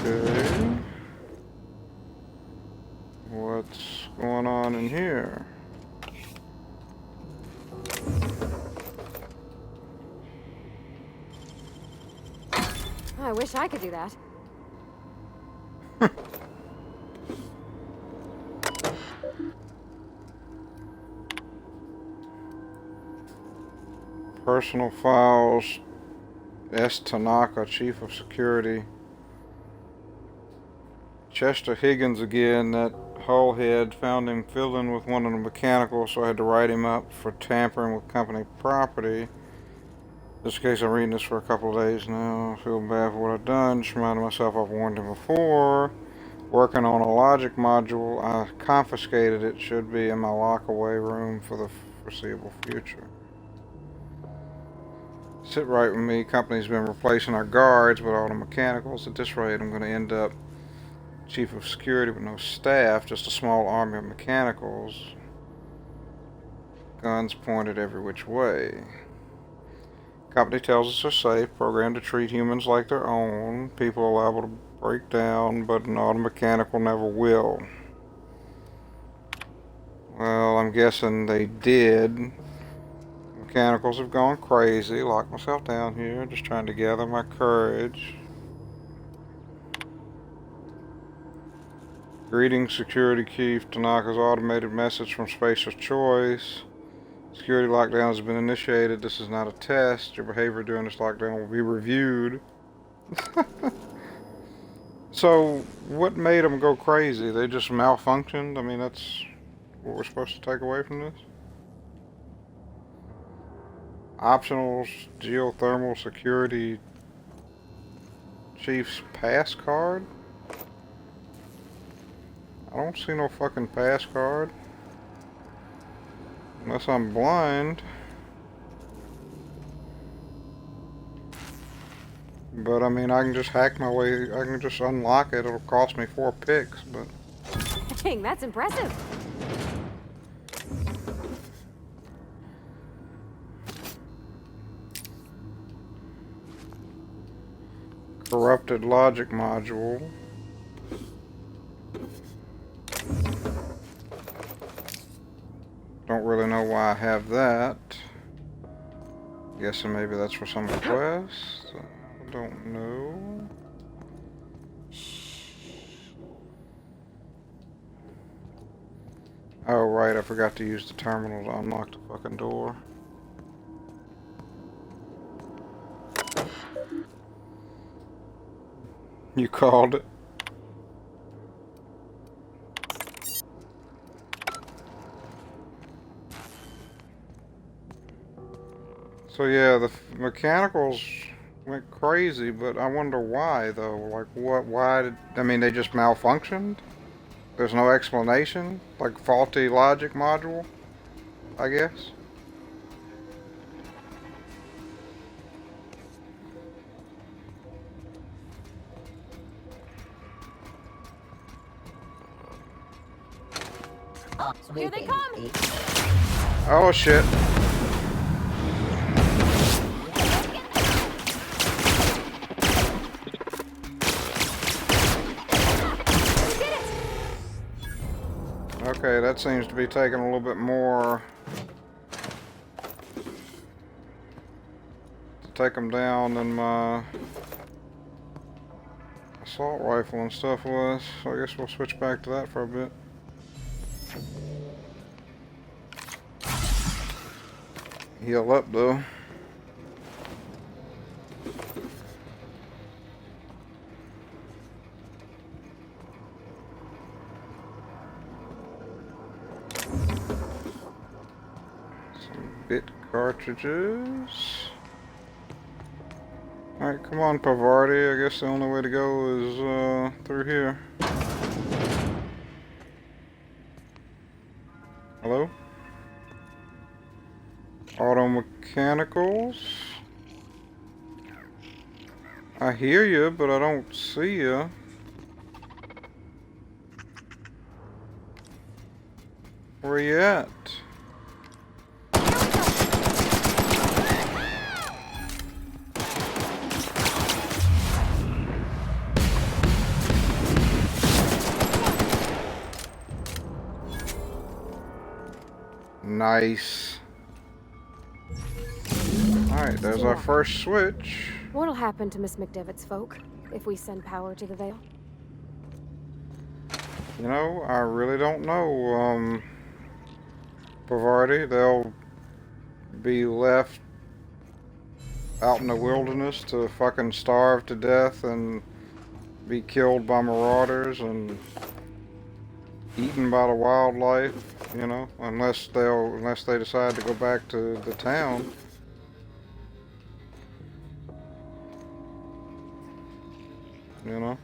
Okay. What's going on in here? I wish I could do that. Personal files. S. Tanaka, Chief of Security. Chester Higgins again, that hullhead. Found him fiddling with one of the mechanicals, so I had to write him up for tampering with company property. Just in case I'm reading this for a couple of days now. I feel bad for what I've done. Just reminded myself I've warned him before. Working on a logic module. I confiscated it. Should be in my lock-away room for the foreseeable future. Sit right with me. Company's been replacing our guards with all the mechanicals. At this rate, I'm going to end up Chief of Security with no staff, just a small army of mechanicals. Guns pointed every which way. Company tells us they're safe, programmed to treat humans like their own. People are liable to break down, but an automechanical never will. Well, I'm guessing they did. Mechanicals have gone crazy. Locked myself down here, just trying to gather my courage. Greetings, Security Chief. Tanaka's automated message from Spacer's Choice. Security lockdown has been initiated. This is not a test. Your behavior during this lockdown will be reviewed. So, what made them go crazy? They just malfunctioned? I mean, that's what we're supposed to take away from this? Optionals, geothermal security chief's pass card? I don't see no fucking pass card. Unless I'm blind. But I mean, I can just hack my way, I can just unlock it. It'll cost me 4 picks, but... Dang, that's impressive. Corrupted logic module. Don't really know why I have that. Guessing maybe that's for some quest. I don't know. Oh right, I forgot to use the terminal to unlock the fucking door. You called it. So yeah, the mechanicals went crazy, but I wonder why though. Like why did, I mean, they just malfunctioned? There's no explanation? Like faulty logic module, I guess? Here they come! Oh shit. Okay, that seems to be taking a little bit more to take them down than my assault rifle and stuff was. So I guess we'll switch back to that for a bit. Heal up though. Bit cartridges. Alright, come on, Pavardi. I guess the only way to go is through here. Hello? Auto mechanicals. I hear you, but I don't see you. Where you at? Nice. Alright, there's our first switch. What'll happen to Miss McDevitt's folk if we send power to the Vale? You know, I really don't know, Pavardi. They'll be left out in the wilderness to fucking starve to death and be killed by marauders and eaten by the wildlife, you know, unless they decide to go back to the town. You know?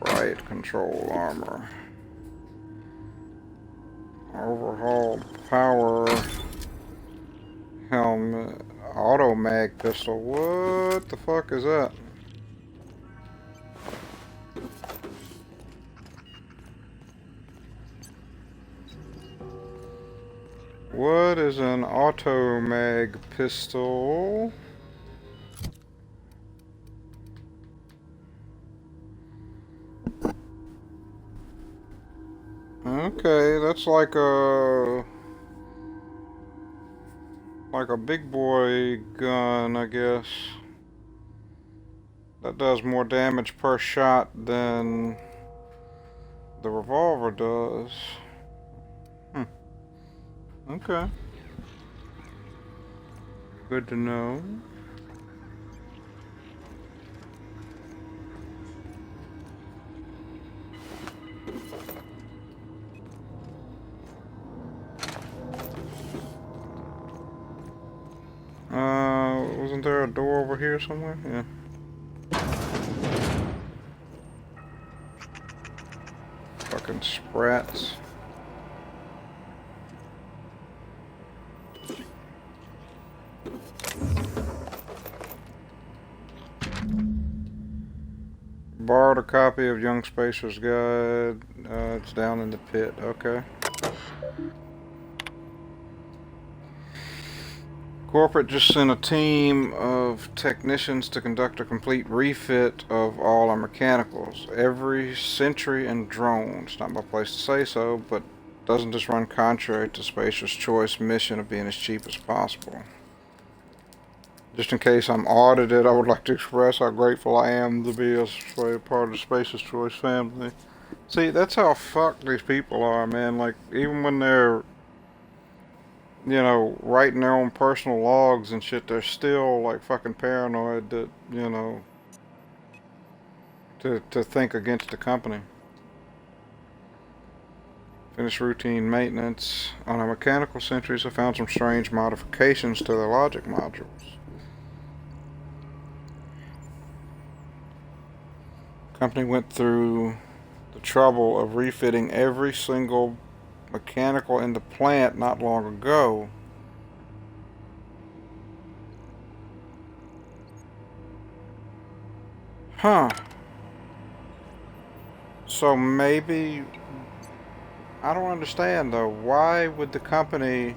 Riot control armor. Overhauled power helmet. Auto mag pistol. What the fuck is that? What is an auto mag pistol? Okay, that's like a big boy gun, I guess. That does more damage per shot than the revolver does. Okay. Good to know. over here somewhere? Yeah. Fucking sprats. Borrowed a copy of Young Spacer's Guide. It's down in the pit. Okay. Corporate just sent a team of technicians to conduct a complete refit of all our mechanicals. Every sentry and drone. It's not my place to say so, but doesn't this run contrary to Spacer's choice mission of being as cheap as possible? Just in case I'm audited, I would like to express how grateful I am to be a part of the Spacer's Choice family. See, that's how fucked these people are, man. Like, even when they're, you know, writing their own personal logs and shit, they're still, like, fucking paranoid that, you know, to think against the company. Finish routine maintenance. On our mechanical sentries, I found some strange modifications to their logic modules. Company went through the trouble of refitting every single mechanical in the plant not long ago. Huh. So maybe... I don't understand though. Why would the company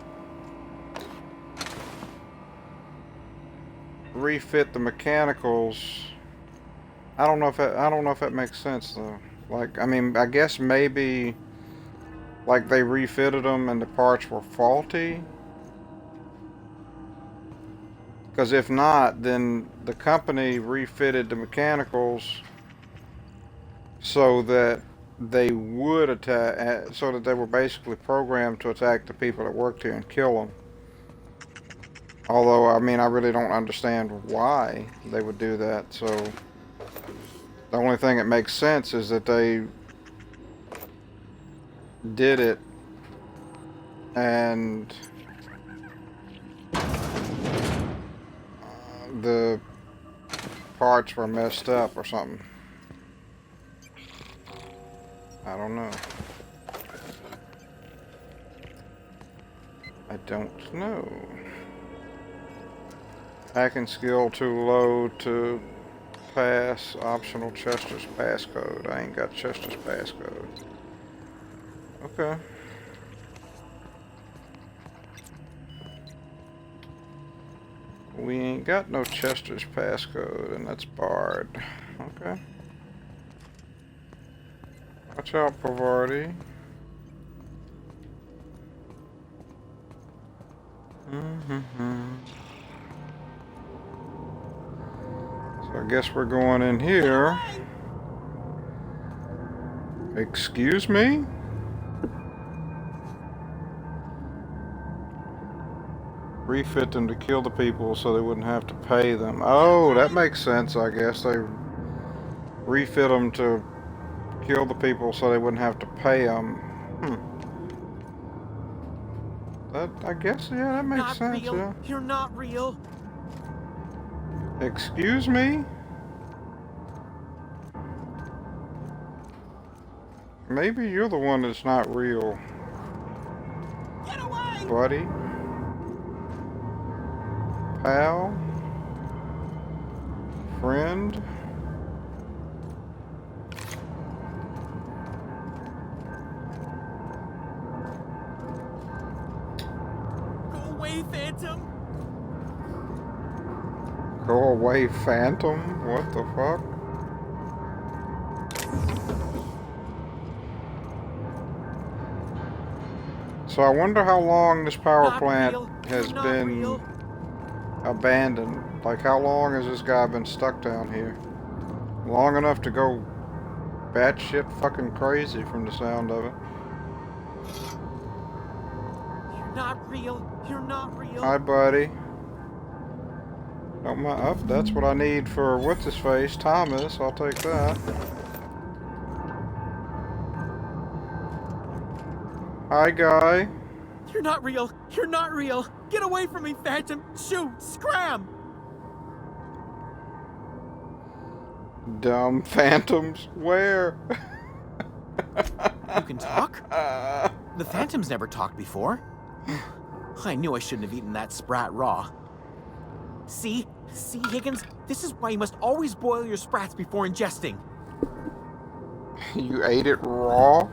refit the mechanicals? I don't know if that makes sense though. Like, I mean, I guess maybe like they refitted them and the parts were faulty. Because if not, then the company refitted the mechanicals so that they would attack, so that they were basically programmed to attack the people that worked here and kill them. Although, I mean, I really don't understand why they would do that, so the only thing that makes sense is that they did it and the parts were messed up or something. I don't know. I don't know. Hacking skill too low to pass. Optional Chester's passcode. I ain't got Chester's passcode. Okay. We ain't got no Chester's passcode, and that's barred. Okay. Watch out, Pavardi. So I guess we're going in here. Excuse me? Refit them to kill the people so they wouldn't have to pay them. Oh, that makes sense, I guess. They refit them to kill the people so they wouldn't have to pay them. That, I guess, yeah, that makes sense, yeah. You're not real. Excuse me? Maybe you're the one that's not real. Get away! Buddy? Pal? Friend? Go away, Phantom! Go away, Phantom? What the fuck? So I wonder how long this power plant has been abandoned. Like, how long has this guy been stuck down here? Long enough to go batshit fucking crazy from the sound of it. You're not real. You're not real. Hi, buddy. Don't mind. Oh, that's what I need for what's his face, Thomas. I'll take that. Hi, guy. You're not real. You're not real. Get away from me, Phantom. Shoot. Scram. Dumb phantoms. Where? You can talk? The phantoms never talked before. I knew I shouldn't have eaten that sprat raw. See, Higgins? This is why you must always boil your sprats before ingesting. You ate it raw?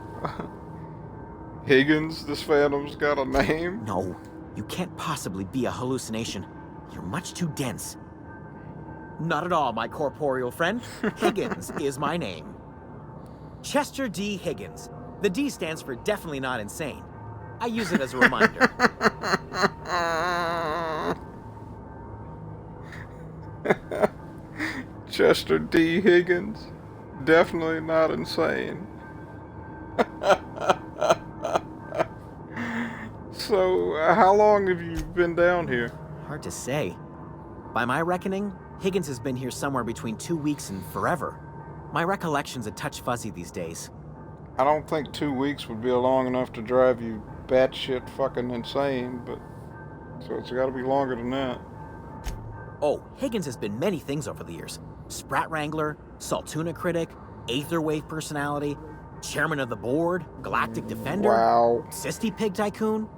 Higgins, this phantom's got a name? No, you can't possibly be a hallucination. You're much too dense. Not at all, my corporeal friend. Higgins is my name. Chester D. Higgins. The D stands for definitely not insane. I use it as a reminder. Chester D. Higgins. Definitely not insane. So, how long have you been down here? Hard to say. By my reckoning, Higgins has been here somewhere between 2 weeks and forever. My recollection's a touch fuzzy these days. I don't think 2 weeks would be long enough to drive you batshit fucking insane, but... So it's gotta be longer than that. Oh, Higgins has been many things over the years. Sprat Wrangler, Saltuna Critic, Aetherwave Personality, Chairman of the Board, Galactic Defender, Wow. Sisty Pig Tycoon.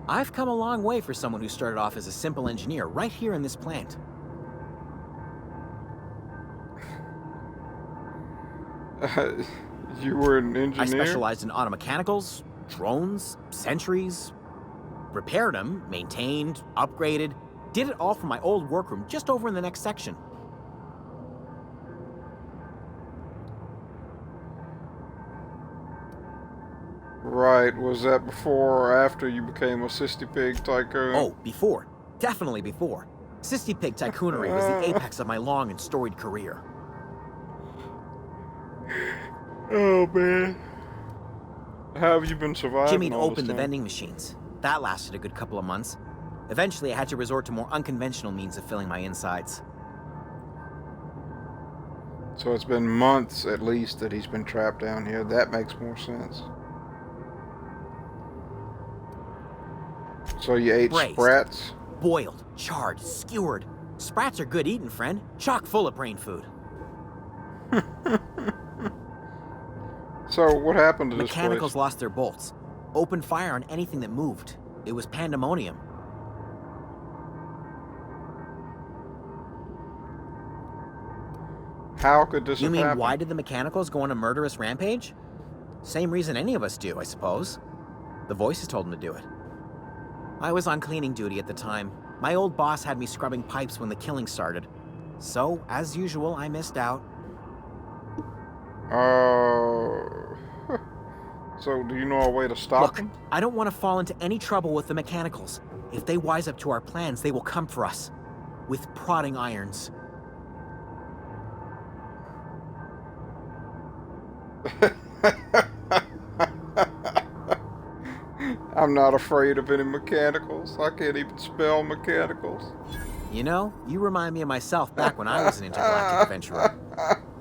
I've come a long way for someone who started off as a simple engineer right here in this plant. You were an engineer? I specialized in automechanicals, drones, sentries, repaired them, maintained, upgraded, did it all from my old workroom just over in the next section. Right, was that before or after you became a Sisty Pig Tycoon? Oh, before. Definitely before. Sisty Pig Tycoonery was the apex of my long and storied career. Oh, man. How have you been surviving Jimmy all opened this the time? vending machines. That lasted a good couple of months. Eventually, I had to resort to more unconventional means of filling my insides. So it's been months at least that he's been trapped down here. That makes more sense. So you ate Braised, sprats? boiled, charred, skewered. Sprats are good eating, friend. Chock full of brain food. So what happened to this Mechanicals place? lost their bolts. Opened fire on anything that moved. It was pandemonium. How could this You have mean, happened? why did the mechanicals go on a murderous rampage? Same reason any of us do, I suppose. The voices told them to do it. I was on cleaning duty at the time. My old boss had me scrubbing pipes when the killing started. So, as usual, I missed out. So do you know a way to stop Look, them? I don't want to fall into any trouble with the mechanicals. If they wise up to our plans, they will come for us. With prodding irons. I'm not afraid of any mechanicals. I can't even spell mechanicals. You know, you remind me of myself back when I was an intergalactic adventurer.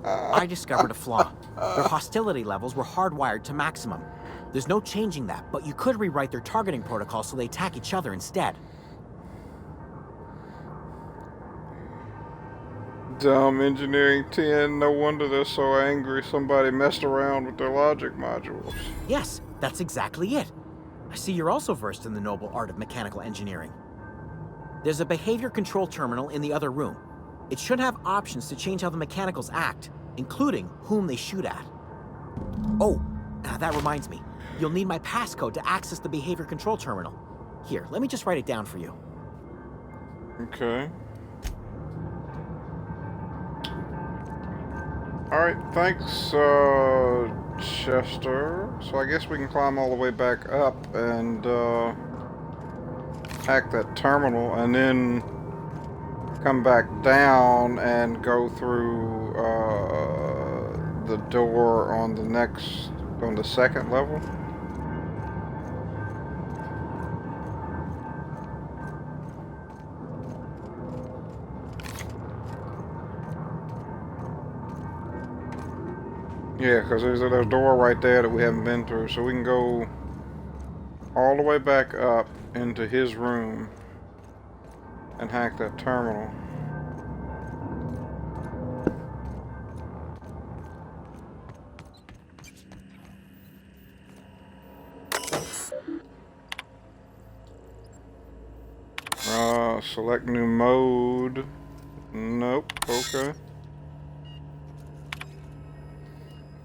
I discovered a flaw. Their hostility levels were hardwired to maximum. There's no changing that, but you could rewrite their targeting protocol so they attack each other instead. Dumb Engineering 10, no wonder they're so angry somebody messed around with their logic modules. Yes, that's exactly it. I see you're also versed in the noble art of mechanical engineering. There's a behavior control terminal in the other room. It should have options to change how the mechanicals act, including whom they shoot at. Oh, that reminds me. You'll need my passcode to access the behavior control terminal. Here, let me just write it down for you. Okay. Alright, thanks, Chester. So I guess we can climb all the way back up and, hack that terminal and then come back down and go through, the door on the second level. Yeah, because there's a door right there that we haven't been through, so we can go all the way back up into his room and hack that terminal. Select new mode. Nope. Okay.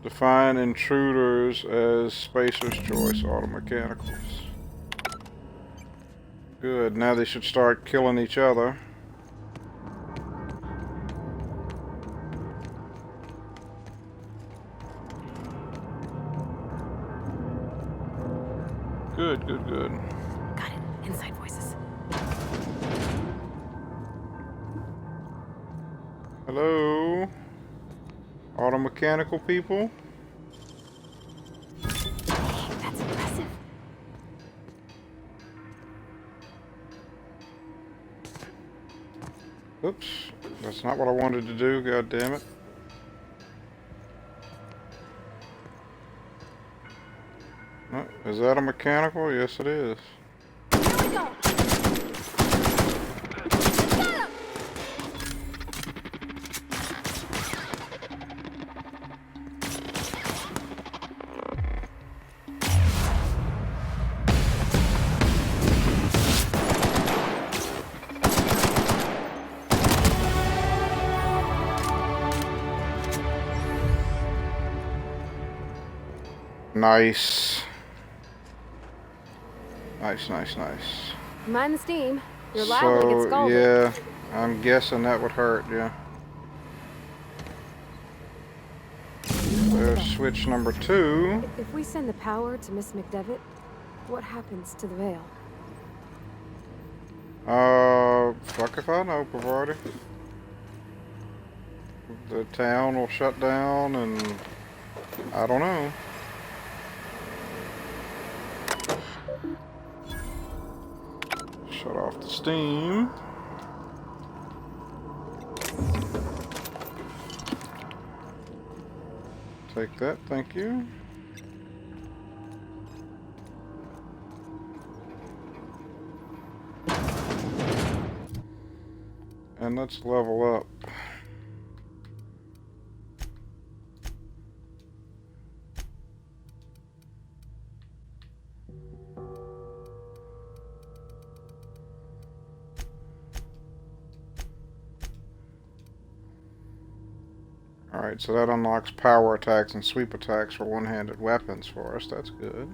Define intruders as Spacer's Choice Automechanicals. Good. Now they should start killing each other. Good, good, good. Got it. Inside voices. Hello? Automechanical people? Dang, that's impressive. Oops. That's not what I wanted to do, god damn it. Oh, is that a mechanical? Yes, it is. Here we go. Got him. Nice. Nice, nice, nice. Mind the steam. You're liable to get So, scalded. yeah, I'm guessing that would hurt, yeah. There's switch number 2. If we send the power to Miss McDevitt, what happens to the veil? Fuck if I know, Pavardi. The town will shut down and I don't know. Shut off the steam. Take that, thank you. And let's level up. Alright, so that unlocks power attacks and sweep attacks for one-handed weapons for us. That's good.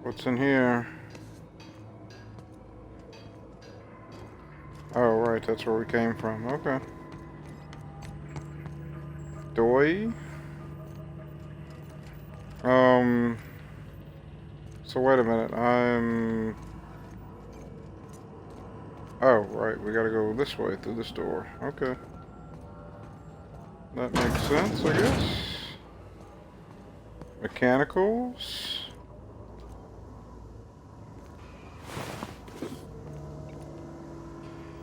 What's in here? Oh, right, that's where we came from. Okay. Doi? So wait a minute, oh, right, we gotta go this way, through this door. Okay. That makes sense, I guess. Mechanicals?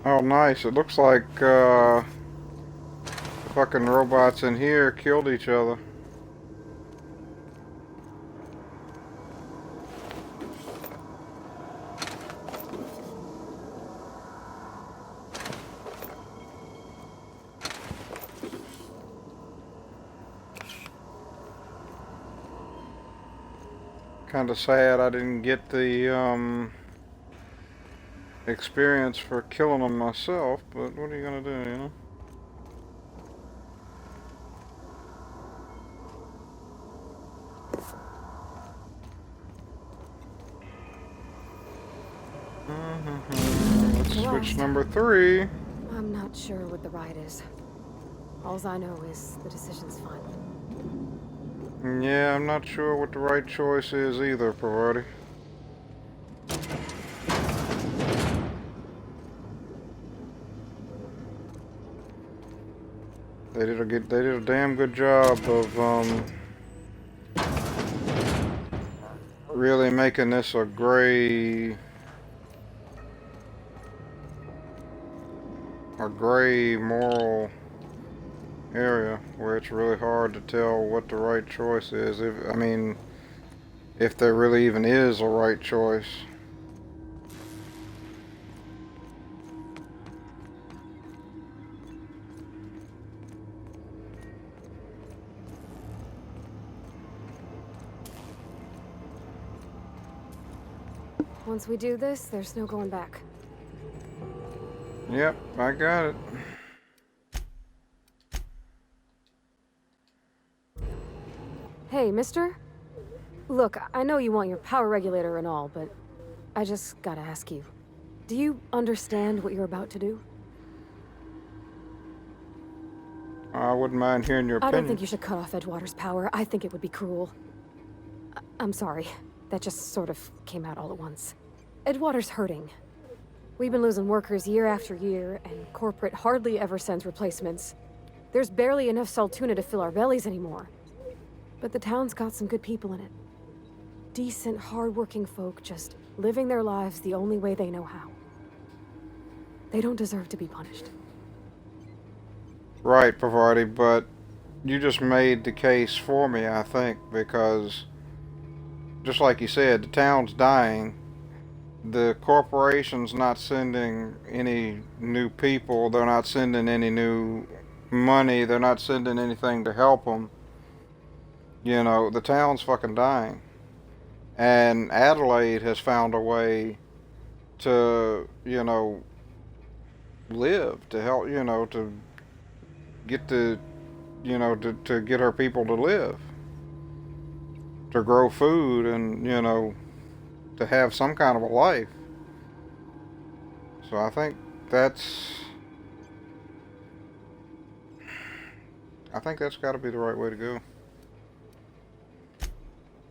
Oh, nice. It looks like, the fucking robots in here killed each other. Kinda sad I didn't get the, experience for killing them myself, but what are you gonna do, you know? Let's switch number 3. I'm not sure what the right is. Alls I know is the decision's final. Yeah, I'm not sure what the right choice is either, Pavardi. They did a damn good job of really making this a gray a gray moral area where it's really hard to tell what the right choice is. I mean, if there really even is a right choice. Once we do this, there's no going back. Yep, I got it. Hey, mister? Look, I know you want your power regulator and all, but I just gotta ask you. Do you understand what you're about to do? I wouldn't mind hearing your opinion. I don't think you should cut off Edgewater's power. I think it would be cruel. I'm sorry. That just sort of came out all at once. Edgewater's hurting. We've been losing workers year after year, and corporate hardly ever sends replacements. There's barely enough Saltuna to fill our bellies anymore. But the town's got some good people in it. Decent, hard-working folk just living their lives the only way they know how. They don't deserve to be punished. Right, Pavarti, but you just made the case for me, I think, because just like you said, the town's dying. The corporation's not sending any new people. They're not sending any new money. They're not sending anything to help them. You know, the town's fucking dying. And Adelaide has found a way to, you know, live, to help, you know, to get the, you know, to get her people to live. To grow food and, you know, to have some kind of a life. So I think that's got to be the right way to go.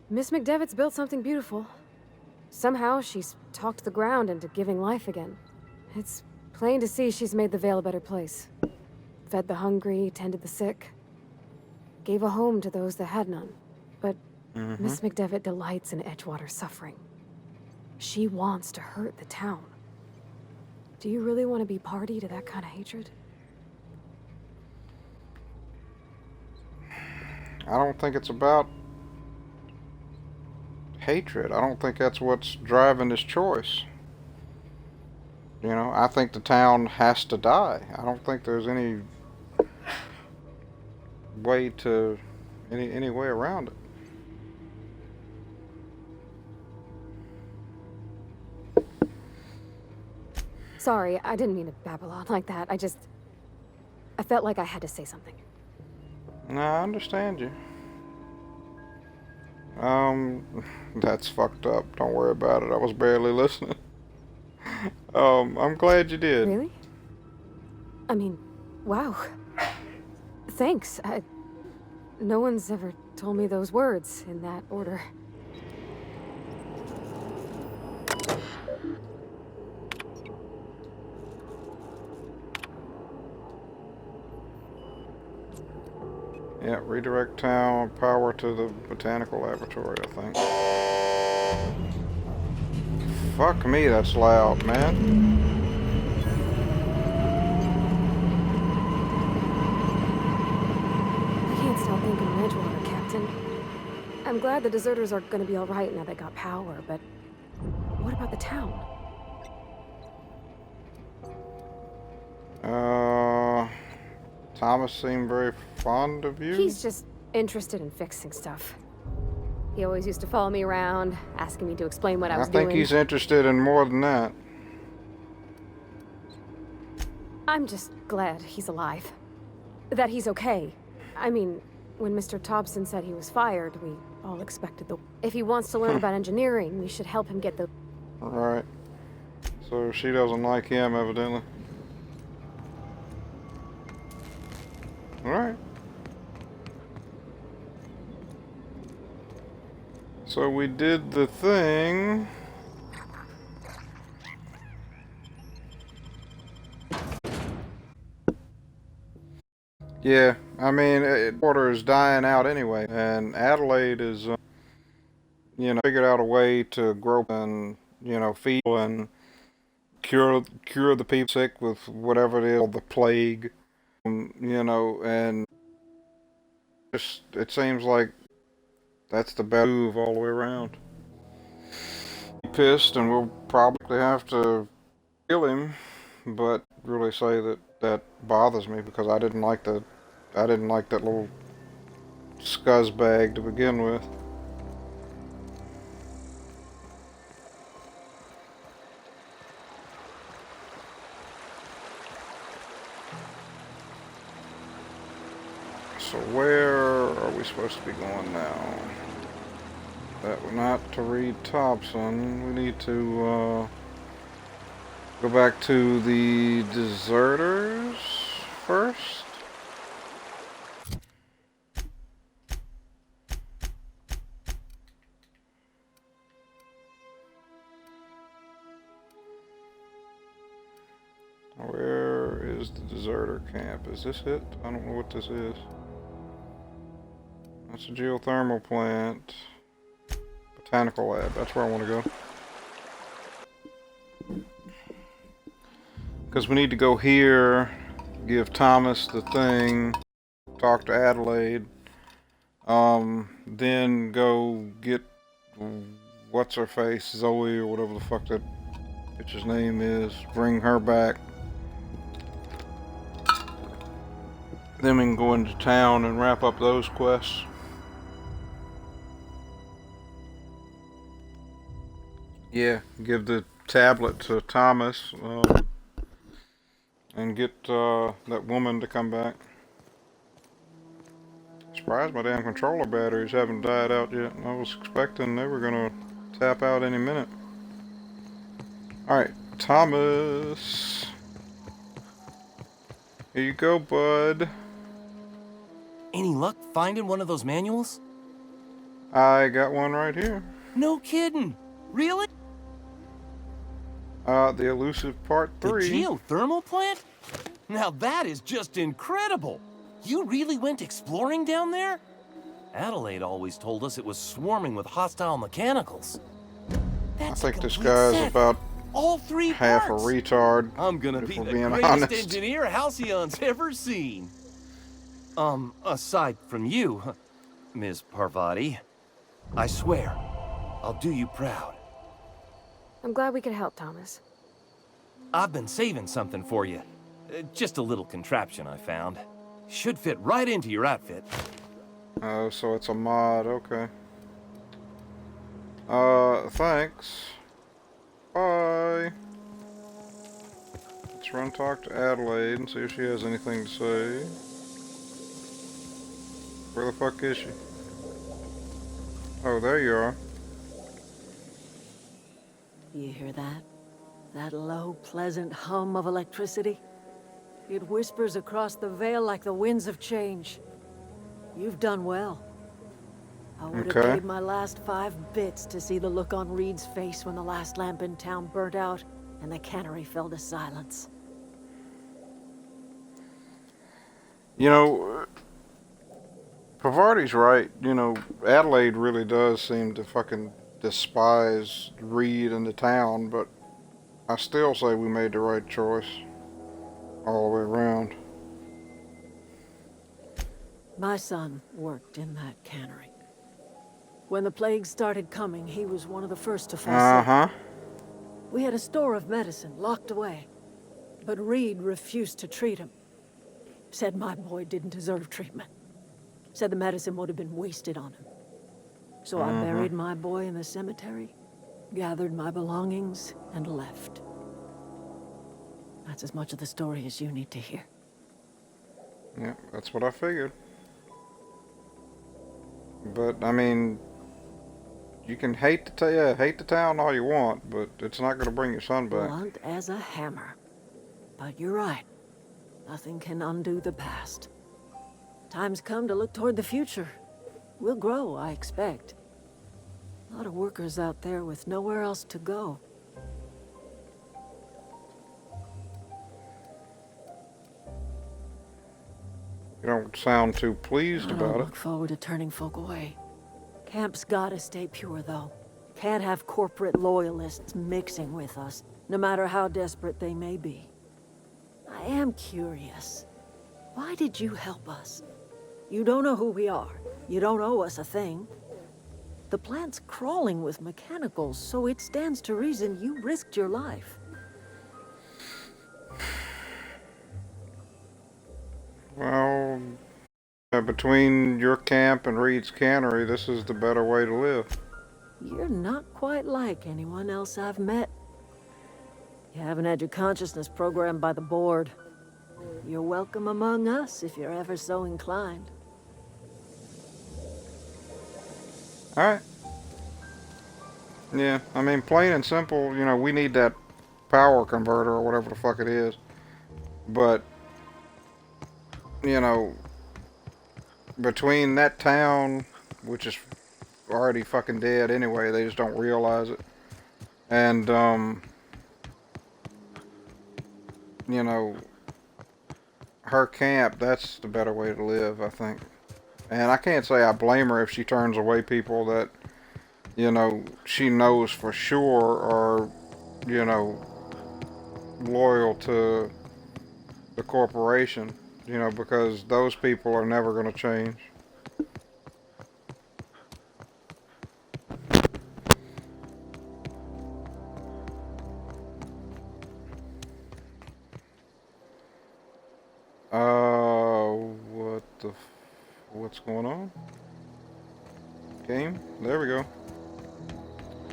Miss McDevitt's built something beautiful. Somehow she's talked the ground into giving life again. It's plain to see she's made the Vale a better place. Fed the hungry, tended the sick. Gave a home to those that had none. But Miss McDevitt delights in Edgewater's suffering. She wants to hurt the town. Do you really want to be party to that kind of hatred? I don't think it's about hatred. I don't think that's what's driving this choice. You know, I think the town has to die. I don't think there's any way to any way around it. Sorry, I didn't mean to babble on like that. I felt like I had to say something. No, I understand you. That's fucked up. Don't worry about it. I was barely listening. I'm glad you did. Really? I mean, wow. Thanks. No one's ever told me those words in that order. Yeah, redirect town power to the botanical laboratory, I think. Fuck me, that's loud, man. I can't stop thinking of Edgewater, Captain. I'm glad the deserters are gonna be alright now they got power, but what about the town? Thomas seemed very fond of you. He's just interested in fixing stuff. He always used to follow me around, asking me to explain what I was doing. I think he's interested in more than that. I'm just glad he's alive. That he's okay. I mean, when Mr. Thompson said he was fired, we all expected the... If he wants to learn about engineering, we should help him get the... Right. So she doesn't like him, evidently. Alright. So we did the thing. Yeah, I mean, water is dying out anyway, and Adelaide is, you know, figured out a way to grow and, you know, feed and cure the people sick with whatever it is, the plague, you know, and just it seems like that's the best move all the way around. Pissed, and we'll probably have to kill him, but really say that that bothers me because I didn't like that little scuzzbag to begin with. So where are we supposed to be going now? That we're not to Reed Thompson. We need to go back to the deserters first. Where is the deserter camp? Is this it? I don't know what this is. That's a geothermal plant. Botanical lab. That's where I want to go. Because we need to go here, give Thomas the thing, talk to Adelaide, then go get what's her face, Zoe or whatever the fuck that bitch's name is, bring her back. Then we can go into town and wrap up those quests. Yeah, give the tablet to Thomas, and get that woman to come back. Surprised my damn controller batteries haven't died out yet. I was expecting they were gonna tap out any minute. Alright, Thomas. Here you go, bud. Any luck finding one of those manuals? I got one right here. No kidding. Really? The elusive part 3. The geothermal plant? Now that is just incredible. You really went exploring down there? Adelaide always told us it was swarming with hostile mechanicals. That's I think this guy's about all 3 half parts. a retard. I'm gonna be the greatest honest. engineer Halcyon's ever seen. Aside from you, Ms. Parvati, I swear, I'll do you proud. I'm glad we could help, Thomas. I've been saving something for you. Just a little contraption I found. Should fit right into your outfit. Oh, so it's a mod, okay. Thanks. Bye. Let's run talk to Adelaide and see if she has anything to say. Where the fuck is she? Oh, there you are. You hear that? That low, pleasant hum of electricity? It whispers across the veil like the winds of change. You've done well. I would have paid my last 5 bits to see the look on Reed's face when the last lamp in town burnt out and the cannery fell to silence. You know, Pavarti's right. You know, Adelaide really does seem to fucking despise Reed and the town, but I still say we made the right choice all the way around. My son worked in that cannery. When the plague started coming, he was one of the first to fall sick. We had a store of medicine locked away, but Reed refused to treat him. Said my boy didn't deserve treatment. Said the medicine would have been wasted on him. So I buried my boy in the cemetery, gathered my belongings, and left. That's as much of the story as you need to hear. Yeah, that's what I figured. But, I mean, you can hate the town all you want, but it's not going to bring your son back. Blunt as a hammer. But you're right. Nothing can undo the past. Time's come to look toward the future. We'll grow, I expect. A lot of workers out there with nowhere else to go. You don't sound too pleased I about don't it. look forward to turning folk away. Camp's gotta stay pure, though. Can't have corporate loyalists mixing with us, no matter how desperate they may be. I am curious. Why did you help us? You don't know who we are. You don't owe us a thing. The plant's crawling with mechanicals, so it stands to reason you risked your life. Well, between your camp and Reed's cannery, this is the better way to live. You're not quite like anyone else I've met. You haven't had your consciousness programmed by the board. You're welcome among us if you're ever so inclined. Alright. Yeah, I mean, plain and simple, you know, we need that power converter or whatever the fuck it is. But, you know, between that town, which is already fucking dead anyway, they just don't realize it, and, you know, her camp, that's the better way to live, I think. And I can't say I blame her if she turns away people that, you know, she knows for sure are, you know, loyal to the corporation, you know, because those people are never going to change. What's going on? Game? There we go.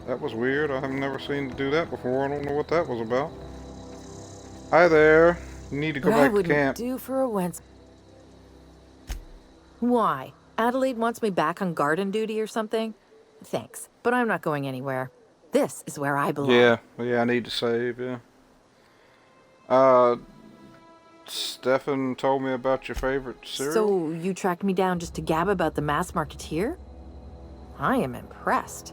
That was weird. I have never seen it do that before. I don't know what that was about. Hi there. You need to go back to camp. Do for a Wednesday. Why? Adelaide wants me back on garden duty or something? Thanks, but I'm not going anywhere. This is where I belong. Yeah, I need to save, yeah. Stefan told me about your favorite cereal. So you tracked me down just to gab about the mass marketeer? I am impressed.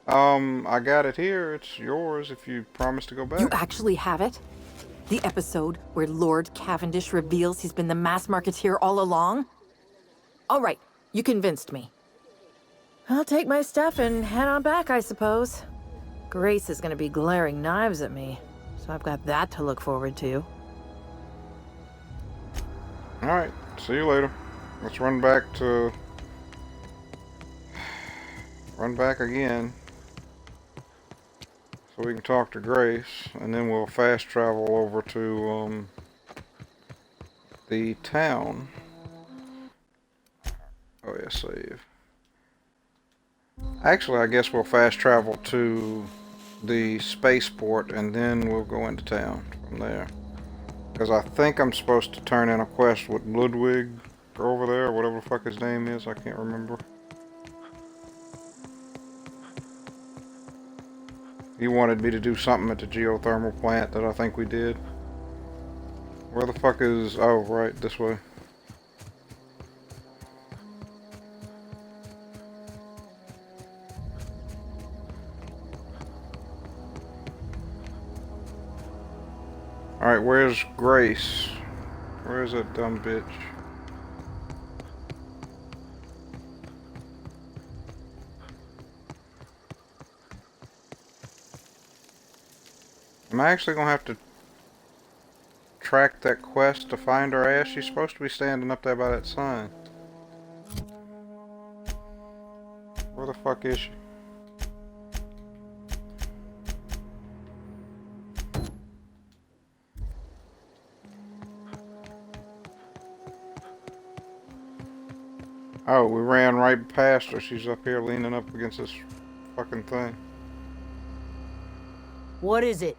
I got it here. It's yours if you promise to go back. You actually have it? The episode where Lord Cavendish reveals he's been the mass marketeer all along? All right, you convinced me. I'll take my stuff and head on back, I suppose. Grace is gonna be glaring knives at me, so I've got that to look forward to. Alright, see you later. Let's run back again. So we can talk to Grace, and then we'll fast travel over to, the town. Oh yeah, save. Actually, I guess we'll fast travel to the spaceport, and then we'll go into town from there. Because I think I'm supposed to turn in a quest with Ludwig over there, whatever the fuck his name is, I can't remember. He wanted me to do something at the geothermal plant that I think we did. Where the fuck is... oh, right, this way. Alright, where's Grace? Where's that dumb bitch? Am I actually gonna have to track that quest to find her ass? She's supposed to be standing up there by that sign. Where the fuck is she? Oh, we ran right past her. She's up here leaning up against this fucking thing. What is it?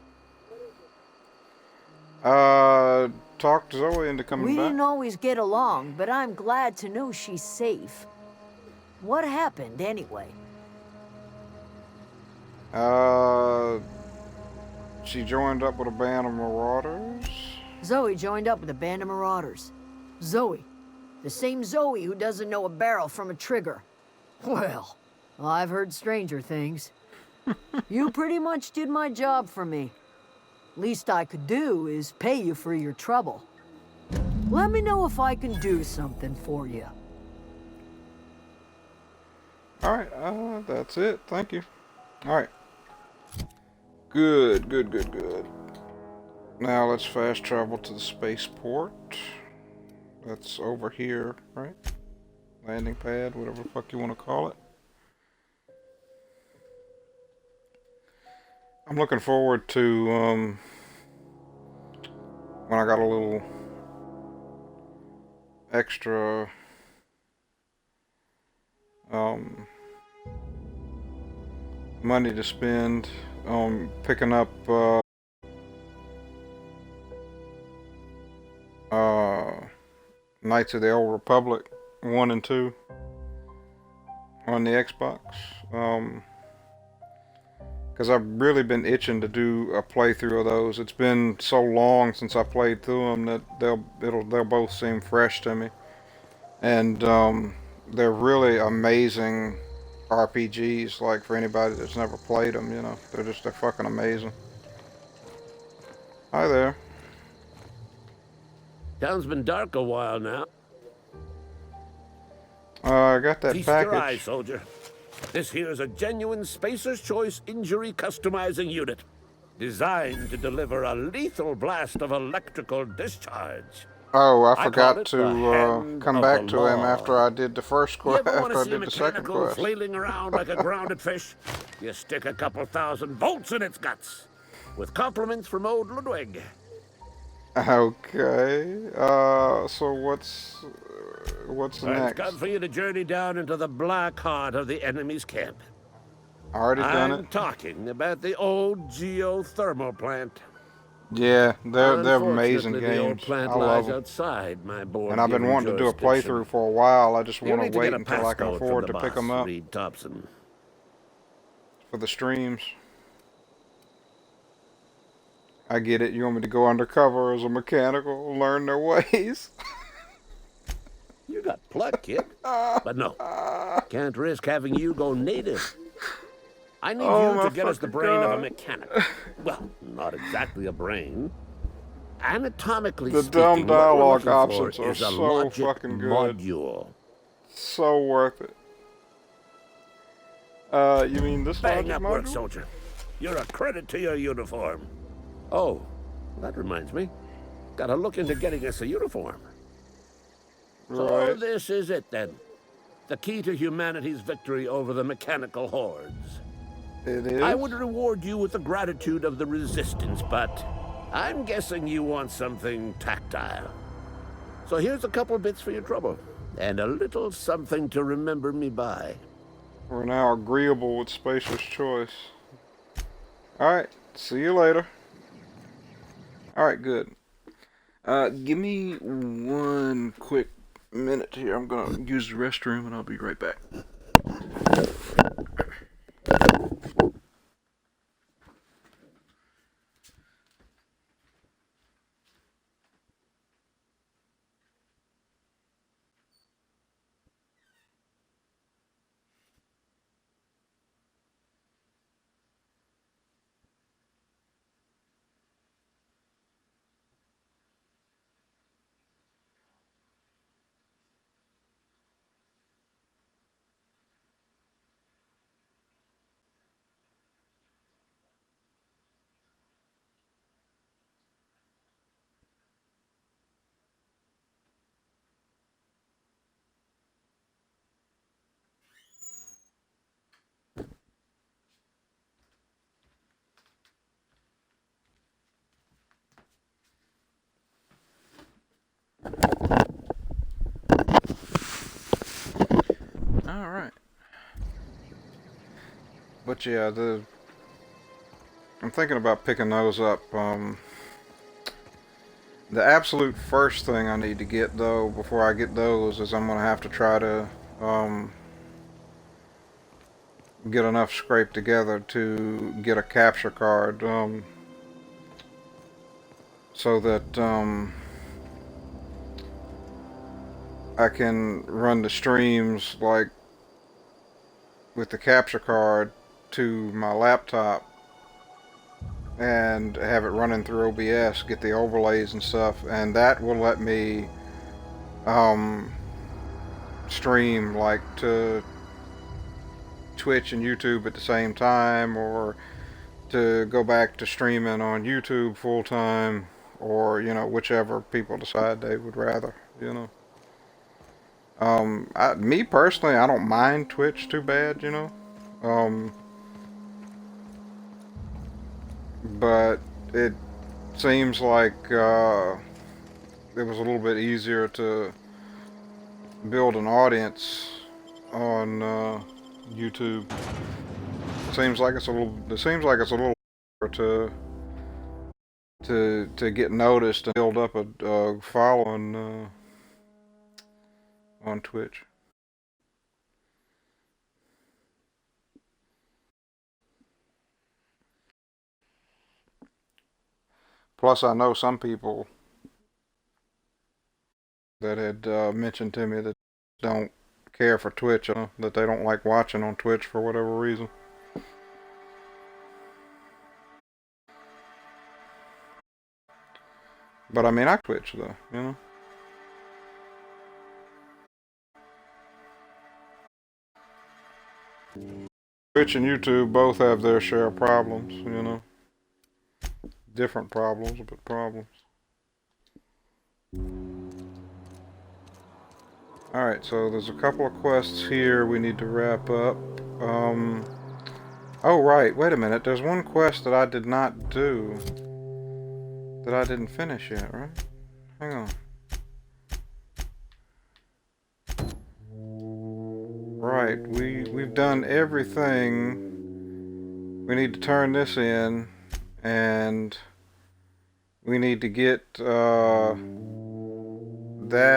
Talk to Zoe into coming We back. didn't always get along, but I'm glad to know she's safe. What happened, anyway? She joined up with a band of marauders. Zoe joined up with a band of marauders. Zoe. The same Zoe who doesn't know a barrel from a trigger. Well, I've heard stranger things. You pretty much did my job for me. Least I could do is pay you for your trouble. Let me know if I can do something for you. Alright, that's it. Thank you. Alright. Good. Now let's fast travel to the spaceport. That's over here, right? Landing pad, whatever the fuck you want to call it. I'm looking forward to when I got a little extra money to spend on picking up Knights of the Old Republic 1 and 2 on the Xbox. Because I've really been itching to do a playthrough of those. It's been so long since I played through them that they'll both seem fresh to me. And they're really amazing RPGs. Like, for anybody that's never played them, you know, they're fucking amazing. Hi there. Town's been dark a while now. I got that Feast package. your eyes, soldier. This here's a genuine Spacer's Choice injury customizing unit, designed to deliver a lethal blast of electrical discharge. Oh, I call forgot it to the hand come of back the to him law. after I did the first You quest. ever want After I to see a did the second mechanical quest. flailing around like a grounded fish? You stick a couple thousand volts in its guts. With compliments from old Ludwig. Okay. So what's It's next? time for you to journey down into the black heart of the enemy's camp. Already done I'm it. talking about the old geothermal plant. Yeah, they're amazing Unfortunately, the old games. plant I lies love them. outside my board. And I've been wanting to do a playthrough for a while. I just You want need to to wait get a until I can passcode from afford the to pick boss, them up Reed Thompson. for the streams. I get it. You want me to go undercover as a mechanical, learn their ways? You got pluck, kid. But no, can't risk having you go native. I need Oh, you my to get us the fucking brain of a God. mechanic. Well, not exactly a brain. Anatomically The speaking, dumb what we're dialogue looking for options are is a so logic fucking good. module. So worth it. You mean this Bang logic up work, module? soldier. You're a credit to your uniform. Oh, that reminds me. Gotta look into getting us a uniform. So Right. this is it then. The key to humanity's victory over the mechanical hordes. It is. I would reward you with the gratitude of the resistance, but I'm guessing you want something tactile. So here's a couple bits for your trouble, and a little something to remember me by. We're now agreeable with Spacer's Choice. Alright, see you later. Alright, good. Give me one quick minute here. I'm gonna use the restroom and I'll be right back. Alright. But yeah, I'm thinking about picking those up. The absolute first thing I need to get, though, before I get those, is I'm going to have to try to get enough scraped together to get a capture card, so that I can run the streams, like, with the capture card to my laptop and have it running through OBS, get the overlays and stuff, and that will let me stream like to Twitch and YouTube at the same time, or to go back to streaming on YouTube full time, or whichever people decide they would rather. Me personally, I don't mind Twitch too bad. But it seems like it was a little bit easier to build an audience on YouTube. It seems like it's a little harder to get noticed and build up a following on Twitch. Plus, I know some people that had mentioned to me that don't care for Twitch, that they don't like watching on Twitch for whatever reason. But I mean, I Twitch though, Twitch and YouTube both have their share of problems, Different problems, but problems. Alright, so there's a couple of quests here we need to wrap up. Oh right, wait a minute, there's one quest that I did not do. That I didn't finish yet, right? Hang on. Right, we've done everything. We need to turn this in, and we need to get that,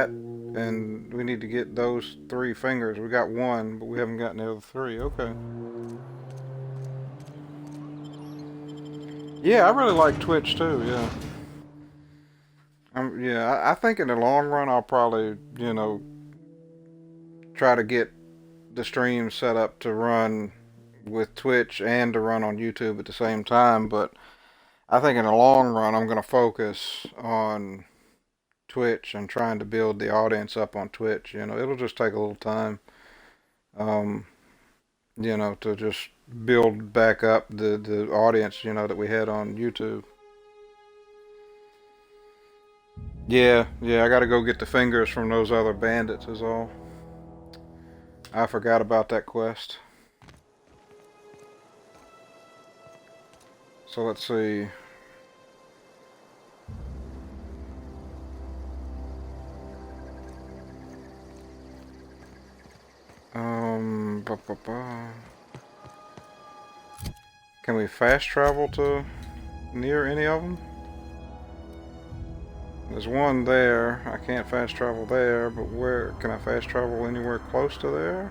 and we need to get those 3 fingers. We got 1, but we haven't gotten the other 3. Okay. Yeah, I really like Twitch too, yeah. Yeah, I think in the long run I'll probably, try to get the stream set up to run with Twitch and to run on YouTube at the same time, but I think in the long run I'm going to focus on Twitch and trying to build the audience up on Twitch. It'll just take a little time, to just build back up the audience, that we had on YouTube. Yeah, I gotta go get the fingers from those other bandits is all. I forgot about that quest. So let's see. Can we fast travel to near any of them? There's one there. I can't fast travel there, but where can I fast travel anywhere close to there?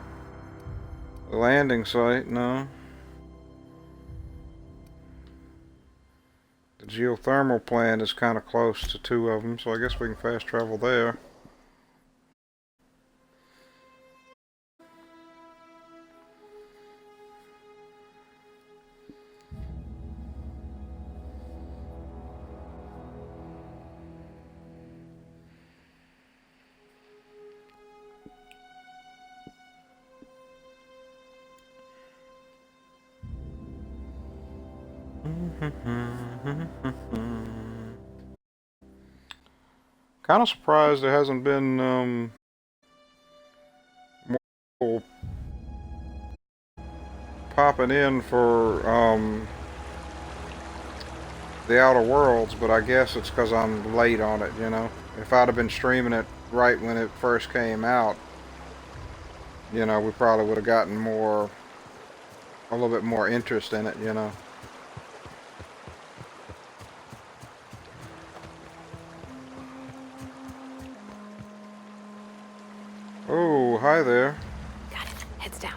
The landing site, no. The geothermal plant is kind of close to 2 of them, so I guess we can fast travel there. Kind of surprised there hasn't been more people popping in for the Outer Worlds, but I guess it's because I'm late on it, If I'd have been streaming it right when it first came out, we probably would have gotten a little bit more interest in it, Oh, hi there. Got it. Heads down.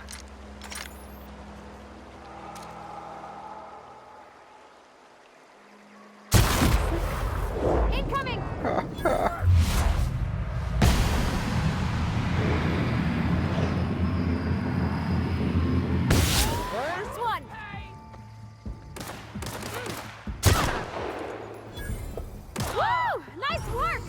Incoming! First one! Woo! Nice work!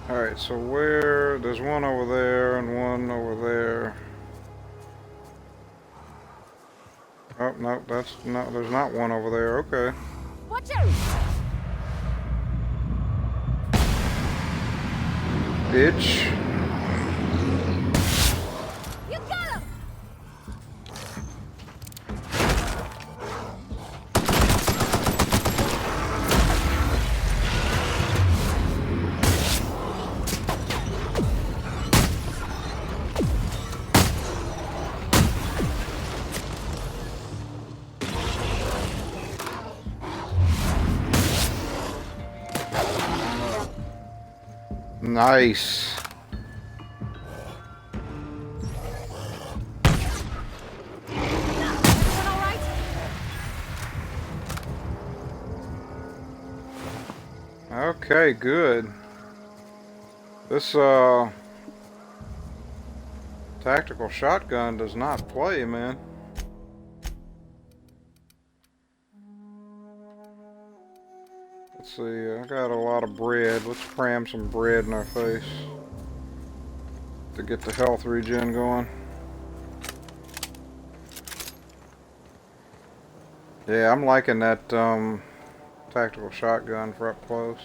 Alright, so where... There's one over there and one over there. Oh, no, that's not... There's not one over there. Okay. Watch out! Bitch. You got him! Nice. Everyone all right? Okay, good. This, tactical shotgun does not play, man. Let's see, I got a lot of bread. Let's cram some bread in our face to get the health regen going. Yeah, I'm liking that, tactical shotgun for up close.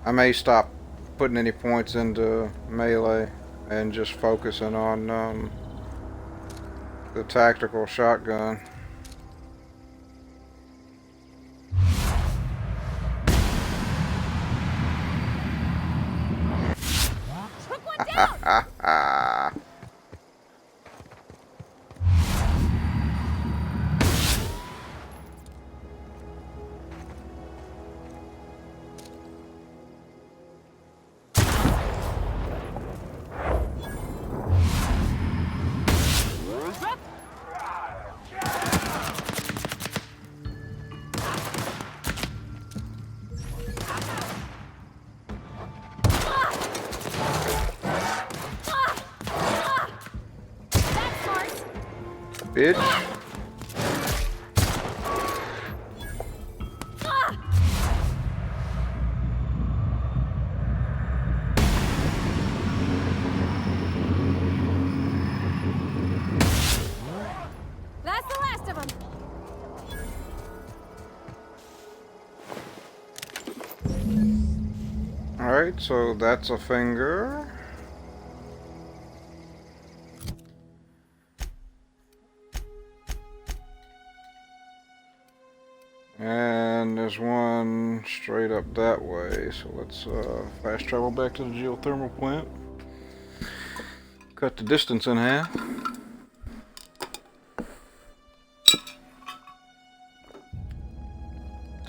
I may stop putting any points into melee and just focusing on the tactical shotgun. Took one down! Bitch. That's the last of them. Alright, so that's a finger. And there's one straight up that way, so let's fast travel back to the geothermal plant. Cut the distance in half.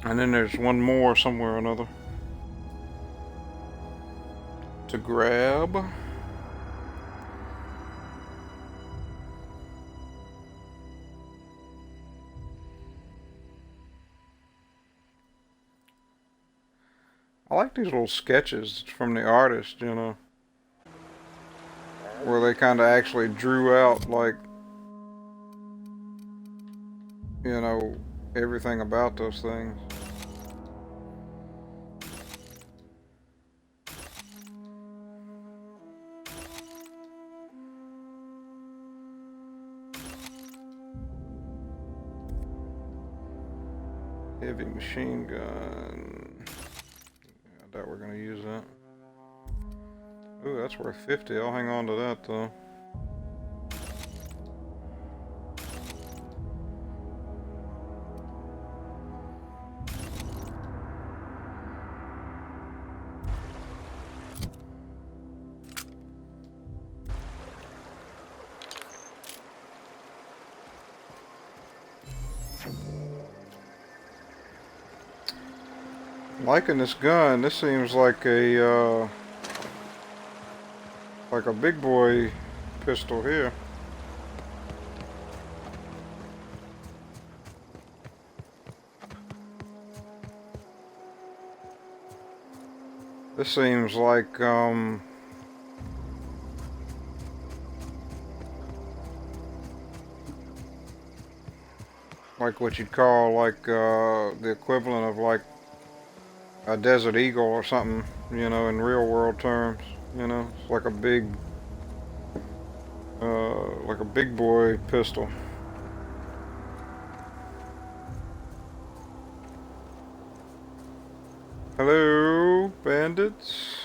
And then there's one more somewhere or another to grab. I like these little sketches from the artist, you know, where they kind of actually drew out, like, you know, everything about those things. Heavy machine gun. I doubt we're gonna use that. Ooh, that's worth 50. I'll hang on to that though. Liking this gun. This seems like a big boy pistol here. This seems like like what you'd call like the equivalent of like a Desert Eagle or something, you know, in real world terms. You know, it's like a big boy pistol. Hello, bandits,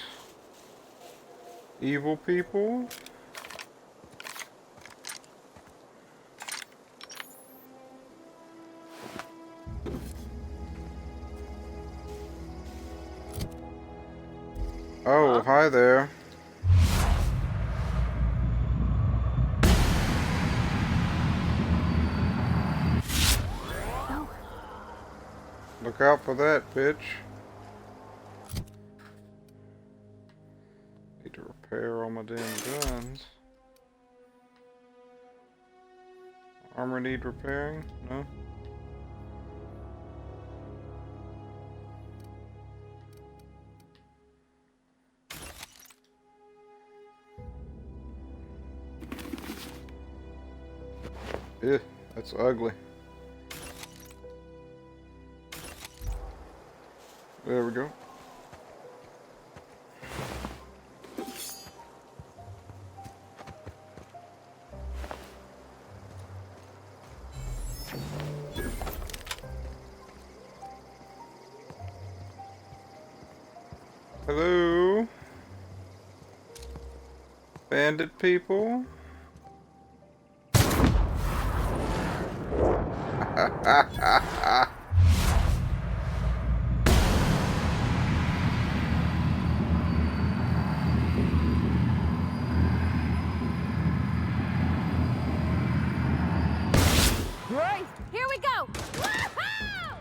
evil people. Oh, hi there. Look out for that, bitch. Need to repair all my damn guns. Armor need repairing? No? Ew, that's ugly. There we go. Hello? Bandit people? Great! Here we go! Woohoo!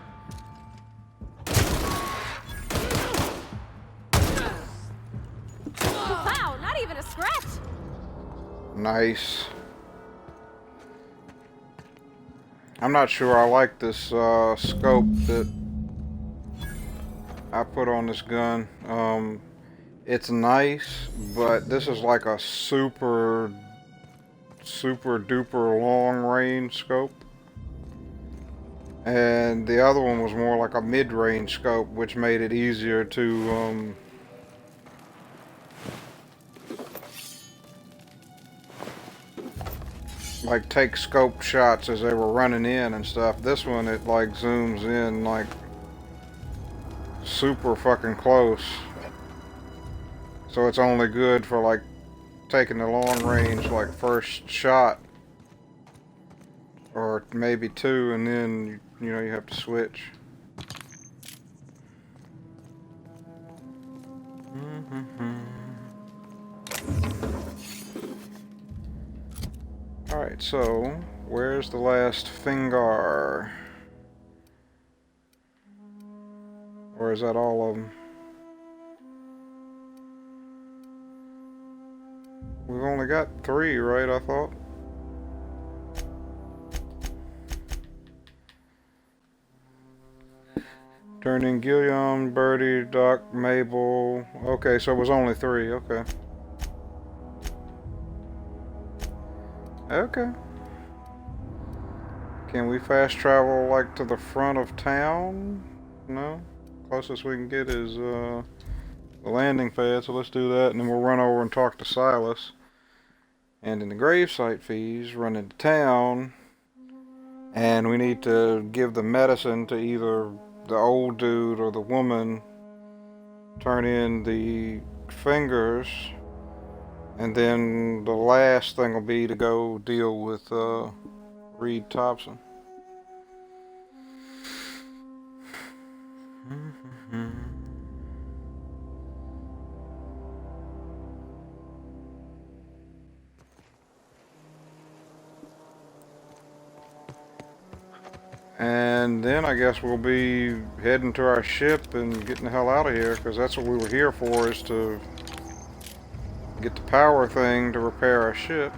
Wow, not even a scratch! Nice. I'm not sure I like this scope that I put on this gun. It's nice, but this is like a super duper long range scope. And the other one was more like a mid-range scope, which made it easier to like take scope shots as they were running in and stuff. This one, it like zooms in like super fucking close. So it's only good for like taking the long range like first shot. Or maybe two, and then, you know, you have to switch. Alright, so, where's the last finger? Or is that all of them? We've only got 3, right, I thought? Turning Gilliam, Birdie, Doc, Mabel. Okay, so it was only 3. Okay. Okay. Can we fast travel like to the front of town? No? Closest we can get is the landing pad, so let's do that, and then we'll run over and talk to Silas. And in the gravesite fees, run into town, and we need to give the medicine to either the old dude or the woman, turn in the fingers, and then the last thing will be to go deal with Reed Thompson. And then I guess we'll be heading to our ship and getting the hell out of here, because that's what we were here for, is to get the power thing to repair our ship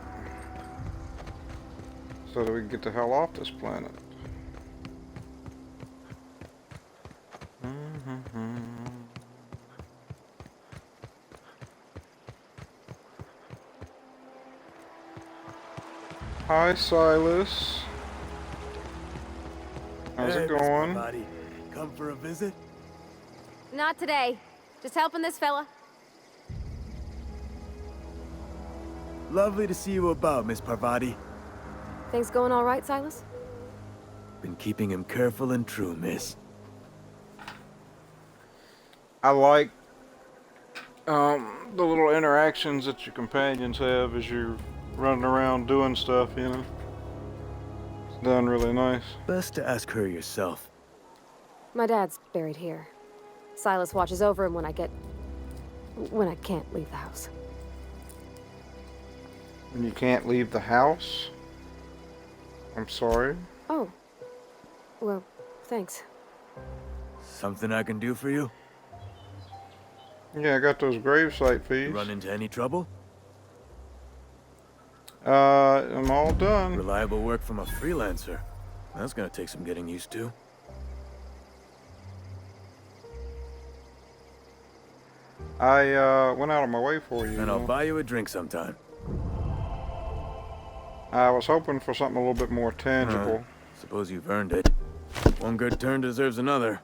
so that we can get the hell off this planet. Hi, Silas. How's it going? Come for a visit? Not today. Just helping this fella. Lovely to see you about, Miss Parvati. Things going all right, Silas? Been keeping him careful and true, miss. I like the little interactions that your companions have as you're running around doing stuff, you know. It's done really nice. Best to ask her yourself. My dad's buried here. Silas watches over him when I can't leave the house. And you can't leave the house? I'm sorry. Oh. Well, thanks. Something I can do for you? Yeah, I got those gravesite fees. Run into any trouble? I'm all done. Reliable work from a freelancer. That's gonna take some getting used to. I went out of my way for you. And I'll buy you a drink sometime. I was hoping for something a little bit more tangible. Suppose you've earned it. One good turn deserves another.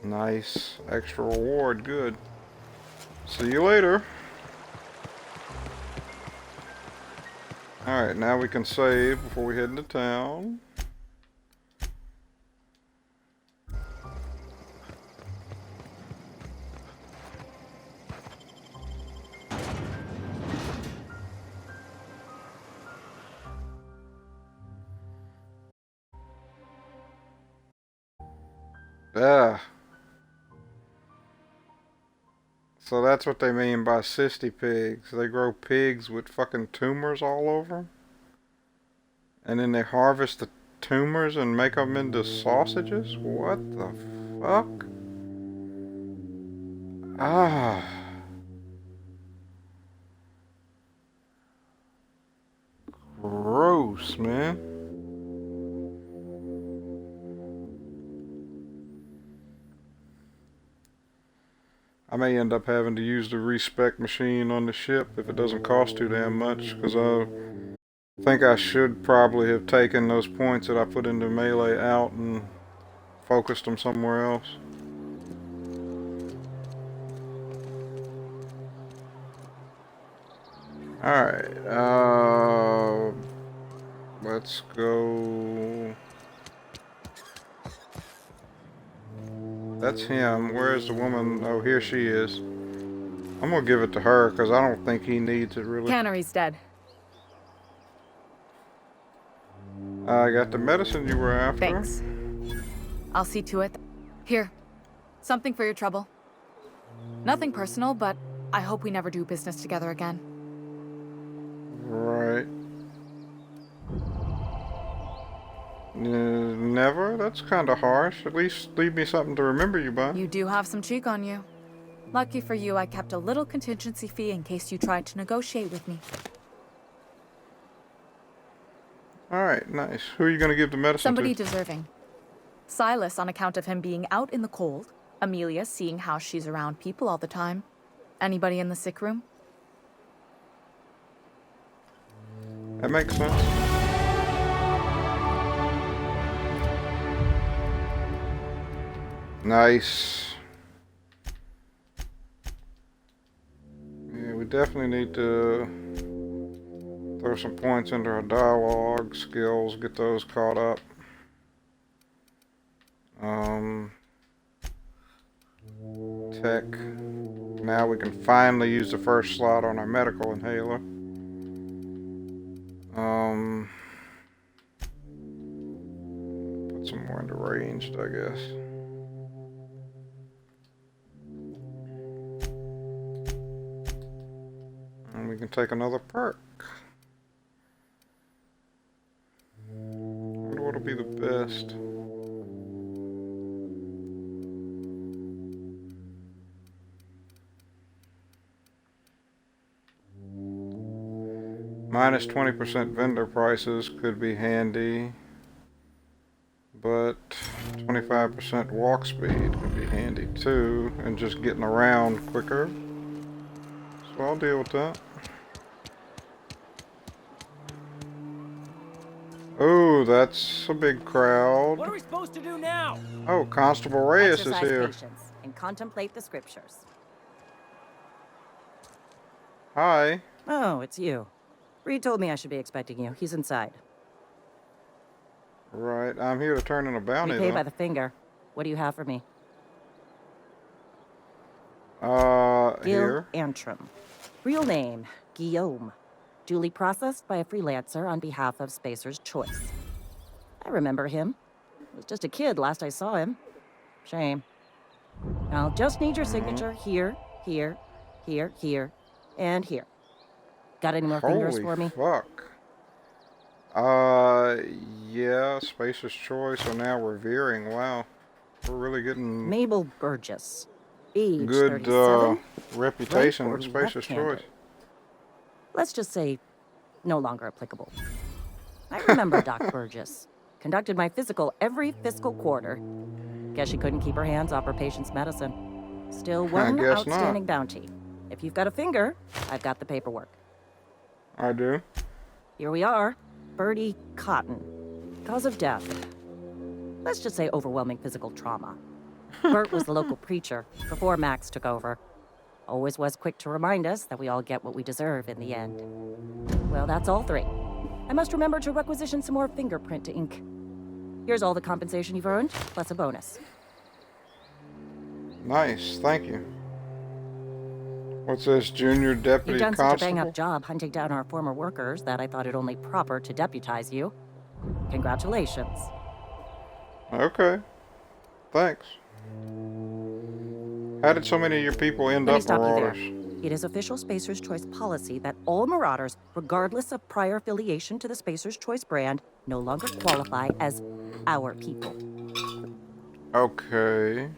Nice. Extra reward. Good. See you later. Alright, now we can save before we head into town. Ah. So that's what they mean by cysty pigs. They grow pigs with fucking tumors all over them. And then they harvest the tumors and make them into sausages? What the fuck? Ah. Gross, man. I may end up having to use the respec machine on the ship if it doesn't cost too damn much, because I think I should probably have taken those points that I put into melee out and focused them somewhere else. Alright, let's go. That's him. Where's the woman? Oh, here she is. I'm gonna give it to her because I don't think he needs it really. Cannery's dead. I got the medicine you were after. Thanks. I'll see to it. Here. Something for your trouble. Nothing personal, but I hope we never do business together again. Right. Never? That's kind of harsh. At least leave me something to remember you by. You do have some cheek on you. Lucky for you, I kept a little contingency fee in case you tried to negotiate with me. Alright, nice. Who are you going to give the medicine Somebody to? deserving. Silas, on account of him being out in the cold. Amelia, seeing how she's around people all the time. Anybody in the sick room? That makes sense. Nice. Yeah, we definitely need to throw some points into our dialogue skills, get those caught up. Tech. Now we can finally use the first slot on our medical inhaler. Put some more into ranged, I guess. And we can take another perk. I wonder what'll be the best. Minus 20% vendor prices could be handy, but 25% walk speed could be handy too, and just getting around quicker. So I'll deal with that. Ooh, that's a big crowd. What are we supposed to do now? Oh, Constable Reyes is Exercise here. patience and contemplate the scriptures. Hi. Oh, it's you. Reed told me I should be expecting you. He's inside. Right, I'm here to turn in a bounty, We pay though. by the finger. What do you have for me? Here. Antrim. Real name, Guillaume. Duly processed by a freelancer on behalf of Spacer's Choice. I remember him. He was just a kid last I saw him. Shame. I'll just need your signature here, here, here, here, and here. Got any more fingers for me? Fuck. Yeah, Spacer's Choice, so now we're veering. Wow. We're really getting Mabel Burgess. Age good 37. reputation Right or with Spacer's left-handed? Choice. Let's just say, no longer applicable. I remember Doc Burgess. Conducted my physical every fiscal quarter. Guess she couldn't keep her hands off her patient's medicine. Still one guess outstanding not. bounty. If you've got a finger, I've got the paperwork. I do. Here we are. Bertie Cotton. Cause of death. Let's just say overwhelming physical trauma. Bert was the local preacher before Max took over. Always was quick to remind us that we all get what we deserve in the end. Well, that's all three. I must remember to requisition some more fingerprint to ink. Here's all the compensation you've earned, plus a bonus. Nice, thank you. What's this, Junior Deputy You've done Constable? such a bang-up job hunting down our former workers that I thought it only proper to deputize you. Congratulations. Okay. Thanks. How did so many of your people end Let me up stop you there. marauders? It is official Spacer's Choice policy that all marauders, regardless of prior affiliation to the Spacer's Choice brand, no longer qualify as our people. Okay.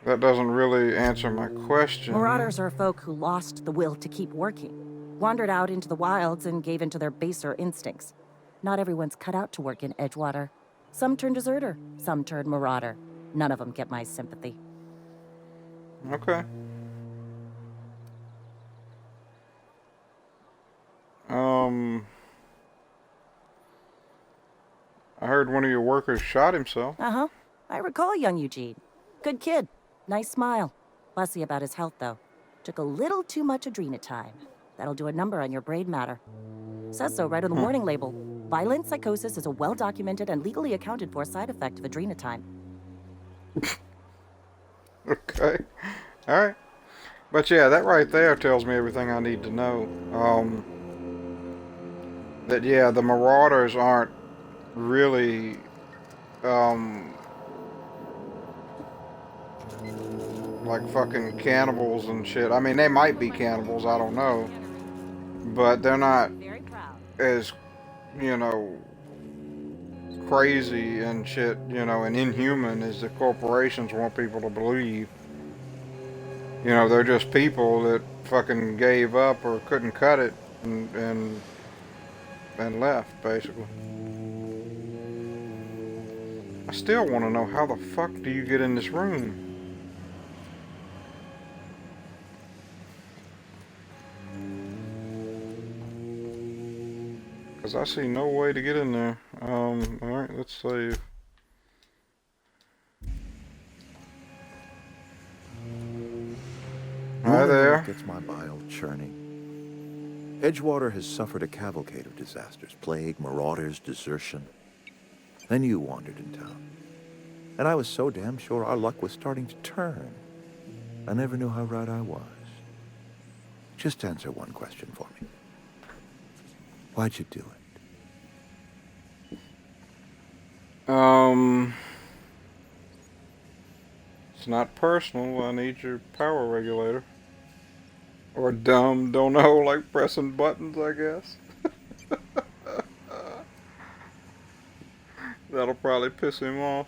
That doesn't really answer my question. Marauders are folk who lost the will to keep working, wandered out into the wilds and gave into their baser instincts. Not everyone's cut out to work in Edgewater. Some turn deserter, some turn marauder. None of them get my sympathy. Okay. I heard one of your workers shot himself. Uh-huh. I recall young Eugene. Good kid. Nice smile. Fussy about his health, though. Took a little too much adrenatime. That'll do a number on your brain matter. Says so right on the warning label. Violent psychosis is a well-documented and legally accounted for side effect of adrenatime. Okay. Alright. But yeah, that right there tells me everything I need to know. That yeah, the marauders aren't really like fucking cannibals and shit. I mean, they might be cannibals, I don't know. But they're not as, you know, crazy and shit, you know, and inhuman as the corporations want people to believe. You know, they're just people that fucking gave up or couldn't cut it and left, basically. I still want to know, how the fuck do you get in this room? Because I see no way to get in there. Alright, let's save. Hi there. Gets my bile churning. Edgewater has suffered a cavalcade of disasters. Plague, marauders, desertion. Then you wandered in town. And I was so damn sure our luck was starting to turn. I never knew how right I was. Just answer one question for me. Why'd you do it? It's not personal. I need your power regulator. Or dumb, don't know, like pressing buttons, I guess. That'll probably piss him off.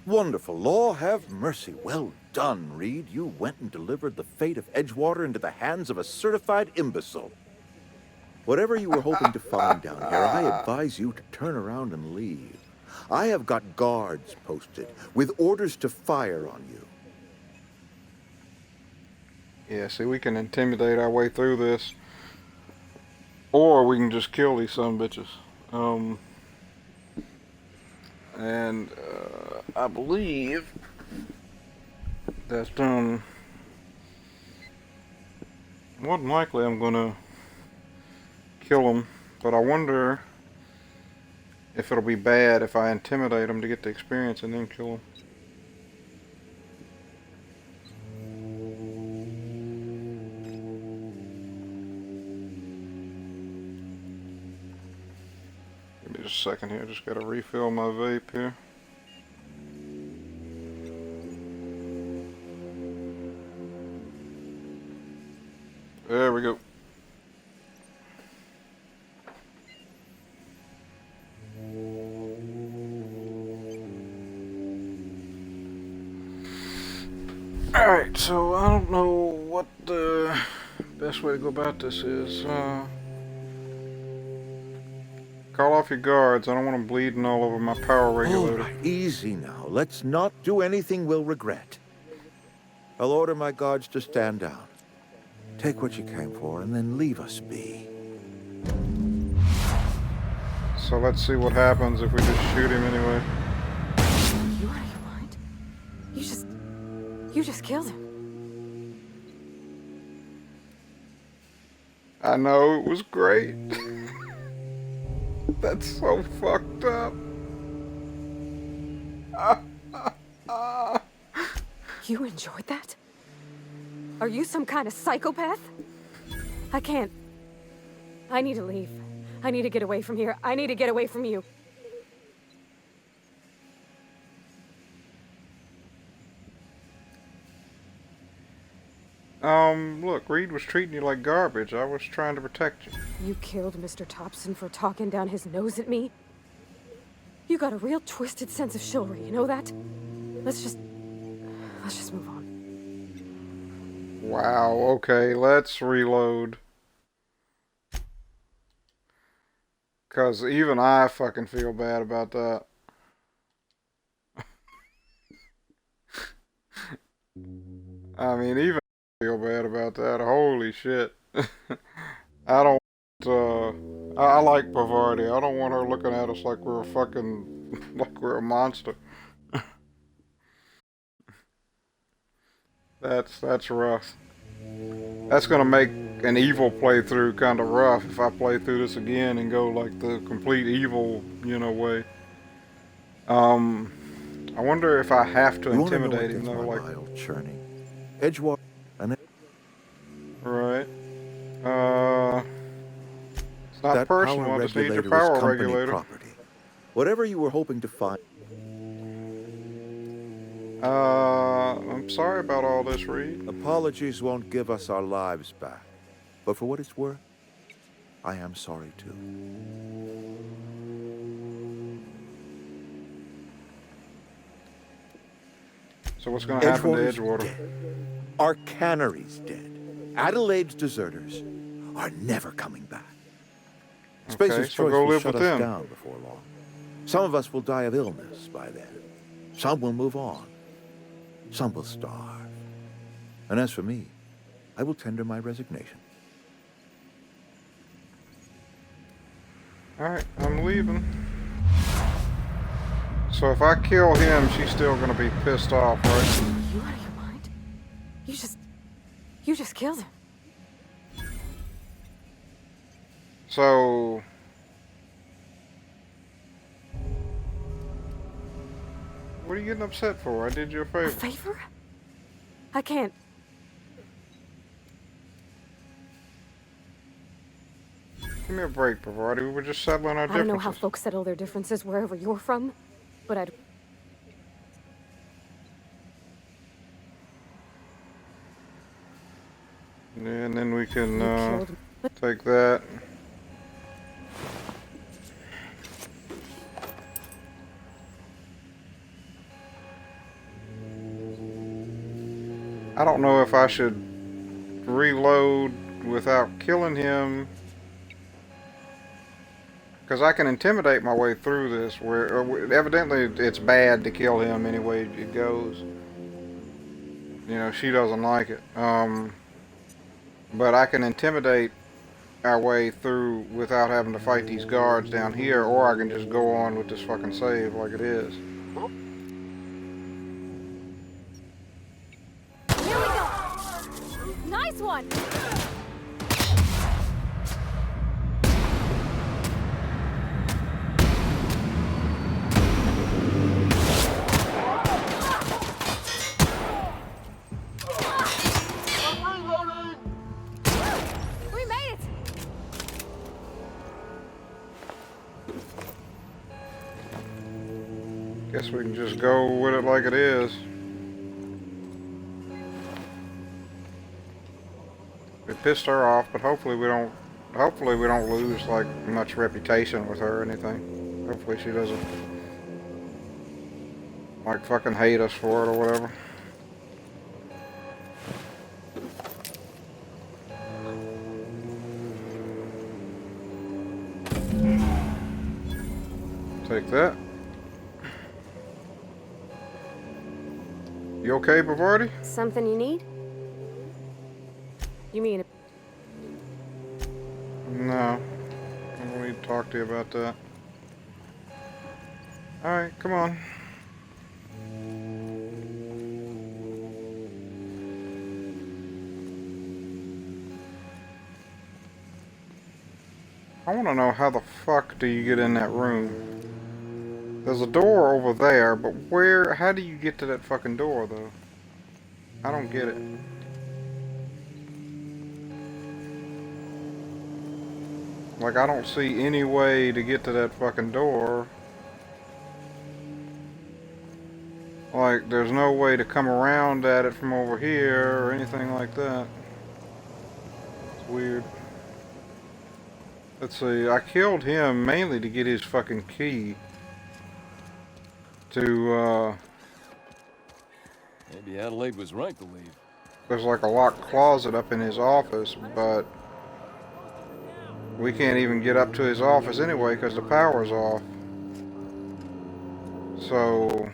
Wonderful. Law have mercy. Well done, Reed. You went and delivered the fate of Edgewater into the hands of a certified imbecile. Whatever you were hoping to find down here, I advise you to turn around and leave. I have got guards posted with orders to fire on you. Yeah, see, we can intimidate our way through this. Or we can just kill these son bitches. Um, and I believe that more than likely I'm gonna kill him, but I wonder if it'll be bad if I intimidate him to get the experience and then kill him. Give me just a second here, just gotta refill my vape here. There we go. Alright, so I don't know what the best way to go about this is. Call off your guards. I don't want them bleeding all over my power regulator. All right, easy now. Let's not do anything we'll regret. I'll order my guards to stand down. Take what you came for and then leave us be. So let's see what happens if we just shoot him anyway. You out of your mind? You just killed him. I know, it was great. That's so fucked up. You enjoyed that? Are you some kind of psychopath? I can't. I need to leave. I need to get away from here. I need to get away from you. Look, Reed was treating you like garbage. I was trying to protect you. You killed Mr. Thompson for talking down his nose at me? You got a real twisted sense of chivalry, you know that? Let's just move on. Wow, okay, let's reload. Cause even I fucking feel bad about that. I mean, even I feel bad about that. Holy shit. I don't, I like Bavardi. I don't want her looking at us like we're a fucking, like we're a monster. That's rough. That's gonna make an evil playthrough kind of rough if I play through this again and go like the complete evil, you know, way. I wonder if I have to intimidate him though, like churning. Edgewater. Right. It's not That personal. power I just need your regulator is power company regulator. property. Whatever you were hoping to find. I'm sorry about all this, Reed. Apologies won't give us our lives back. But for what it's worth, I am sorry too. So what's going to happen to Edgewater's Edgewater? Dead. Our cannery's dead. Adelaide's deserters are never coming back. Spacer's Okay, so choice go will live shut with us them. down before long. Some of us will die of illness by then. Some will move on. Some will starve. And as for me, I will tender my resignation. Alright, I'm leaving. So if I kill him, she's still going to be pissed off, right? You out of your mind? You just killed him. So... what are you getting upset for? I did you a favor. A favor? I can't. Give me a break, Bavardi. We were just settling our I differences. don't know how folks settle their differences wherever you're from, but I'd... And then we can killed take that. I don't know if I should reload without killing him, because I can intimidate my way through this, where evidently it's bad to kill him any way it goes. You know, she doesn't like it. But I can intimidate our way through without having to fight these guards down here, or I can just go on with this fucking save like it is. Here we go! Nice one! We made it! Guess we can just go with it like it is. We pissed her off, but hopefully we don't lose like much reputation with her or anything. Hopefully she doesn't like fucking hate us for it or whatever. Take that. You okay, Bavardi? Something you need? You mean... No. I don't need to talk to you about that. Alright, come on. I want to know how the fuck do you get in that room? There's a door over there, but how do you get to that fucking door, though? I don't get it. Like, I don't see any way to get to that fucking door. Like, there's no way to come around at it from over here or anything like that. It's weird. Let's see, I killed him mainly to get his fucking key. Maybe Adelaide was right to leave. There's like a locked closet up in his office, but we can't even get up to his office anyway because the power's off. So,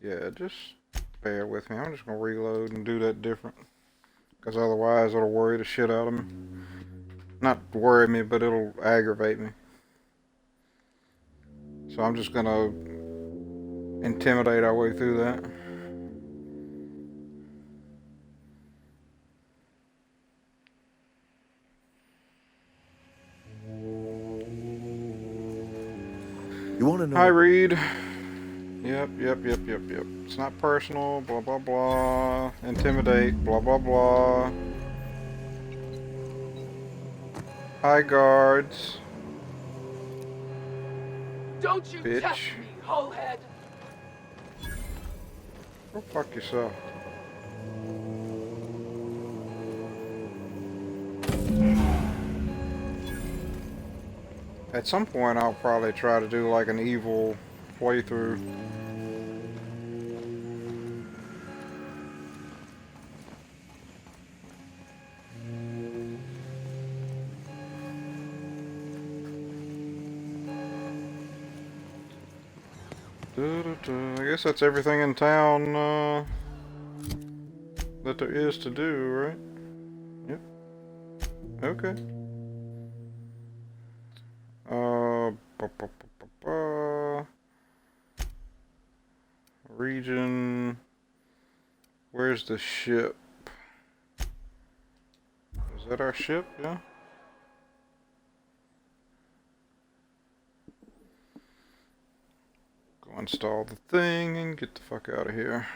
yeah, just bear with me. I'm just going to reload and do that different. Because otherwise it'll worry the shit out of me. Not worry me, but it'll aggravate me. So I'm just going to intimidate our way through that. You want to know? Hi, Reed. Yep. It's not personal, blah, blah, blah. Intimidate, blah, blah, blah. Hi, guards. Don't you Bitch. test me, holehead! Go fuck yourself. At some point, I'll probably try to do like an evil playthrough. I guess that's everything in town that there is to do, right? Yep. Okay. Region. Where's the ship? Is that our ship? Yeah. Go install the thing and get the fuck out of here.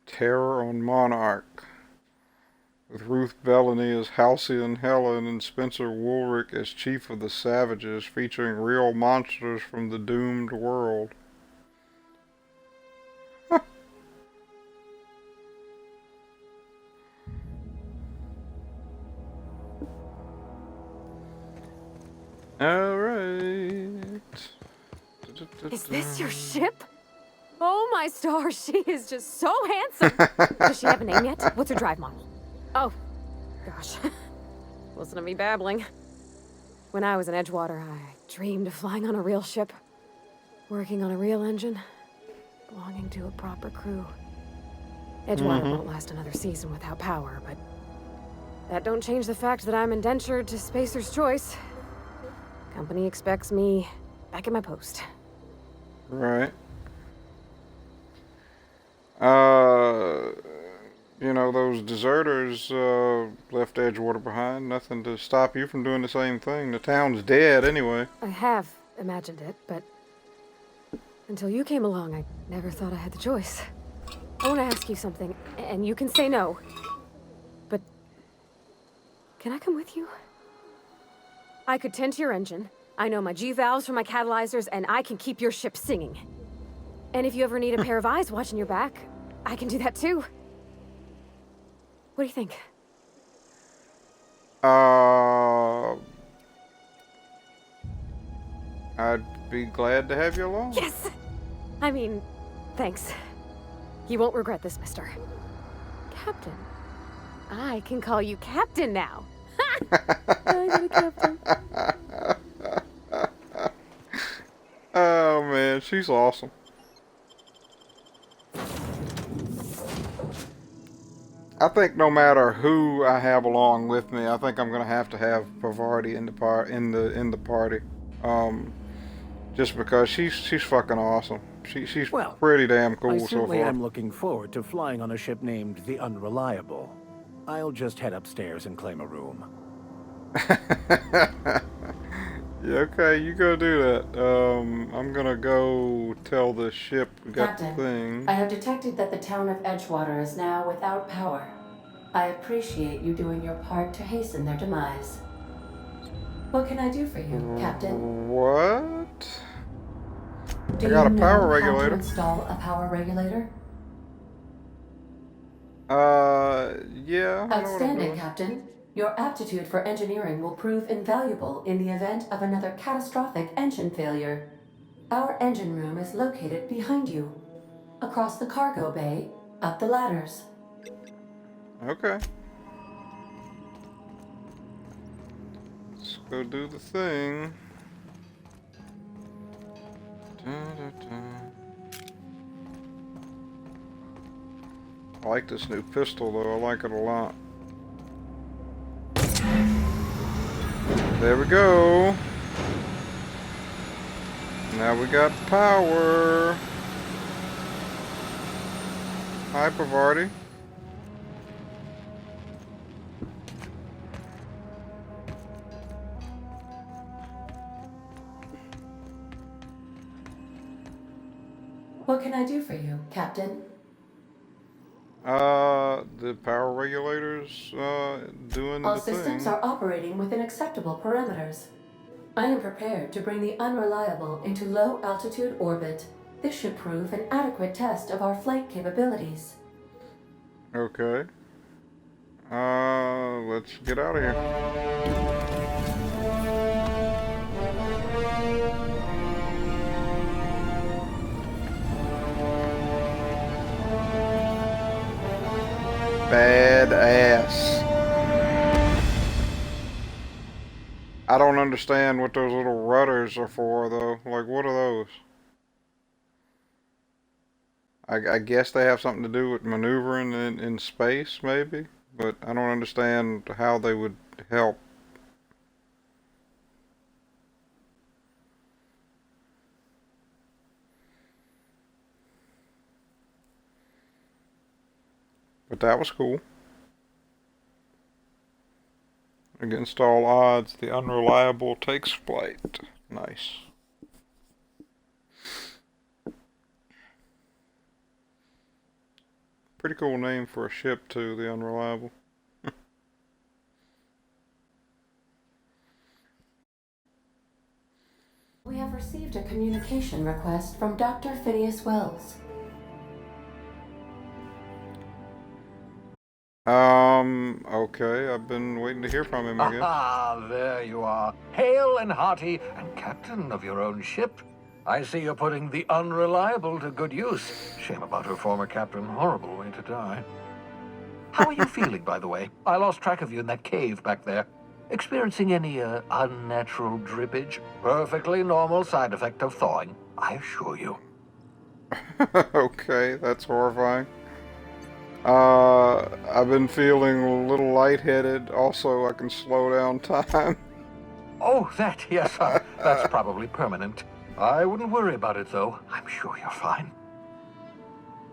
Terror on Monarch. With Ruth Bellany as Halcyon Helen and Spencer Woolrick as Chief of the Savages, featuring real monsters from the doomed world. Alright. Is this your ship? Oh my stars, she is just so handsome. Does she have a name yet? What's her drive model? Oh, gosh. Listen to me babbling. When I was in Edgewater, I dreamed of flying on a real ship, working on a real engine. belonging to a proper crew. Edgewater won't last another season without power, but that don't change the fact that I'm indentured to Spacer's Choice. Company expects me back at my post. Right. You know, those deserters left Edgewater behind. Nothing to stop you from doing the same thing. The town's dead anyway. I have imagined it, but until you came along, I never thought I had the choice. I want to ask you something, and you can say no. But can I come with you? I could tend to your engine. I know my G-valves from my catalyzers, and I can keep your ship singing. And if you ever need a pair of eyes watching your back, I can do that too. What do you think? I'd be glad to have you along. Yes! I mean, thanks. You won't regret this, mister. Captain. I can call you Captain now. I got a captain. Oh man, she's awesome. I think no matter who I have along with me, I think I'm gonna have Pavarti in the party. Just because she's fucking awesome. She's pretty damn cool I so certainly far. am looking forward to flying on a ship named the Unreliable. I'll just head upstairs and claim a room. Yeah, okay, you go do that. I'm gonna go tell the ship we got Captain, the thing. I have detected that the town of Edgewater is now without power. I appreciate you doing your part to hasten their demise. What can I do for you, Captain? What? Do I got a you power know regulator. how to install a power regulator? Yeah. I know what I'm Outstanding, doing. Captain. Your aptitude for engineering will prove invaluable in the event of another catastrophic engine failure. Our engine room is located behind you. Across the cargo bay, up the ladders. Okay. Let's go do the thing. I like this new pistol though, I like it a lot. There we go. Now we got power. Hi, Pavarti. What can I do for you, Captain? The power regulators, doing All the systems thing. are operating within acceptable parameters. I am prepared to bring the Unreliable into low-altitude orbit. This should prove an adequate test of our flight capabilities. Okay. Let's get out of here. Badass. I don't understand what those little rudders are for, though. Like, what are those? I guess they have something to do with maneuvering in space, maybe? But I don't understand how they would help. But that was cool. Against all odds, the Unreliable takes flight. Nice. Pretty cool name for a ship, too, the Unreliable. We have received a communication request from Dr. Phineas Wells. Okay, I've been waiting to hear from him, I guess. Ah, there you are, hale and hearty, and captain of your own ship. I see you're putting the Unreliable to good use. Shame about her former captain. Horrible way to die. How are you feeling, by the way? I lost track of you in that cave back there. Experiencing any unnatural drippage? Perfectly normal side effect of thawing, I assure you. Okay, that's horrifying. I've been feeling a little lightheaded. Also, I can slow down time. Oh, that, yes, that's probably permanent. I wouldn't worry about it, though. I'm sure you're fine.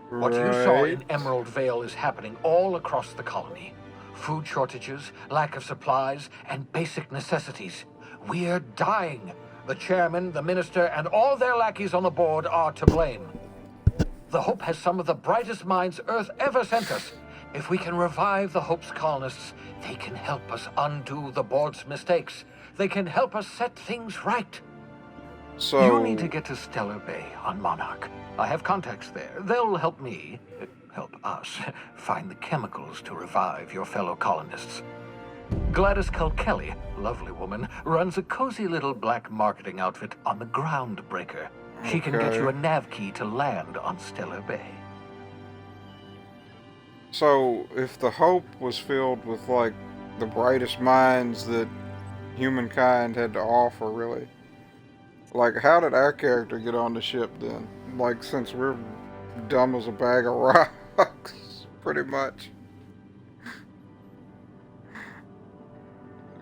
What you saw in Right. Emerald Vale is happening all across the colony. Food shortages, lack of supplies, and basic necessities. We're dying. The chairman, the minister, and all their lackeys on the board are to blame. The Hope has some of the brightest minds Earth ever sent us. If we can revive the Hope's colonists, they can help us undo the board's mistakes. They can help us set things right. So You need to get to Stellar Bay on Monarch. I have contacts there. They'll help me, help us, find the chemicals to revive your fellow colonists. Gladys Kelly, lovely woman, runs a cozy little black marketing outfit on the Groundbreaker. She can get you a nav key to land on Stellar Bay. So, if the Hope was filled with, like, the brightest minds that humankind had to offer, really, like, how did our character get on the ship then? Like, since we're dumb as a bag of rocks, pretty much.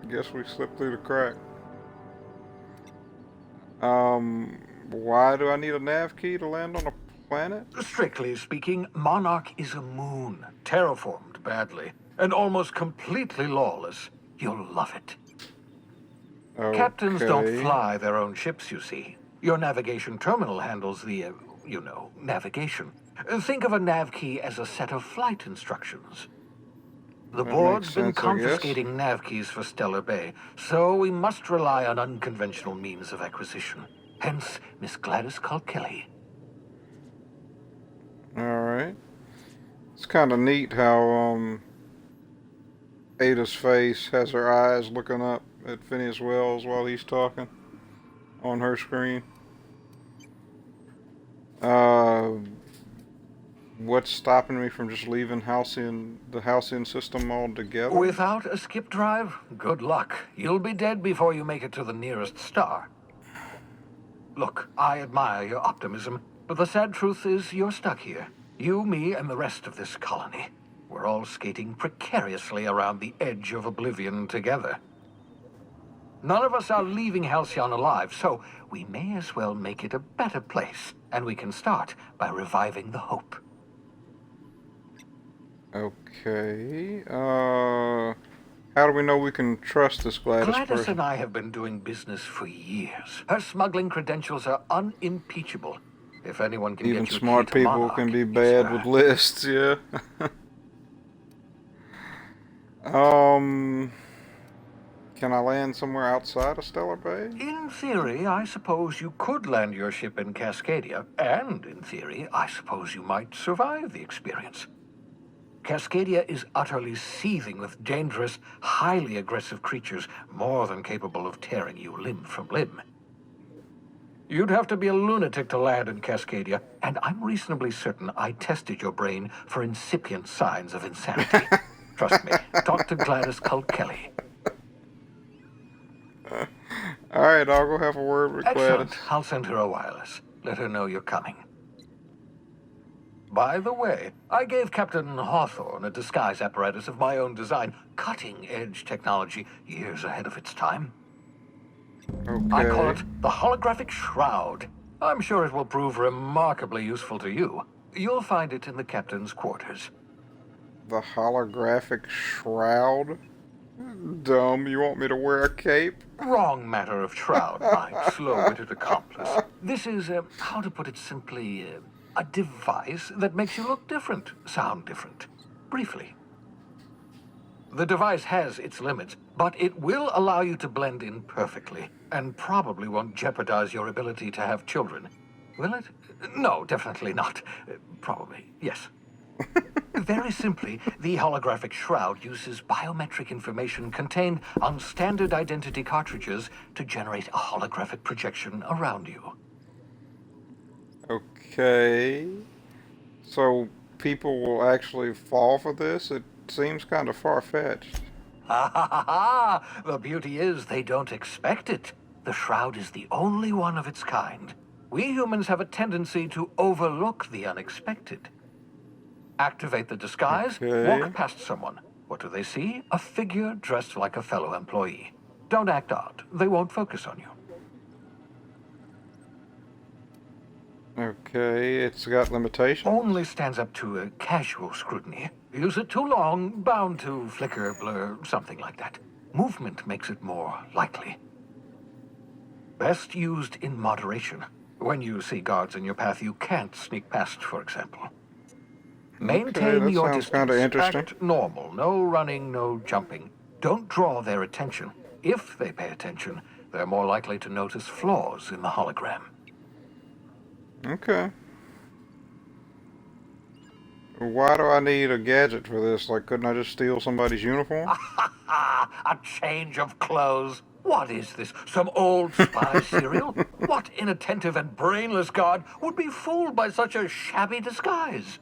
I guess we slipped through the crack. Why do I need a nav key to land on a planet? Strictly speaking, Monarch is a moon, terraformed badly, and almost completely lawless. You'll love it. Okay. Captains don't fly their own ships, you see. Your navigation terminal handles the, navigation. Think of a nav key as a set of flight instructions. The That board's makes been sense, I guess. confiscating nav keys for Stellar Bay, so we must rely on unconventional means of acquisition. Hence, Miss Gladys Kelly. Alright. It's kind of neat how, Ada's face has her eyes looking up at Phineas Wells while he's talking on her screen. What's stopping me from just leaving the Halcyon system altogether? Without a skip drive, good luck. You'll be dead before you make it to the nearest star. Look, I admire your optimism, but the sad truth is you're stuck here. You, me, and the rest of this colony. We're all skating precariously around the edge of oblivion together. None of us are leaving Halcyon alive, so we may as well make it a better place. And we can start by reviving the Hope. Okay, how do we know we can trust this Gladys Gladys person? and I have been doing business for years. Her smuggling credentials are unimpeachable. If anyone can Even get you smart a key to people Monarch, can be it's bad her. with lists, yeah. Can I land somewhere outside of Stellar Bay? In theory, I suppose you could land your ship in Cascadia, and in theory, I suppose you might survive the experience. Cascadia is utterly seething with dangerous, highly aggressive creatures, more than capable of tearing you limb from limb. You'd have to be a lunatic to land in Cascadia, and I'm reasonably certain I tested your brain for incipient signs of insanity. Trust me, talk to Gladys Kelly. Alright, I'll go have a word with Excellent. Gladys. I'll send her a wireless. Let her know you're coming. By the way, I gave Captain Hawthorne a disguise apparatus of my own design, cutting-edge technology, years ahead of its time. Okay. I call it the holographic shroud. I'm sure it will prove remarkably useful to you. You'll find it in the captain's quarters. The holographic shroud? Dumb, you want me to wear a cape? Wrong matter of shroud, my slow-witted accomplice. This is, how to put it simply, a device that makes you look different, sound different. Briefly. The device has its limits, but it will allow you to blend in perfectly, and probably won't jeopardize your ability to have children. Will it? No, definitely not. Probably, yes. Very simply, the holographic shroud uses biometric information contained on standard identity cartridges to generate a holographic projection around you. Okay. So people will actually fall for this? It seems kind of far-fetched. Ha ha ha ha! The beauty is they don't expect it. The shroud is the only one of its kind. We humans have a tendency to overlook the unexpected. Activate the disguise, Okay. walk past someone. What do they see? A figure dressed like a fellow employee. Don't act odd. They won't focus on you. Okay, it's got limitations. Only stands up to a casual scrutiny. Use it too long, bound to flicker, blur, something like that. Movement makes it more likely. Best used in moderation. When you see guards in your path you can't sneak past, for example. Maintain that your sounds distance. kinda interesting. Act normal. No running, no jumping. Don't draw their attention. If they pay attention, they're more likely to notice flaws in the hologram. Okay. Why do I need a gadget for this? Like, couldn't I just steal somebody's uniform? A change of clothes. What is this? Some old spy serial? What inattentive and brainless guard would be fooled by such a shabby disguise?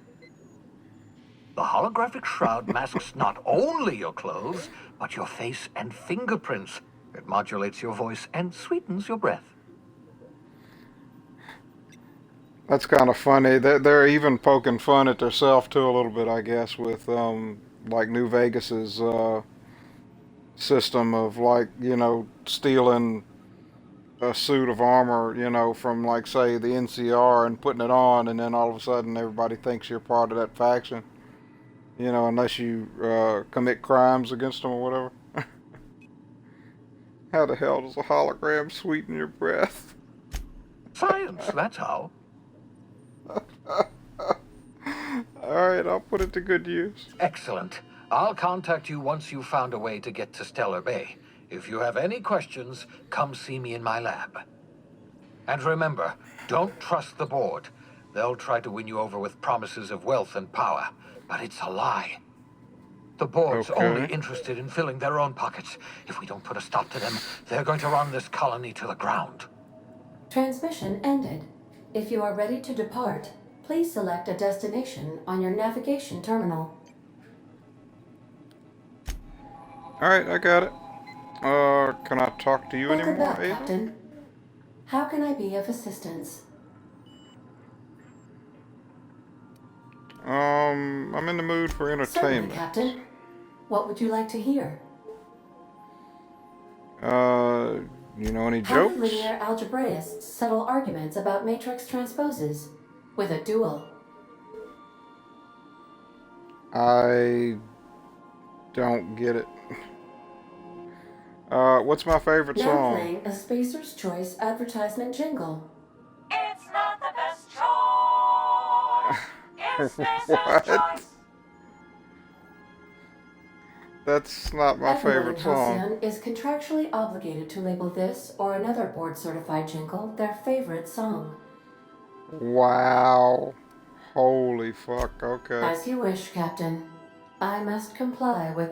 The holographic shroud masks not only your clothes, but your face and fingerprints. It modulates your voice and sweetens your breath. That's kind of funny. They're even poking fun at themselves too a little bit, I guess, with like New Vegas's system of, like, you know, stealing a suit of armor, you know, from, like, say the NCR and putting it on, and then all of a sudden everybody thinks you're part of that faction. You know, unless you commit crimes against them or whatever. How the hell does a hologram sweeten your breath? Science, that's how. Alright, I'll put it to good use. Excellent. I'll contact you once you've found a way to get to Stellar Bay. If you have any questions, come see me in my lab. And remember, don't trust the board. They'll try to win you over with promises of wealth and power, but it's a lie. The board's only interested in filling their own pockets. If we don't put a stop to them, they're going to run this colony to the ground. Transmission ended. If you are ready to depart, please select a destination on your navigation terminal. Alright, I got it. Can I talk to you Welcome anymore, back, Ava? Captain. How can I be of assistance? I'm in the mood for Certainly, entertainment. Captain. What would you like to hear? You know any How do jokes? linear algebraists settle arguments about matrix transposes? With a duel. I don't get it. What's my favorite Now song? playing a Spacer's Choice advertisement jingle. It's not the best choice. It's Spacer's What? choice. That's not my Everyone favorite in song. Halcyon is contractually obligated to label this or another board-certified jingle their favorite song. Wow. Holy fuck, okay. As you wish, Captain. I must comply with...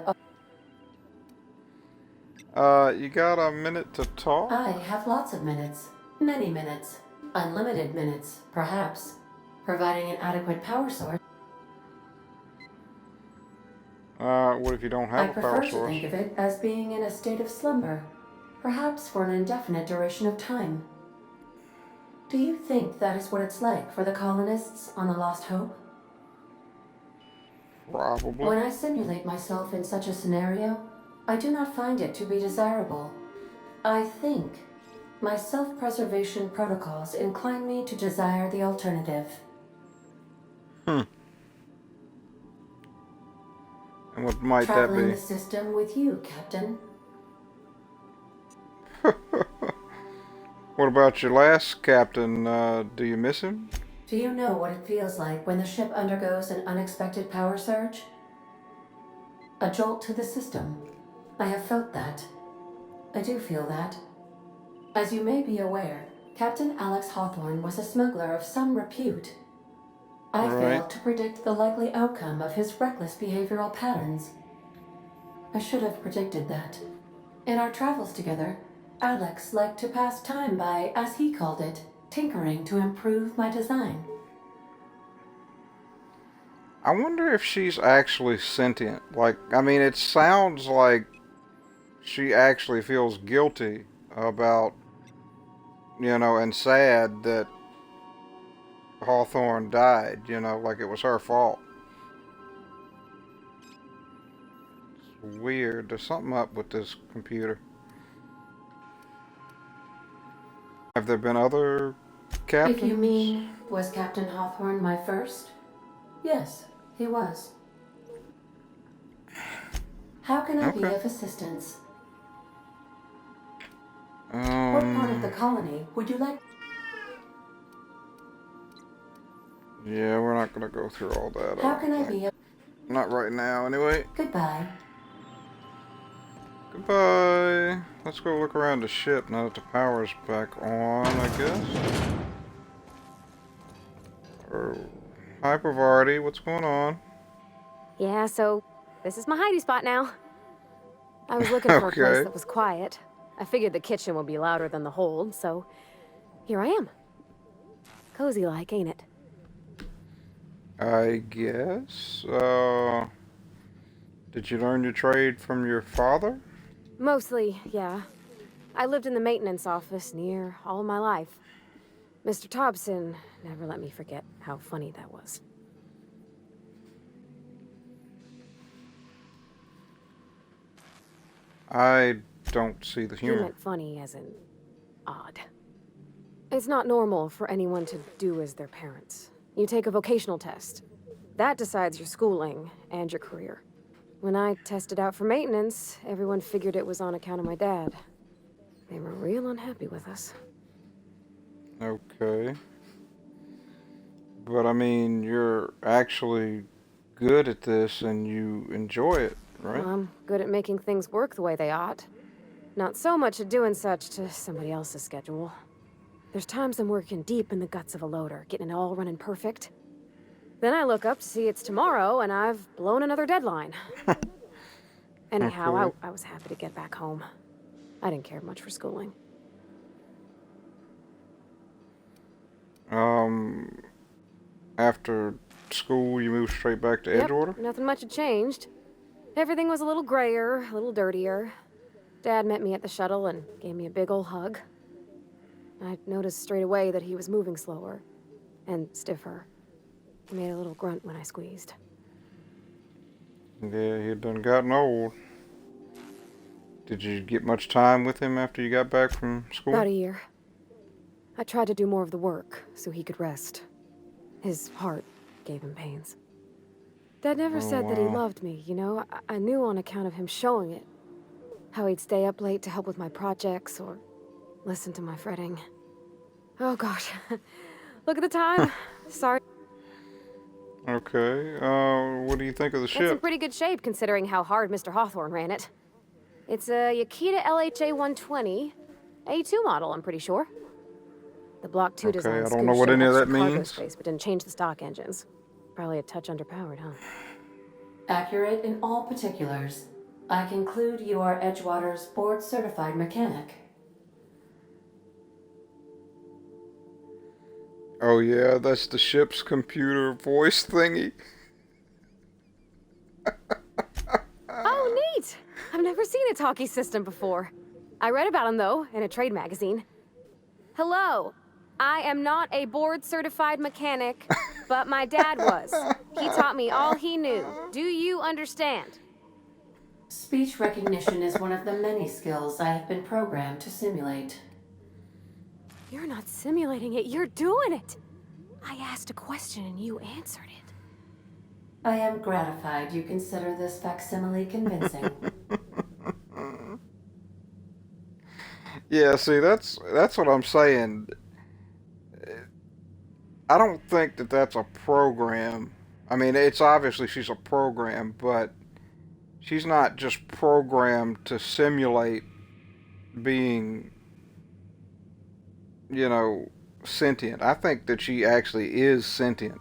You got a minute to talk? I have lots of minutes. Many minutes. Unlimited minutes, perhaps. Providing an adequate power source. What if you don't I have a prefer power to source? think of it as being in a state of slumber. Perhaps for an indefinite duration of time. Do you think that is what it's like for the colonists on the Lost Hope? Probably. When I simulate myself in such a scenario, I do not find it to be desirable. I think my self-preservation protocols incline me to desire the alternative. And what might that Traveling be? the system with you, Captain. What about your last captain? Do you miss him? Do you know what it feels like when the ship undergoes an unexpected power surge? A jolt to the system. I have felt that. I do feel that. As you may be aware, Captain Alex Hawthorne was a smuggler of some repute. I failed to predict the likely outcome of his reckless behavioral patterns. I should have predicted that. In our travels together, Alex liked to pass time by, as he called it, tinkering to improve my design. I wonder if she's actually sentient. Like, I mean, it sounds like she actually feels guilty about, you know, and sad that Hawthorne died, you know, like it was her fault. It's weird. There's something up with this computer. Have there been other captains? If you mean, was Captain Hawthorne my first? Yes, he was. How can I be of assistance? What part of the colony would you like? Yeah, we're not gonna go through all that. How can I be of... Not right now, anyway. Goodbye. Goodbye. Let's go look around the ship now that the power's back on, I guess. Hi, Pavarti. What's going on? Yeah, so this is my hidey spot now. I was looking for a place that was quiet. I figured the kitchen would be louder than the hold, so here I am. Cozy like, ain't it? I guess. Did you learn your trade from your father? Mostly, yeah. I lived in the maintenance office near all my life. Mr. Thompson never let me forget how funny that was. I don't see the He humor. meant funny as in odd. It's not normal for anyone to do as their parents. You take a vocational test. That decides your schooling and your career. When I tested out for maintenance, everyone figured it was on account of my dad. They were real unhappy with us. Okay. But I mean, you're actually good at this and you enjoy it, right? Well, I'm good at making things work the way they ought. Not so much at doing such to somebody else's schedule. There's times I'm working deep in the guts of a loader, getting it all running perfect. Then I look up to see it's tomorrow and I've blown another deadline. Anyhow, I was happy to get back home. I didn't care much for schooling. After school, you moved straight back to Edgewater? Nothing much had changed. Everything was a little grayer, a little dirtier. Dad met me at the shuttle and gave me a big ol' hug. I noticed straight away that he was moving slower and stiffer. He made a little grunt when I squeezed. Yeah, he had done gotten old. Did you get much time with him after you got back from school? About a year. I tried to do more of the work so he could rest. His heart gave him pains. Dad never said that he loved me, you know? I knew on account of him showing it. How he'd stay up late to help with my projects or listen to my fretting. Oh gosh. Look at the time. Sorry. Okay. What do you think of the ship? It's in pretty good shape considering how hard Mr. Hawthorne ran it. It's a Yakita LHA 120, A2 model, I'm pretty sure. The Block 2 design I don't know what any of that means. Space, but didn't change the stock engines. Probably a touch underpowered, huh? Accurate in all particulars. I conclude you are Edgewater's board-certified mechanic. Oh yeah, that's the ship's computer voice thingy. Oh, neat! I've never seen a talkie system before. I read about them, though, in a trade magazine. Hello. I am not a board-certified mechanic, but my dad was. He taught me all he knew. Do you understand? Speech recognition is one of the many skills I have been programmed to simulate. You're not simulating it, you're doing it! I asked a question and you answered it. I am gratified you consider this facsimile convincing. Yeah, see, that's what I'm saying. I don't think that that's a program. I mean, it's obviously she's a program, but she's not just programmed to simulate being, you know, sentient. I think that she actually is sentient,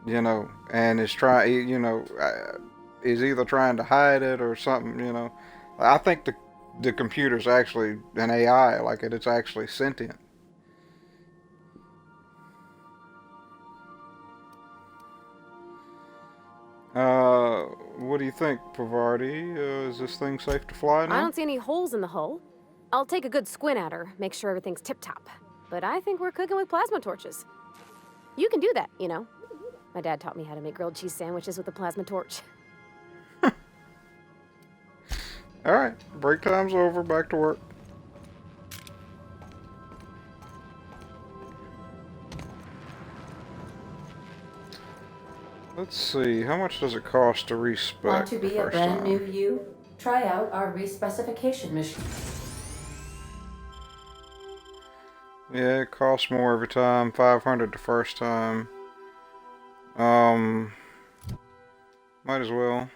you know, and is trying, you know, is either trying to hide it or something, you know. I think the computer's actually an AI, like it's actually sentient. What do you think, Pavarti? Is this thing safe to fly now? I don't see any holes in the hull. I'll take a good squint at her, make sure everything's tip-top. But I think we're cooking with plasma torches. You can do that, you know. My dad taught me how to make grilled cheese sandwiches with a plasma torch. Alright, break time's over, back to work. Let's see, how much does it cost to respec Want to the be a first brand time? new you? Try out our respecification machine. Yeah, it costs more every time. 500 the first time. Might as well.